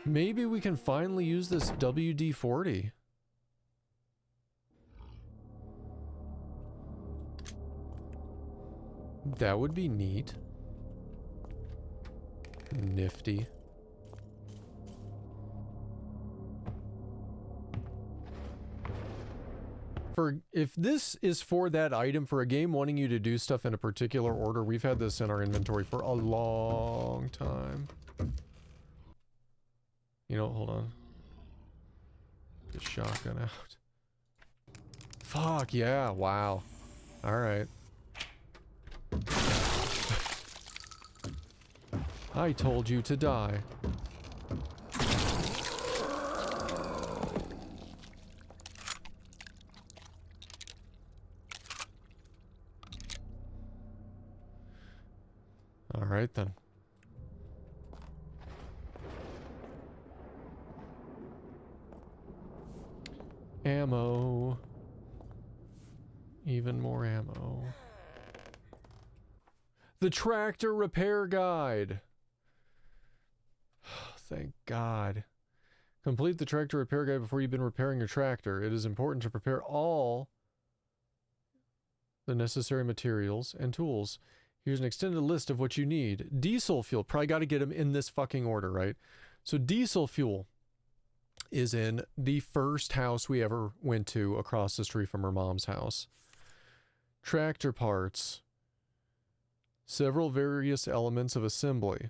Maybe we can finally use this WD-40. That would be neat. Nifty. If this is for that item, for a game wanting you to do stuff in a particular order, we've had this in our inventory for a long time. You know, hold on. Get shotgun out. Fuck yeah, wow. Alright. I told you to die. All right then. Ammo. Even more ammo. The tractor repair guide. Thank God. Complete the tractor repair guide before you've been repairing your tractor. It is important to prepare all the necessary materials and tools. Here's an extended list of what you need. Diesel fuel. Probably got to get them in this fucking order, right? So diesel fuel is in the first house we ever went to across the street from her mom's house. Tractor parts. Several various elements of assembly.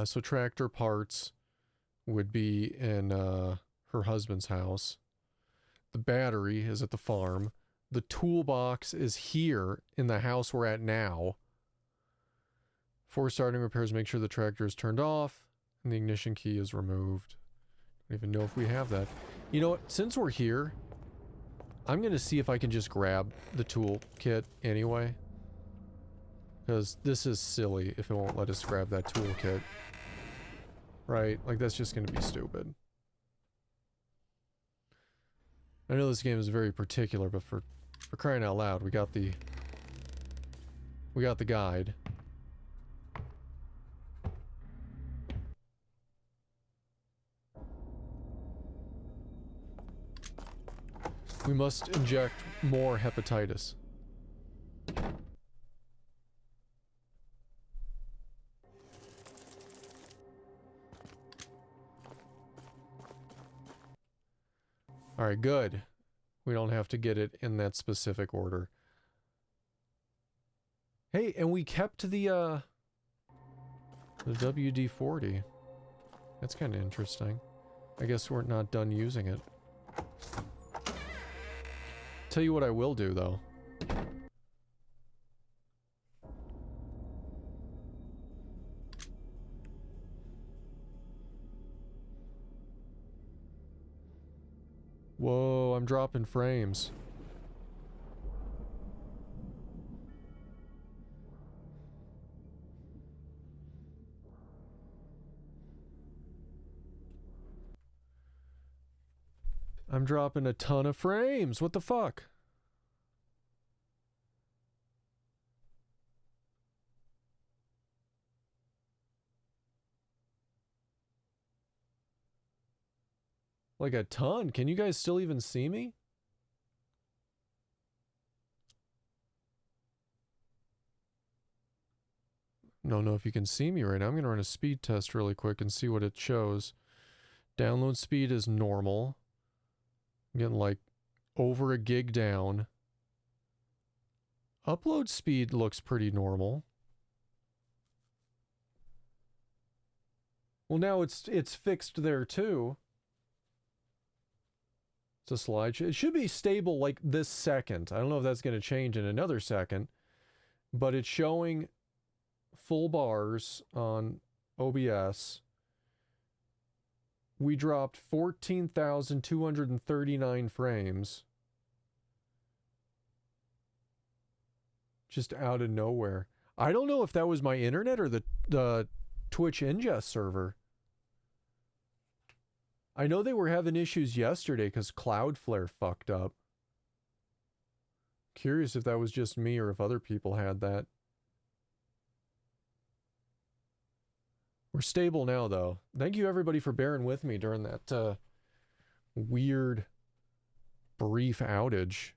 So tractor parts would be in her husband's house. The battery is at the farm. The toolbox is here in the house we're at now. For starting repairs, make sure the tractor is turned off and the ignition key is removed. I don't even know if we have that. You know what? Since we're here, I'm going to see if I can just grab the tool kit anyway. Because this is silly if it won't let us grab that toolkit. Right? Like, that's just going to be stupid. I know this game is very particular, but for crying out loud, we got the guide. We must inject more hepatitis. All right, good. We don't have to get it in that specific order. Hey, and we kept the WD-40. That's kind of interesting. I guess we're not done using it. Tell you what I will do, though. Whoa, I'm dropping frames. I'm dropping a ton of frames. What the fuck? Like a ton. Can you guys still even see me? Don't know if you can see me right now. I'm going to run a speed test really quick and see what it shows. Download speed is normal. I'm getting like over a gig down. Upload speed looks pretty normal. Well, now it's fixed there too. It's a slideshow. It should be stable like this second. I don't know if that's going to change in another second, but it's showing full bars on OBS. We dropped 14,239 frames. Just out of nowhere. I don't know if that was my internet or the Twitch ingest server. I know they were having issues yesterday because Cloudflare fucked up. Curious if that was just me or if other people had that. We're stable now, though. Thank you, everybody, for bearing with me during that weird, brief outage.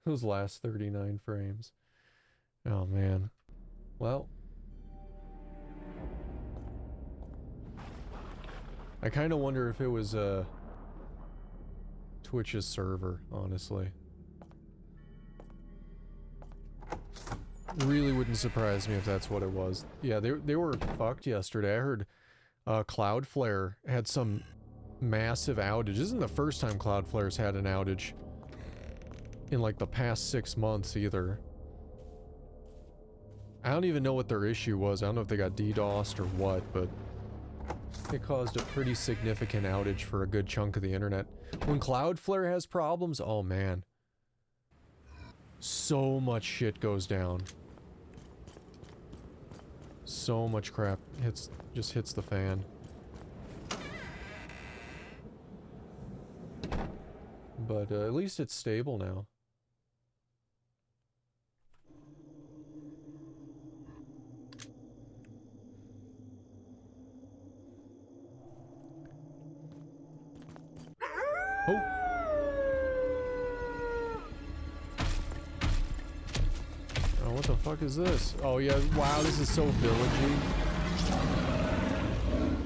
Those last 39 frames. Oh, man. Well, I kind of wonder if it was Twitch's server, honestly. Really wouldn't surprise me if that's what it was. Yeah, they were fucked yesterday. I heard Cloudflare had some massive outage. This isn't the first time Cloudflare's had an outage in like the past 6 months either. I don't even know what their issue was. I don't know if they got DDoSed or what, but it caused a pretty significant outage for a good chunk of the internet. When Cloudflare has problems, oh man. So much shit goes down. So much crap just hits the fan. But at least it's stable now. Oh! Oh, what the fuck is this? Oh yeah, wow, this is so villagey.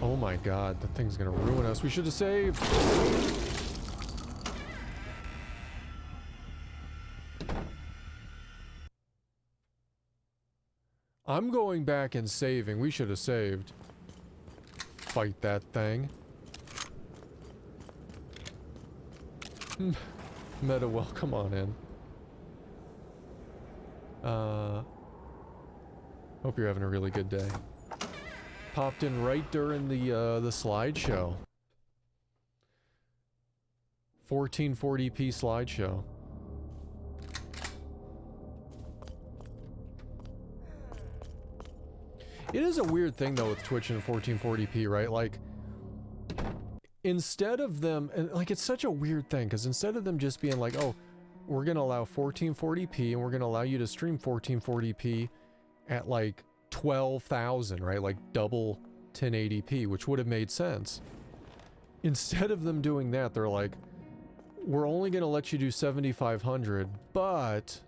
Oh my god, that thing's gonna ruin us. We should have saved. I'm going back and saving. We should have saved. Fight that thing. Meta, welcome on in. Hope you're having a really good day. Popped in right during the slideshow. 1440p slideshow. It is a weird thing though with Twitch and 1440p, right? Like, instead of them, and like, it's such a weird thing because instead of them just being like, oh, we're gonna allow 1440p and we're gonna allow you to stream 1440p at like 12,000, right? Like double 1080p, which would have made sense. Instead of them doing that, they're like, we're only gonna let you do 7500, but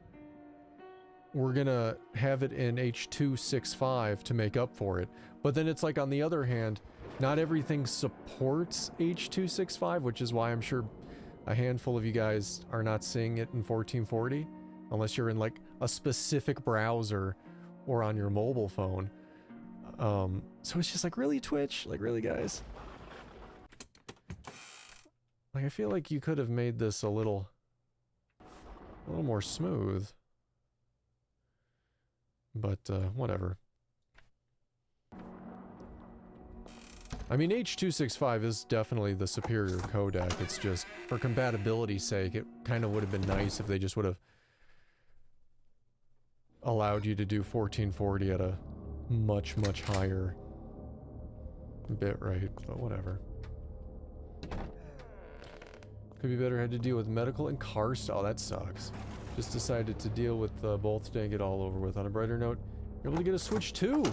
we're gonna have it in H.265 to make up for it. But then it's like, on the other hand, not everything supports H.265, which is why I'm sure a handful of you guys are not seeing it in 1440, unless you're in like a specific browser or on your mobile phone. So it's just like, really, Twitch? Like, really, guys? Like, I feel like you could have made this a little more smooth. But, whatever. I mean, H.265 is definitely the superior codec. It's just, for compatibility's sake, it kind of would have been nice if they just would have allowed you to do 1440 at a much higher bit rate, but whatever. Could be better. Had to deal with medical and car style. That sucks. Just decided to deal with both today and get all over with. On a brighter note, you're able to get a Switch 2.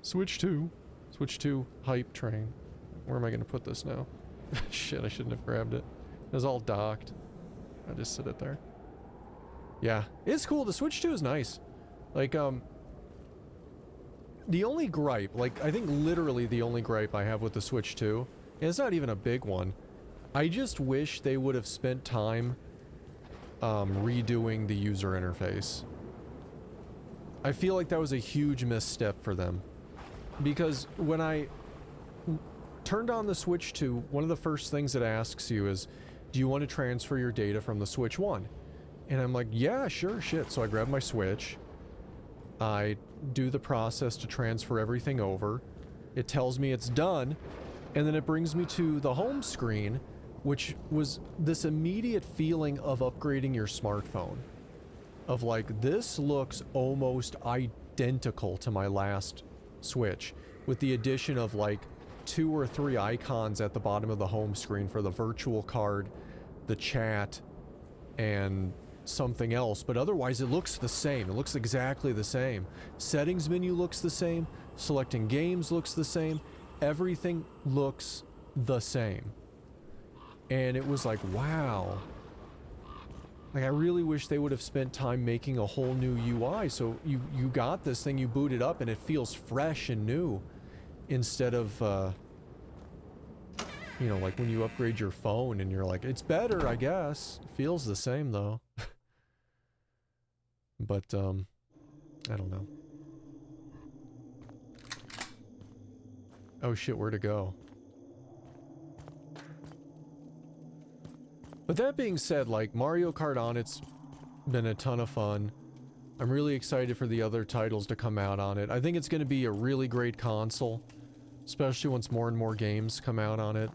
Switch 2. Switch 2 hype train. Where am I going to put this now? Shit, I shouldn't have grabbed it. It was all docked. I just sit it there. Yeah, it's cool. The Switch 2 is nice. Like, the only gripe, like, I think literally the only gripe I have with the Switch 2, and it's not even a big one, I just wish they would have spent time redoing the user interface. I feel like that was a huge misstep for them. Because when I turned on the Switch 2, one of the first things it asks you is, do you want to transfer your data from the Switch 1? And I'm like, yeah, sure, shit. So I grab my Switch. I do the process to transfer everything over. It tells me it's done. And then it brings me to the home screen, which was this immediate feeling of upgrading your smartphone. Of like, this looks almost identical to my last Switch, with the addition of like 2 or 3 icons at the bottom of the home screen for the virtual card, the chat, and something else. But otherwise it looks the same. It looks exactly the same. Settings menu looks the same. Selecting games looks the same. Everything looks the same. And it was like, wow. Like, I really wish they would have spent time making a whole new UI. So you got this thing, you boot it up, and it feels fresh and new. Instead of, you know, like when you upgrade your phone and you're like, it's better, I guess. It feels the same, though. But, I don't know. Oh shit, where to go? But that being said, like, Mario Kart on it's been a ton of fun. I'm really excited for the other titles to come out on it. I think it's going to be a really great console, especially once more and more games come out on it.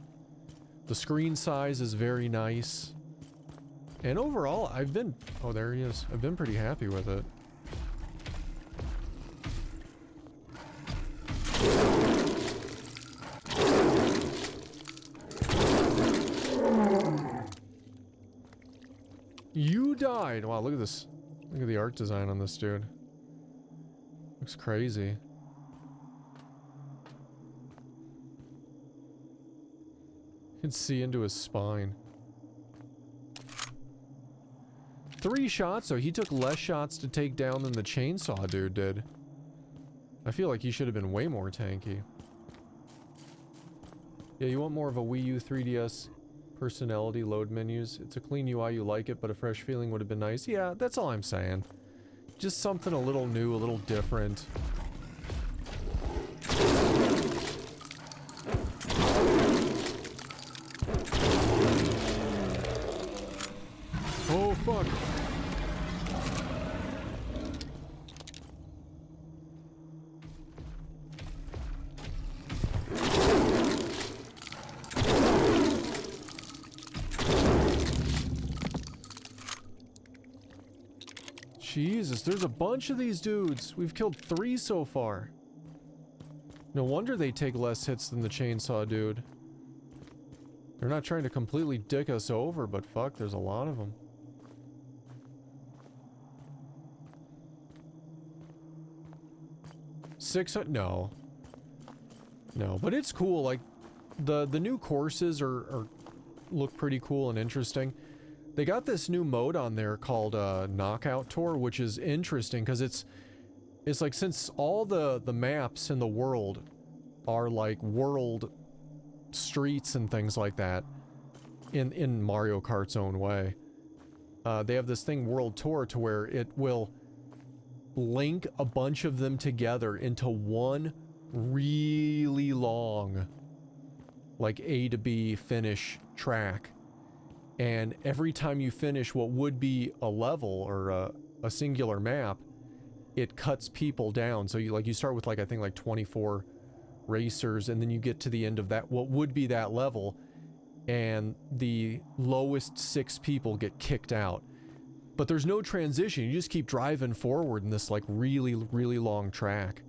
The screen size is very nice. And overall, I've been... Oh, there he is. I've been pretty happy with it. You died! Wow, look at this. Look at the art design on this dude. Looks crazy. You can see into his spine. 3 shots, so he took less shots to take down than the chainsaw dude did. I feel like he should have been way more tanky. Yeah, you want more of a Wii U 3DS personality load menus. It's a clean UI, you like it, but a fresh feeling would have been nice. Yeah, that's all I'm saying. Just something a little new, a little different. Oh, fuck. Jesus, there's a bunch of these dudes. We've killed 3 so far. No wonder they take less hits than the chainsaw dude. They're not trying to completely dick us over, but fuck, there's a lot of them. No. No, but it's cool. Like, the new courses are look pretty cool and interesting. They got this new mode on there called Knockout Tour, which is interesting because it's like, since all the maps in the world are like world streets and things like that in Mario Kart's own way, they have this thing, World Tour, to where it will link a bunch of them together into one really long, like A to B finish track. And every time you finish what would be a level or a singular map, it cuts people down. So you start with, like, I think like 24 racers, and then you get to the end of that, what would be that level, and the lowest 6 people get kicked out. But there's no transition. You just keep driving forward in this like really, really long track.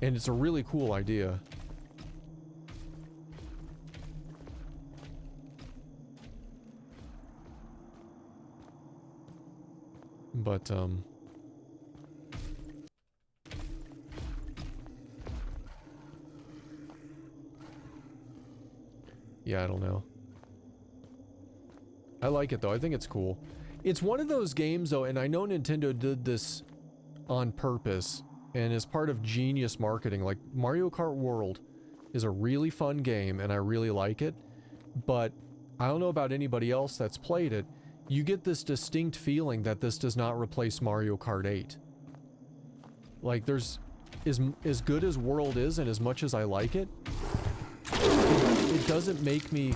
And it's a really cool idea. But, yeah, I don't know. I like it though. I think it's cool. It's one of those games though, and I know Nintendo did this on purpose and as part of genius marketing. Like Mario Kart World is a really fun game and I really like it, but I don't know about anybody else that's played it. You get this distinct feeling that this does not replace Mario Kart 8. Like there's as good as World is and as much as I like it, it doesn't make me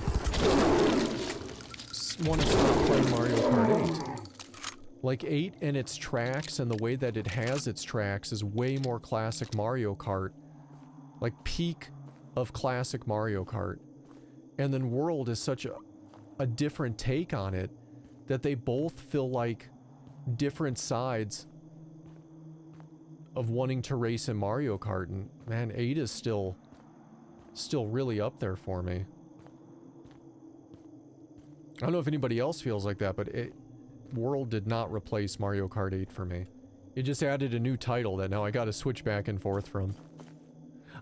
want to stop playing Mario Kart 8. Like 8 and its tracks and the way that it has its tracks is way more classic Mario Kart. Like peak of classic Mario Kart. And then World is such a different take on it that they both feel like different sides of wanting to race in Mario Kart. And man, 8 is still really up there for me. I don't know if anybody else feels like that, but World did not replace Mario Kart 8 for me. It just added a new title that now I gotta switch back and forth from.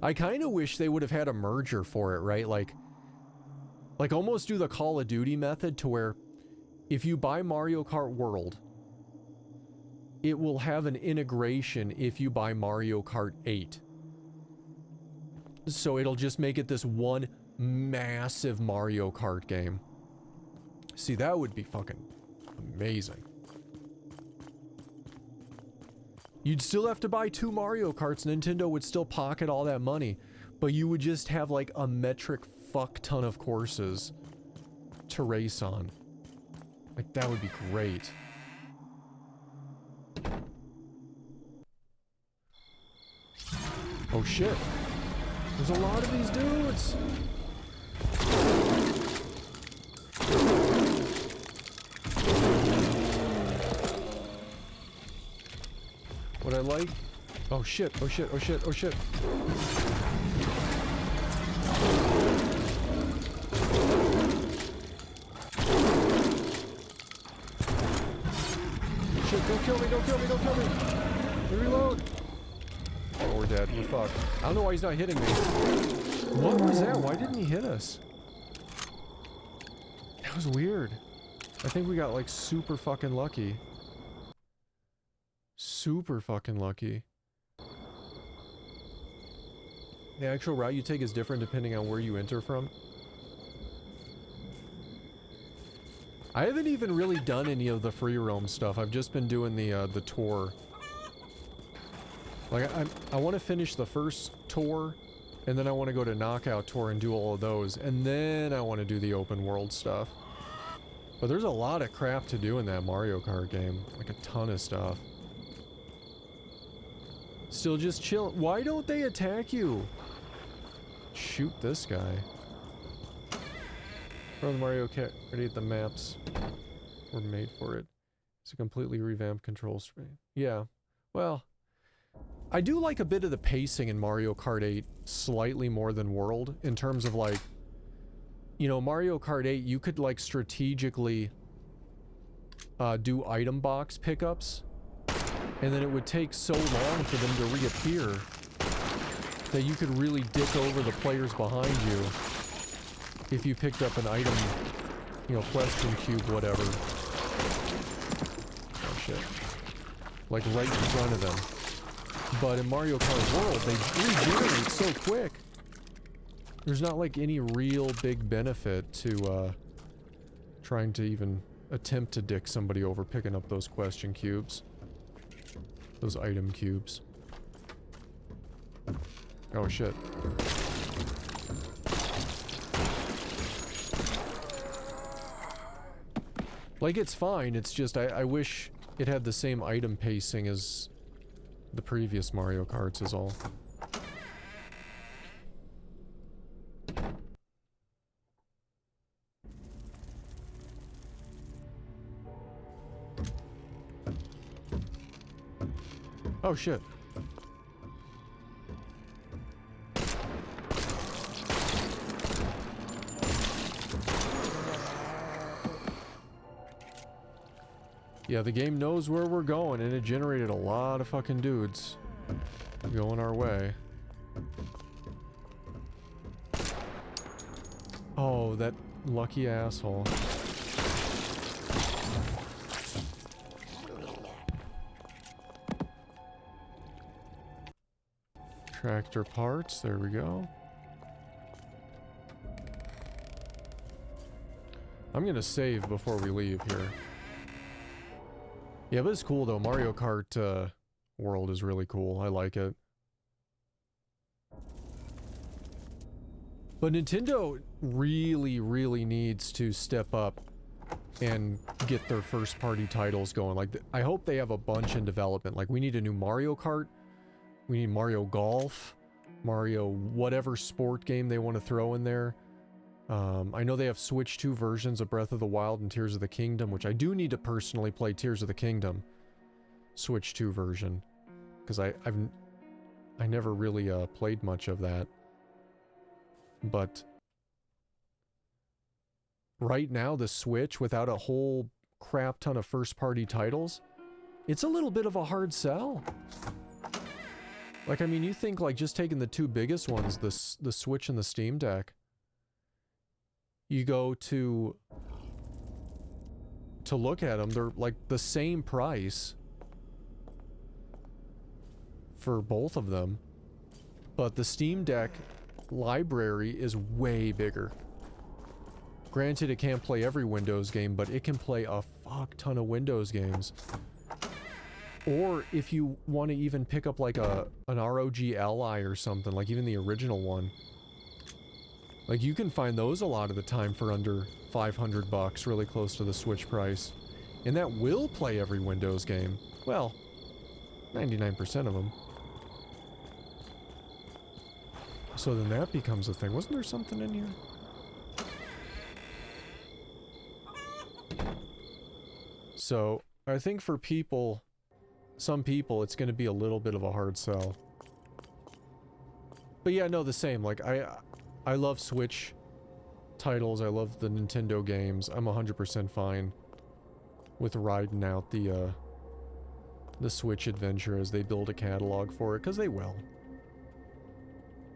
I kind of wish they would have had a merger for it, right? Like almost do the Call of Duty method to where if you buy Mario Kart World, it will have an integration if you buy Mario Kart 8. So it'll just make it this one massive Mario Kart game. See, that would be fucking amazing. You'd still have to buy 2 Mario Karts. Nintendo would still pocket all that money, but you would just have like a metric fuck ton of courses to race on. Like, that would be great. Oh shit. There's a lot of these dudes. What I like... Oh shit, oh shit, oh shit, oh shit. Shit, don't kill me, don't kill me, don't kill me! Reload! Oh, we're dead, we're fucked. I don't know why he's not hitting me. What was that? Why didn't he hit us? That was weird. I think we got like super fucking lucky. Super fucking lucky. The actual route you take is different depending on where you enter from. I haven't even really done any of the free roam stuff. I've just been doing the tour. Like I want to finish the first tour, and then I want to go to Knockout Tour and do all of those, and then I want to do the open world stuff. But there's a lot of crap to do in that Mario Kart game. Like a ton of stuff. Still just chill. Why don't they attack you? Shoot this guy. From the Mario Kart, ready at the maps were made for it. It's a completely revamped control screen. Yeah, well, I do like a bit of the pacing in Mario Kart 8 slightly more than World in terms of like, you know, Mario Kart 8, you could like strategically do item box pickups, and then it would take so long for them to reappear that you could really dick over the players behind you if you picked up an item, you know, question cube, whatever. Oh shit. Like right in front of them. But in Mario Kart World, they regenerate so quick. There's not like any real big benefit to trying to even attempt to dick somebody over picking up those question cubes. Those item cubes. Oh shit. Like, it's fine, it's just I wish it had the same item pacing as the previous Mario Karts is all. Oh shit. Yeah, the game knows where we're going, and it generated a lot of fucking dudes going our way. Oh, that lucky asshole. Tractor parts, there we go. I'm gonna save before we leave here. Yeah, but it's cool though. Mario Kart world is really cool. I like it. But Nintendo really needs to step up and get their first party titles going. Like, I hope they have a bunch in development. Like, we need a new Mario Kart. We need Mario Golf. Mario whatever sport game they want to throw in there. I know they have Switch 2 versions of Breath of the Wild and Tears of the Kingdom, which I do need to personally play Tears of the Kingdom. Switch 2 version. Because I never really played much of that. But right now, the Switch, without a whole crap ton of first-party titles, it's a little bit of a hard sell. Like, I mean, you think, like, just taking the two biggest ones, the Switch and the Steam Deck, you go to look at them, they're, like, the same price for both of them, but the Steam Deck library is way bigger. Granted, it can't play every Windows game, but it can play a fuck ton of Windows games. Or if you want to even pick up like an ROG Ally or something, like even the original one, like you can find those a lot of the time for under 500 bucks, really close to the Switch price. And that will play every Windows game. Well, 99% of them. So then that becomes a thing. Wasn't there something in here? So, I think for people, some people, it's going to be a little bit of a hard sell. But yeah, no, the same. Like, I love Switch titles. I love the Nintendo games. I'm 100% fine with riding out the Switch adventure as they build a catalog for it, because they will.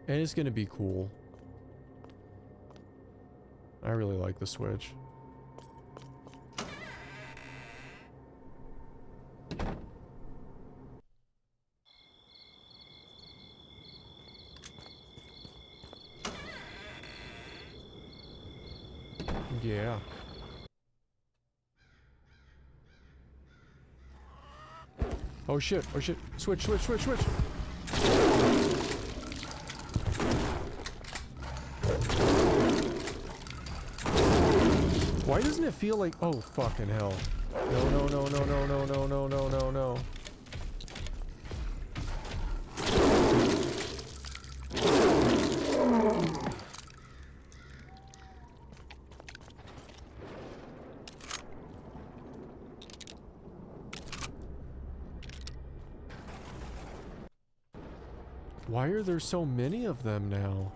And it's going to be cool. I really like the Switch. Yeah. Oh shit, oh shit. Switch, switch, switch, switch. Why doesn't it feel like... Oh, fucking hell. No, no, no, no, no, no, no, no, no, no, no. Why are there so many of them now?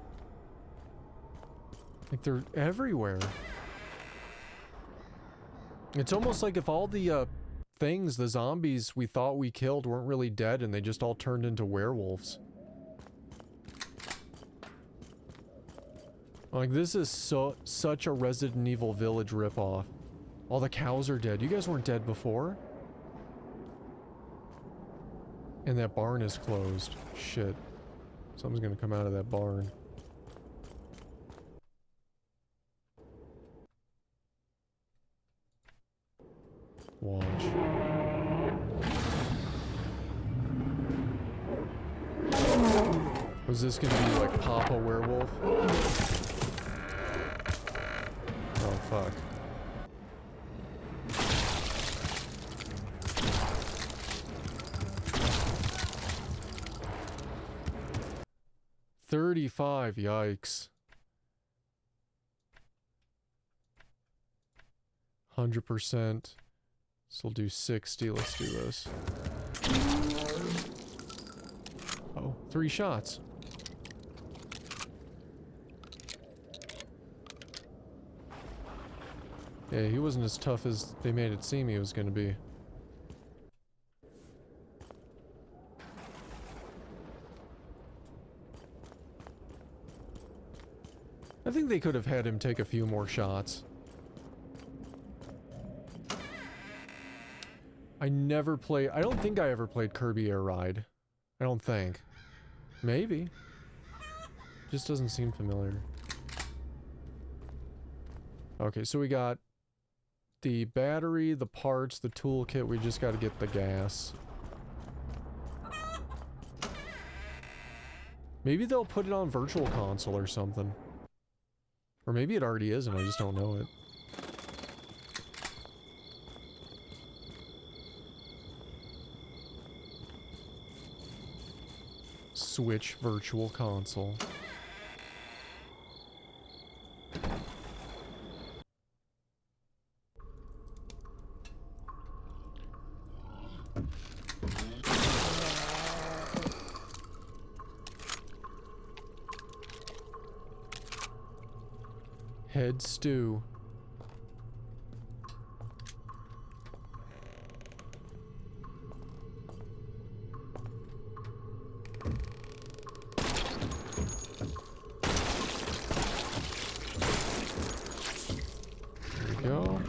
Like, they're everywhere. It's almost like if all the things, the zombies we thought we killed weren't really dead and they just all turned into werewolves. Like, this is such a Resident Evil Village ripoff. All the cows are dead. You guys weren't dead before? And that barn is closed. Shit. Something's gonna come out of that barn. Watch. Was this gonna be like Papa Werewolf? Oh fuck. $35, yikes. 100%. So we'll do 60. Let's do this. 3 shots. Yeah, he wasn't as tough as they made it seem he was going to be. I think they could have had him take a few more shots. I don't think I ever played Kirby Air Ride. I don't think. Maybe. Just doesn't seem familiar. Okay, so we got the battery, the parts, the toolkit. We just got to get the gas. Maybe they'll put it on Virtual Console or something. Or maybe it already is and I just don't know it. Switch Virtual Console. Head stew. There we go.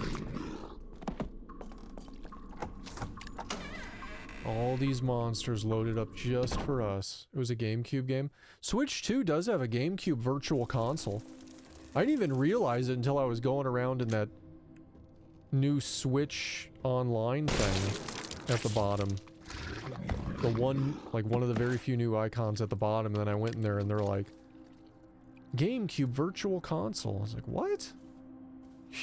All these monsters loaded up just for us. It was a GameCube game. Switch 2 does have a GameCube Virtual Console. I didn't even realize it until I was going around in that new Switch Online thing at the bottom. The one, like one of the very few new icons at the bottom, and then I went in there and they're like, GameCube Virtual Console. I was like, what?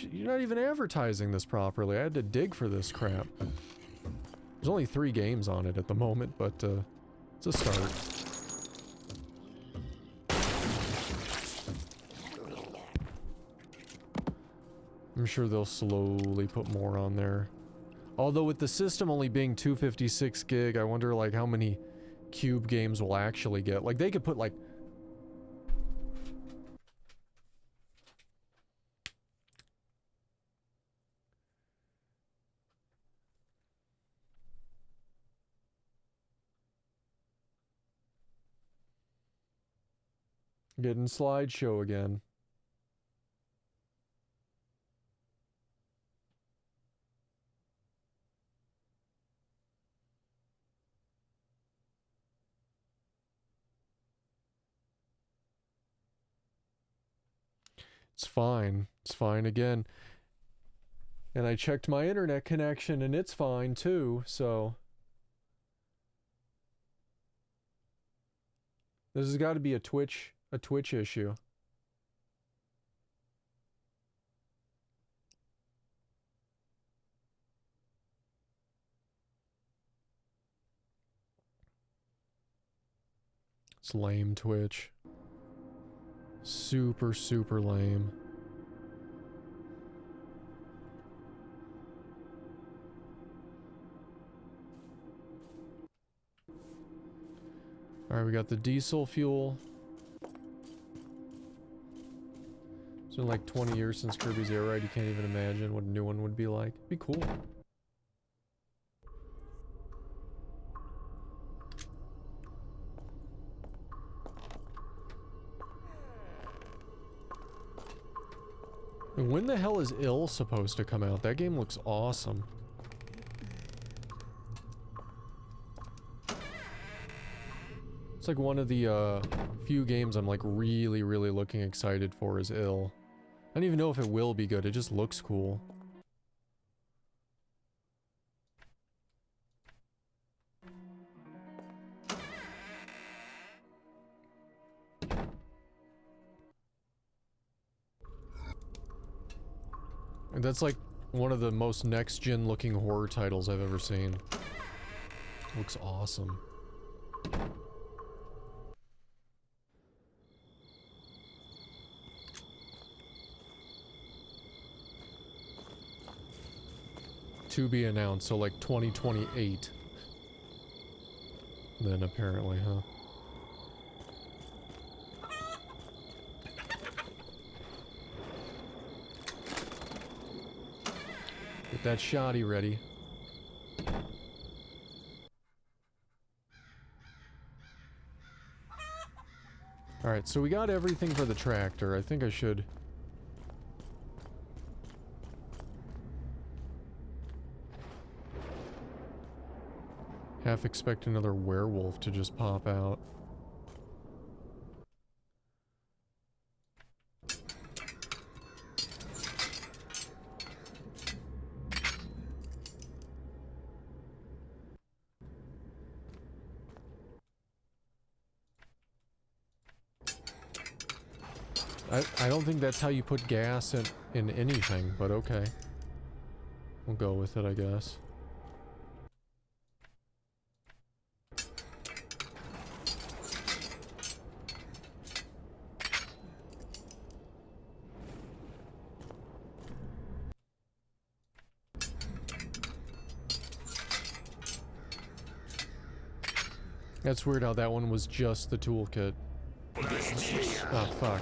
You're not even advertising this properly. I had to dig for this crap. There's only 3 games on it at the moment, but it's a start. I'm sure they'll slowly put more on there. Although with the system only being 256 gig, I wonder like how many Cube games will actually get. Like they could put like... Getting slideshow again. It's fine. It's fine again. And I checked my internet connection and it's fine too, so... This has got to be a Twitch issue. It's lame, Twitch. Super, super lame. Alright, we got the diesel fuel. It's been like 20 years since Kirby's Air Ride. You can't even imagine what a new one would be like. It'd be cool. And when the hell is Ill supposed to come out? That game looks awesome. It's like one of the few games I'm like really, really looking excited for is Ill. I don't even know if it will be good, it just looks cool. And that's like one of the most next-gen looking horror titles I've ever seen. Looks awesome. To be announced, so like 2028. Then apparently, huh? Get that shotty ready. Alright, so we got everything for the tractor. I think I should... half expect another werewolf to just pop out. I don't think that's how you put gas in anything, but okay. We'll go with it, I guess. That's weird how that one was just the toolkit. Oh, fuck.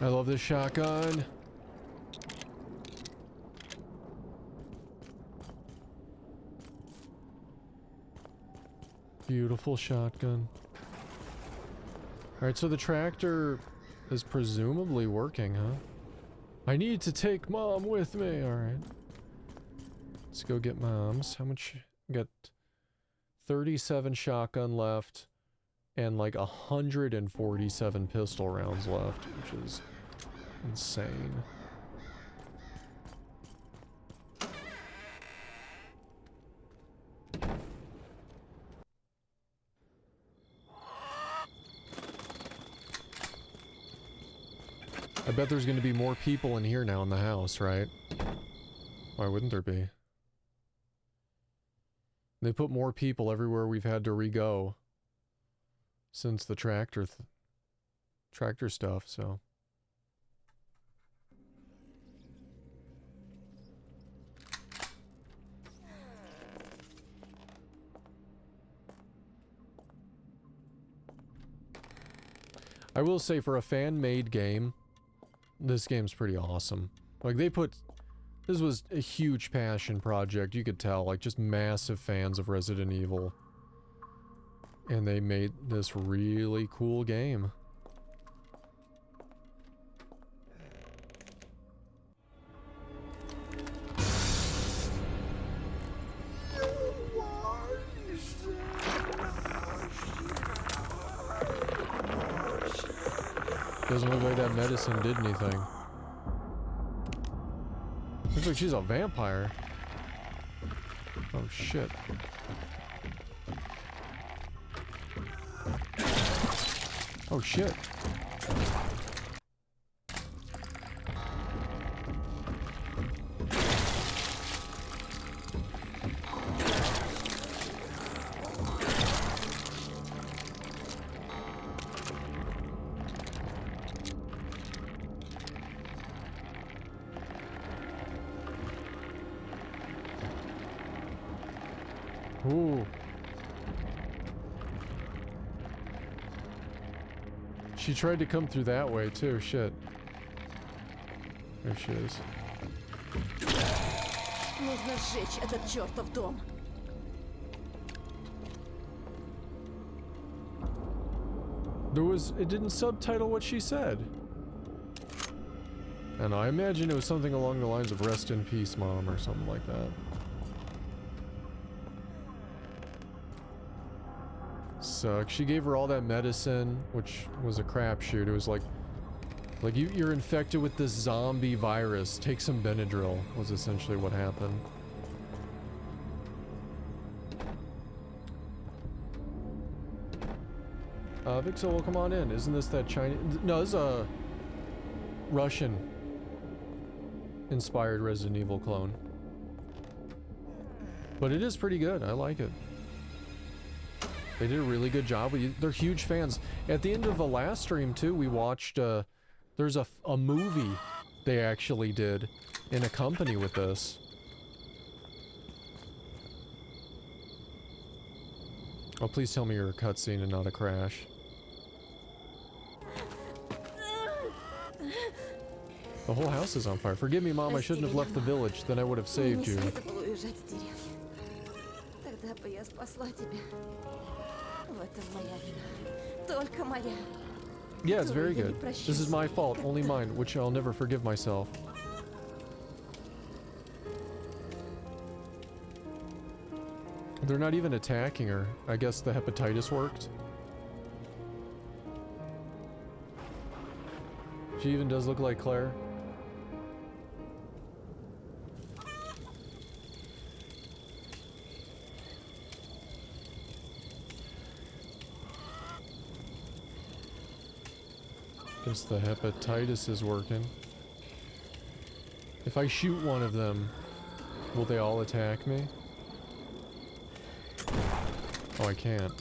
I love this shotgun. Beautiful shotgun. Alright, so the tractor is presumably working, huh? I need to take Mom with me. Alright. Let's go get Mom's. How much? Got 37 shotgun left. And like 147 pistol rounds left, which is insane. I bet there's going to be more people in here now in the house, right? Why wouldn't there be? They put more people everywhere we've had to re-go since the tractor stuff, so. I will say, for a fan-made game, this game's pretty awesome. Like, this was a huge passion project, you could tell, like, just massive fans of Resident Evil. And they made this really cool game. Doesn't look like that medicine did anything. Looks like she's a vampire. Oh shit. Oh shit. Ooh. She tried to come through that way too, shit. There she is. Нужно сжечь этот чертов дом. It didn't subtitle what she said. And I imagine it was something along the lines of rest in peace, Mom, or something like that. sucks. She gave her all that medicine, which was a crapshoot. It was like you're infected with this zombie virus. Take some Benadryl was essentially what happened. Vixel, well, come on in. Isn't this that Chinese? No, this is a Russian-inspired Resident Evil clone. But it is pretty good. I like it. They did a really good job. They're huge fans. At the end of the last stream, too, we watched... there's a movie they actually did in a company with this. Oh, please tell me you're a cutscene and not a crash. The whole house is on fire. Forgive me, Mom, I shouldn't have left the village. Then I would have saved you. Yeah, it's very good. This is my fault, only mine, which I'll never forgive myself. They're not even attacking her. I guess the hepatitis worked. She even does look like Claire. Guess the hepatitis is working. If I shoot one of them, will they all attack me? Oh, I can't.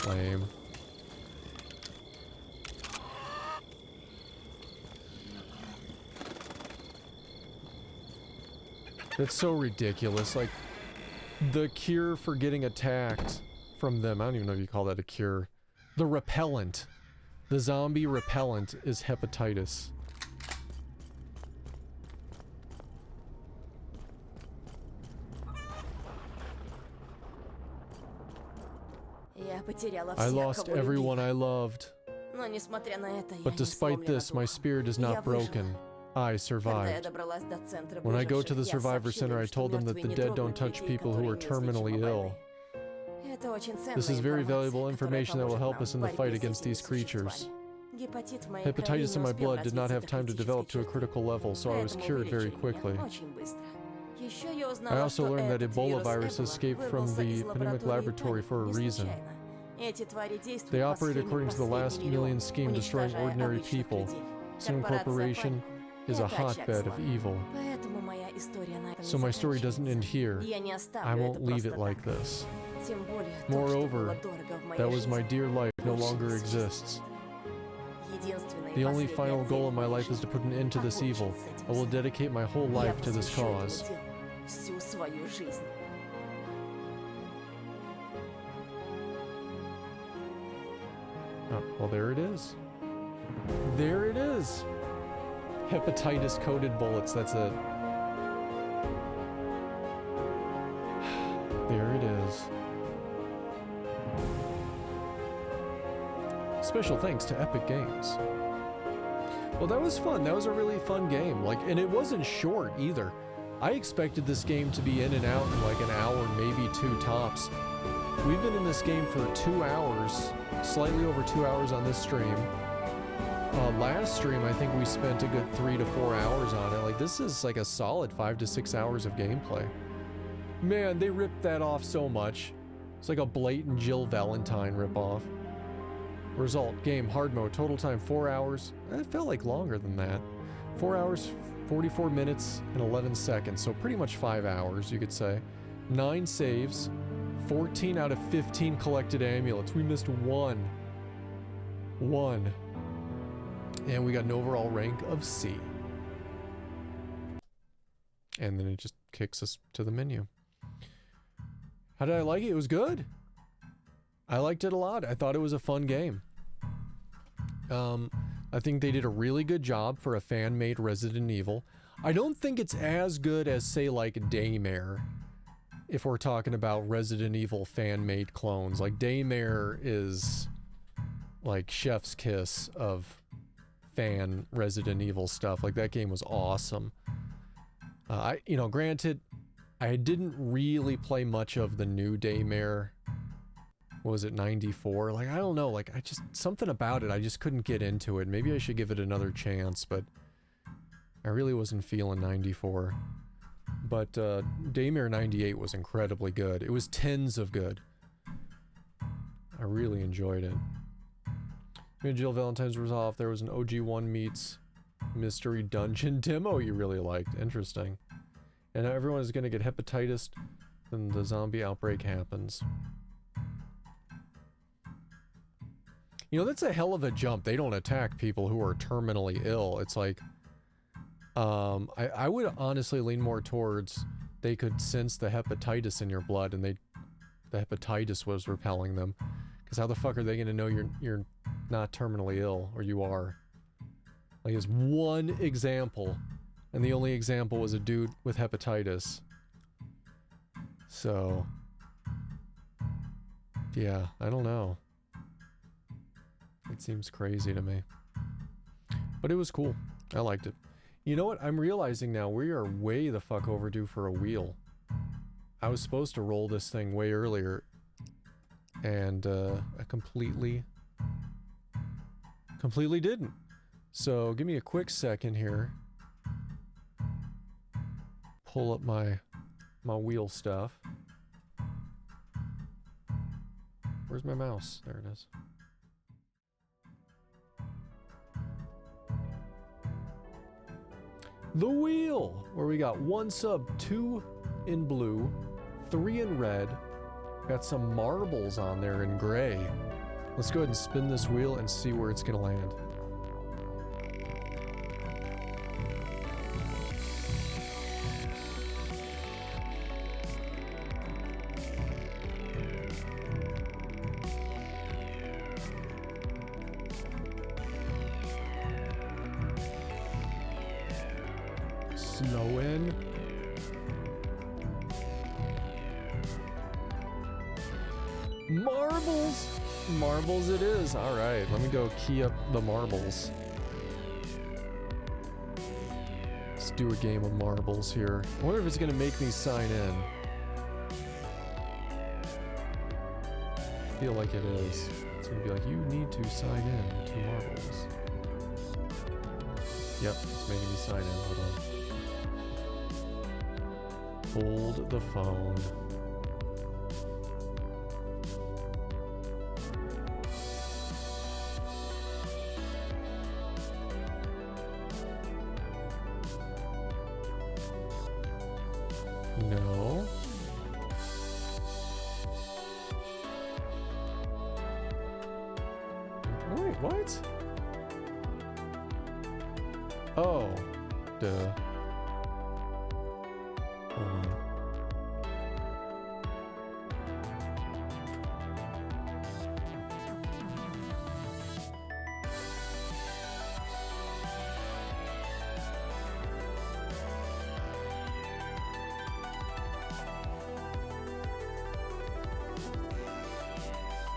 Lame. That's so ridiculous. Like, the cure for getting attacked from them, I don't even know if you call that a cure. The repellent. The zombie repellent is hepatitis. I lost everyone I loved. But despite this, my spirit is not broken. I survived. When I go to the Survivor Center, I told them that the dead don't touch people who are terminally ill. This is very valuable information that will help us in the fight against these creatures. Hepatitis in my blood did not have time to develop to a critical level, so I was cured very quickly. I also learned that Ebola virus escaped from the epidemic laboratory for a reason. They operate according to the last million scheme, destroying ordinary people. Sun Corporation is a hotbed of evil. So my story doesn't end here. I won't leave it like this. Moreover, that was my dear life no longer exists. The only final goal in my life is to put an end to this evil. I will dedicate my whole life to this cause. Oh, well, there it is. There it is. Hepatitis-coated bullets, that's it. There it is. Special thanks to Epic Games. Well, that was fun. That was a really fun game. Like, and it wasn't short either. I expected this game to be in and out in like an hour, maybe two tops. We've been in this game for 2 hours, slightly over 2 hours on this stream. Last stream, I think we spent a good 3 to 4 hours on it. Like, this is like a solid 5 to 6 hours of gameplay. Man, they ripped that off so much. It's like a blatant Jill Valentine ripoff. Result, game, hard mode, total time 4 hours. It felt like longer than that. 4 hours, 44 minutes, and 11 seconds. So pretty much 5 hours, you could say. 9 saves, 14 out of 15 collected amulets. We missed one. And we got an overall rank of C. And then it just kicks us to the menu. How did I like it? It was good. I liked it a lot. I thought it was a fun game. I think they did a really good job for a fan-made Resident Evil. I don't think it's as good as, say, like Daymare, if we're talking about Resident Evil fan-made clones. Like, Daymare is like chef's kiss of fan Resident Evil stuff. Like, that game was awesome. Granted, I didn't really play much of the new Daymare what was it, 94? Like, I don't know, like, something about it, I just couldn't get into it. Maybe I should give it another chance, but I really wasn't feeling 94. But Daymare 98 was incredibly good. It was tens of good. I really enjoyed it. Me and Jill Valentine's was off. There was an OG1 meets mystery dungeon demo you really liked. Interesting. And everyone is going to get hepatitis when the zombie outbreak happens. You know, that's a hell of a jump. They don't attack people who are terminally ill. It's like, I would honestly lean more towards they could sense the hepatitis in your blood and the hepatitis was repelling them. Because how the fuck are they going to know you're not terminally ill, or you are? Like, it's one example, and the only example was a dude with hepatitis. So, yeah, I don't know. It seems crazy to me. But it was cool. I liked it. You know what? I'm realizing now we are way the fuck overdue for a wheel. I was supposed to roll this thing way earlier, and I completely didn't. So give me a quick second here. Pull up my wheel stuff. Where's my mouse? There it is. The wheel, where we got 1 sub, 2 in blue, 3 in red. Got some marbles on there in gray. Let's go ahead and spin this wheel and see where it's gonna land. Slow in. Marbles! Marbles it is. Alright, let me go key up the marbles. Let's do a game of marbles here. I wonder if it's gonna make me sign in. I feel like it is. It's gonna be like, you need to sign in to marbles. Yep, it's making me sign in. Hold on. Hold the phone. No. Wait, what? Oh, duh. Hold on.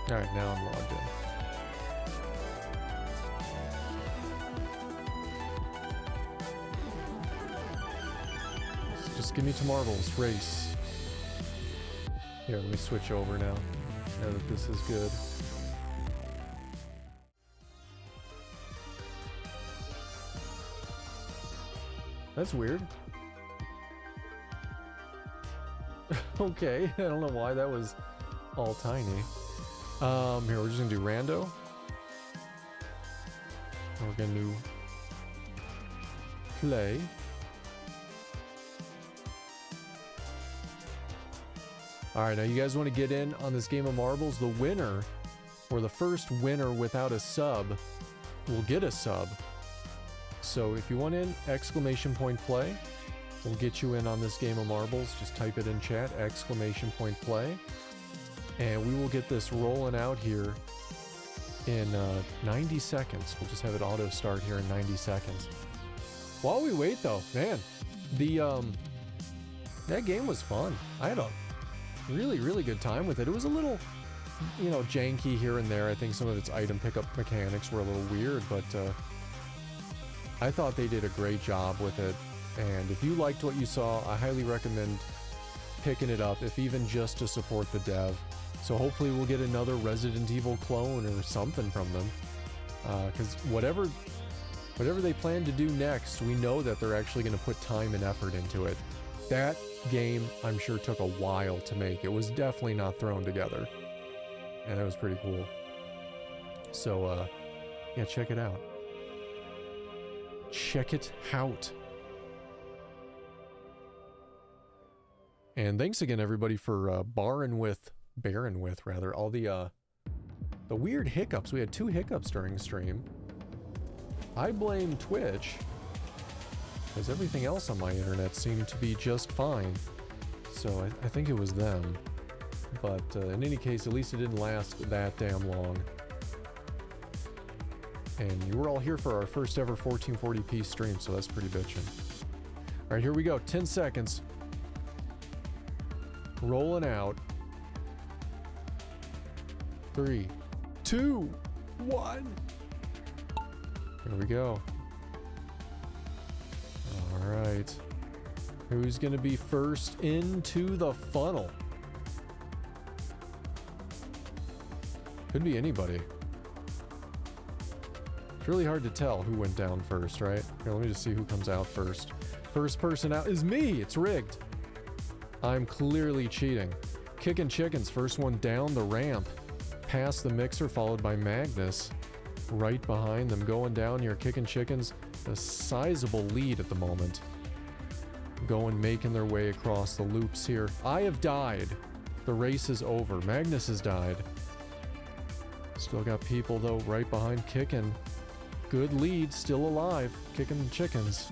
All right, now I'm logged in. Just give me to marbles, race. Here, let me switch over now that this is good. That's weird. Okay, I don't know why that was all tiny. Here, we're just gonna do rando. And we're gonna do play. Alright, now you guys want to get in on this game of marbles? The winner, or the first winner without a sub, will get a sub. So if you want in, exclamation point play. We'll get you in on this game of marbles. Just type it in chat, exclamation point play. And we will get this rolling out here in 90 seconds. We'll just have it auto start here in 90 seconds. While we wait though, man, that game was fun. I had a really, really good time with it. It was a little, you know, janky here and there. I think some of its item pickup mechanics were a little weird, but I thought they did a great job with it. And if you liked what you saw, I highly recommend picking it up, if even just to support the dev. So hopefully we'll get another Resident Evil clone or something from them. Because whatever they plan to do next, we know that they're actually going to put time and effort into it. That game, I'm sure, took a while to make. It was definitely not thrown together. And that was pretty cool. So, yeah, check it out. Check it out. And thanks again, everybody, for bearing with all the weird hiccups. We had 2 hiccups during stream. I blame Twitch, because everything else on my internet seemed to be just fine. So I think it was them. But in any case, at least it didn't last that damn long. And you were all here for our first ever 1440p stream, so that's pretty bitchin'. Alright, here we go. 10 seconds. Rolling out. 3, 2, 1. Here we go. Alright. Who's gonna be first into the funnel? Could be anybody. It's really hard to tell who went down first, right? Here, let me just see who comes out first. First person out is me! It's rigged! I'm clearly cheating. Kicking Chickens, first one down the ramp. Past the mixer, followed by Magnus. Right behind them, going down here. Kicking Chickens, a sizable lead at the moment. Making their way across the loops here. I have died. The race is over. Magnus has died. Still got people, though, right behind Kickin'. Good lead, still alive. Kicking Chickens.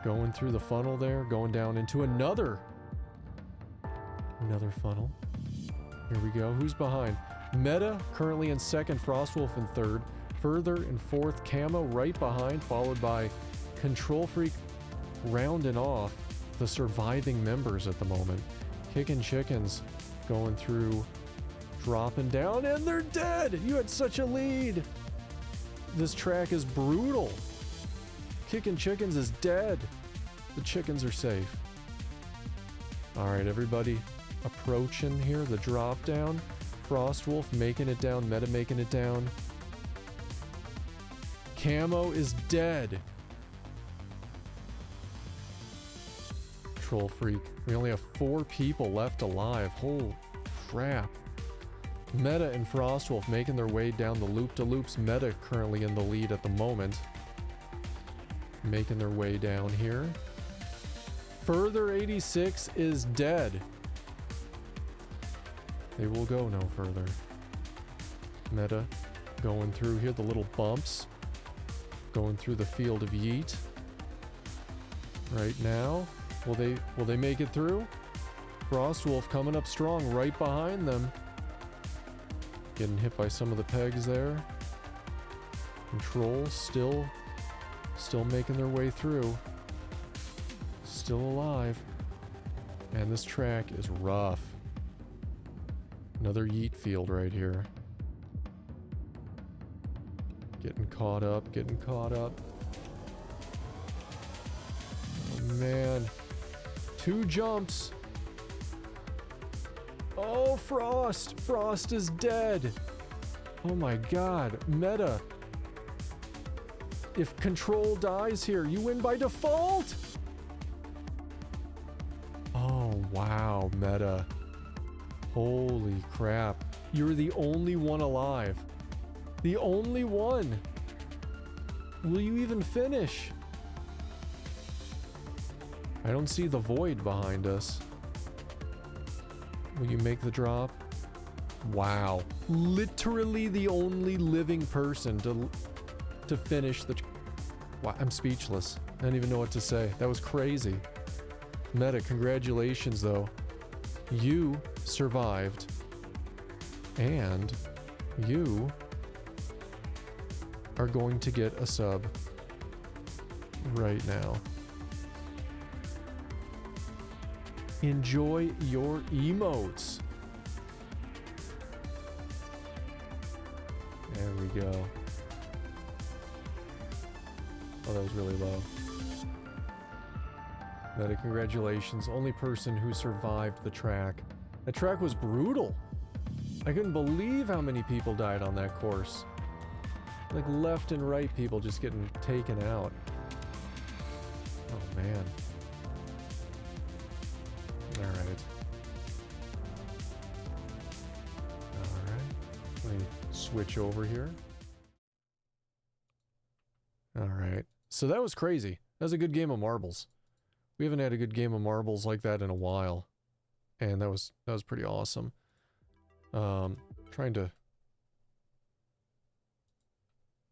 Going through the funnel there, going down into another funnel. Here we go. Who's behind? Meta currently in second, Frostwolf in third. Further in fourth, Camo right behind, followed by Control Freak rounding off the surviving members at the moment. Kicking Chickens going through, dropping down, and they're dead! You had such a lead! This track is brutal. Kicking Chickens is dead. The chickens are safe. Alright, everybody approaching here, the drop down. Frostwolf making it down, Meta making it down. Camo is dead. Troll Freak. We only have 4 people left alive. Holy crap. Meta and Frostwolf making their way down the loop-de-loops. Meta currently in the lead at the moment. Making their way down here. Further 86 is dead. They will go no further. Meta going through here, the little bumps. Going through the field of Yeet. Right now. Will they make it through? Frostwolf coming up strong right behind them. Getting hit by some of the pegs there. Control still making their way through. Still alive. And this track is rough. Another Yeet field right here. Getting caught up. Oh man. 2 jumps. Oh, Frost! Frost is dead! Oh my god. Meta. If Control dies here, you win by default! Oh, wow, Meta. Holy crap. You're the only one alive. The only one! Will you even finish? I don't see the void behind us. Will you make the drop? Wow. Literally the only living person to finish the... Wow, I'm speechless. I don't even know what to say. That was crazy. Meta, congratulations though. You survived. And you are going to get a sub right now. Enjoy your emotes. There we go. Oh, that was really low. Meta, congratulations. Only person who survived the track. That track was brutal. I couldn't believe how many people died on that course. Like left and right, people just getting taken out. Oh man. Alright. Alright. Let me switch over here. Alright. So that was crazy. That was a good game of marbles. We haven't had a good game of marbles like that in a while. And that was pretty awesome. Trying to...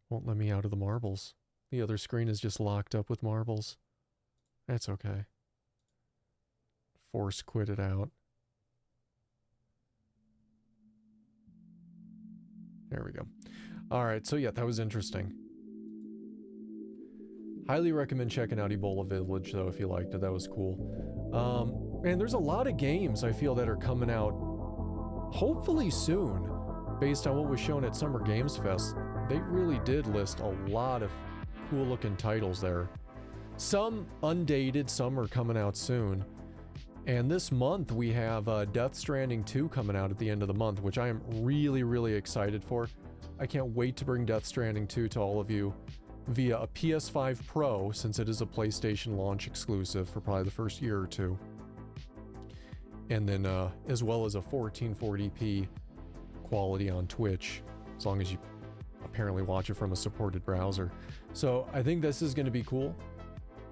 Won't let me out of the marbles. The other screen is just locked up with marbles. That's okay. Force quit it out. There we go. Alright, so yeah, that was interesting. Highly recommend checking out Ebola Village, though, if you liked it. That was cool. And there's a lot of games, I feel, that are coming out hopefully soon, based on what was shown at Summer Games Fest. They really did list a lot of cool-looking titles there. Some undated, some are coming out soon. And this month, we have Death Stranding 2 coming out at the end of the month, which I am really, really excited for. I can't wait to bring Death Stranding 2 to all of you via a PS5 Pro, since it is a PlayStation launch exclusive for probably the first year or two. And then as well as a 1440p quality on Twitch, as long as you apparently watch it from a supported browser. So I think this is going to be cool.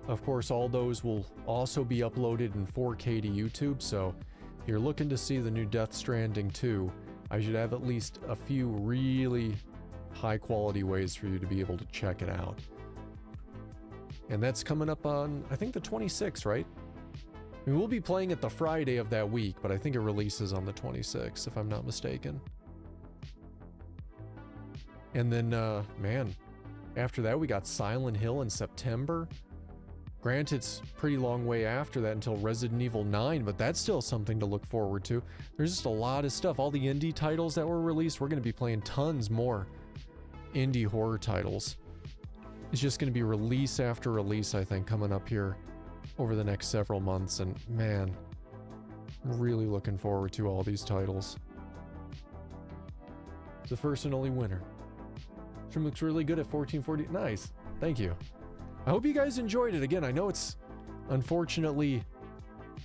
Of course, all those will also be uploaded in 4K to YouTube, so if you're looking to see the new Death Stranding 2, I should have at least a few really high quality ways for you to be able to check it out. And that's coming up on, I think, the 26th, right? I mean, we'll be playing it the Friday of that week, but I think it releases on the 26th, if I'm not mistaken. And then, man, after that we got Silent Hill in September. Granted, it's a pretty long way after that until Resident Evil 9, but that's still something to look forward to. There's just a lot of stuff. All the indie titles that were released, we're going to be playing tons more indie horror titles. It's just going to be release after release, I think, coming up here over the next several months. And man, I'm really looking forward to all these titles. It's the first and only winner. Stream looks really good at 1440. Nice. Thank you. I hope you guys enjoyed it. Again, I know it's unfortunately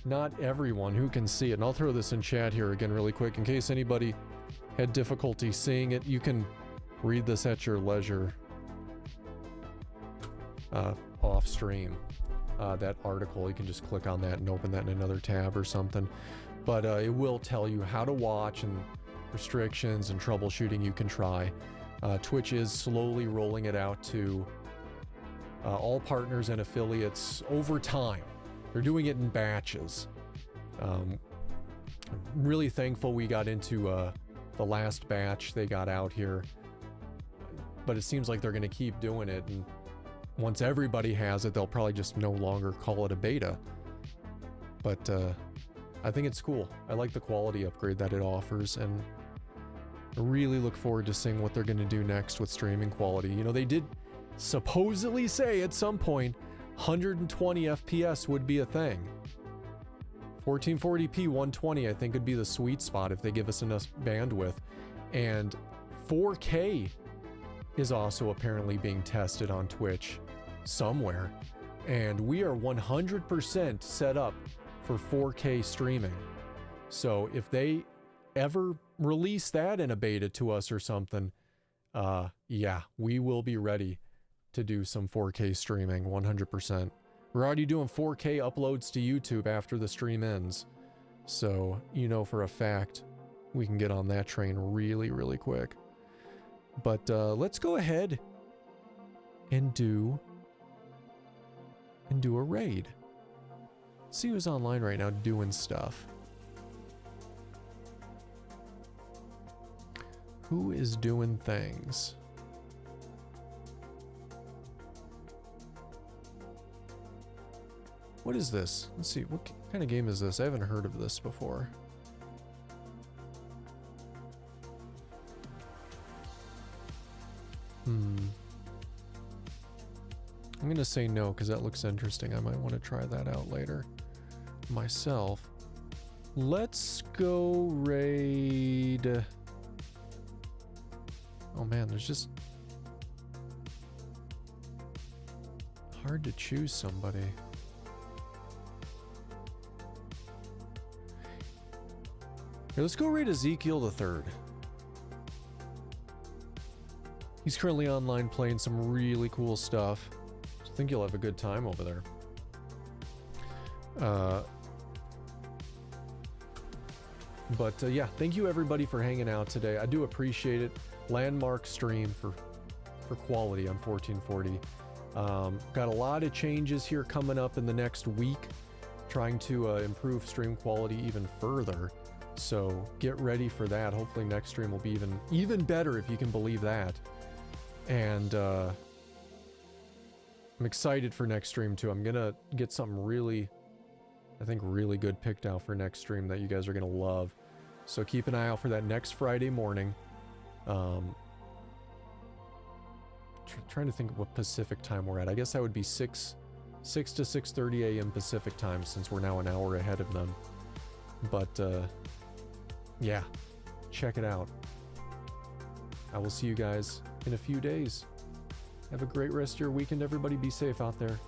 not everyone who can see it. And I'll throw this in chat here again really quick in case anybody had difficulty seeing it. You can read this at your leisure off stream. That article, you can just click on that and open that in another tab or something. But it will tell you how to watch and restrictions and troubleshooting you can try. Twitch is slowly rolling it out to all partners and affiliates over time. They're doing it in batches. I'm really thankful we got into the last batch they got out here, but it seems like they're going to keep doing it, and once everybody has it, they'll probably just no longer call it a beta. But I think it's cool. I like the quality upgrade that it offers, and I really look forward to seeing what they're going to do next with streaming quality. You know, they did supposedly say at some point 120 FPS would be a thing. 1440p 120 I think would be the sweet spot if they give us enough bandwidth. And 4K is also apparently being tested on Twitch somewhere. And we are 100% set up for 4K streaming. So if they ever release that in a beta to us or something, yeah, we will be ready to do some 4K streaming 100%. We're already doing 4K uploads to YouTube after the stream ends. So, you know for a fact, we can get on that train really, really quick. But let's go ahead and do a raid. Let's see who's online right now doing stuff. Who is doing things? What is this? Let's see, what kind of game is this? I haven't heard of this before. I'm gonna say no because that looks interesting. I might want to try that out later myself. Let's go raid. Oh man, there's just hard to choose somebody. Here, let's go raid Ezekiel the Third. He's currently online playing some really cool stuff. I think you'll have a good time over there. Yeah, thank you everybody for hanging out today. I do appreciate it. Landmark stream for quality on 1440. Got a lot of changes here coming up in the next week, trying to improve stream quality even further. So get ready for that. Hopefully next stream will be even better, if you can believe that. And I'm excited for next stream too. I'm gonna get something really, I think, really good picked out for next stream that you guys are gonna love. So keep an eye out for that next Friday morning. Trying to think what Pacific time we're at. I guess that would be 6 to 6:30 a.m. Pacific time, since we're now an hour ahead of them. But yeah, check it out. I will see you guys in a few days. Have a great rest of your weekend, everybody. Be safe out there.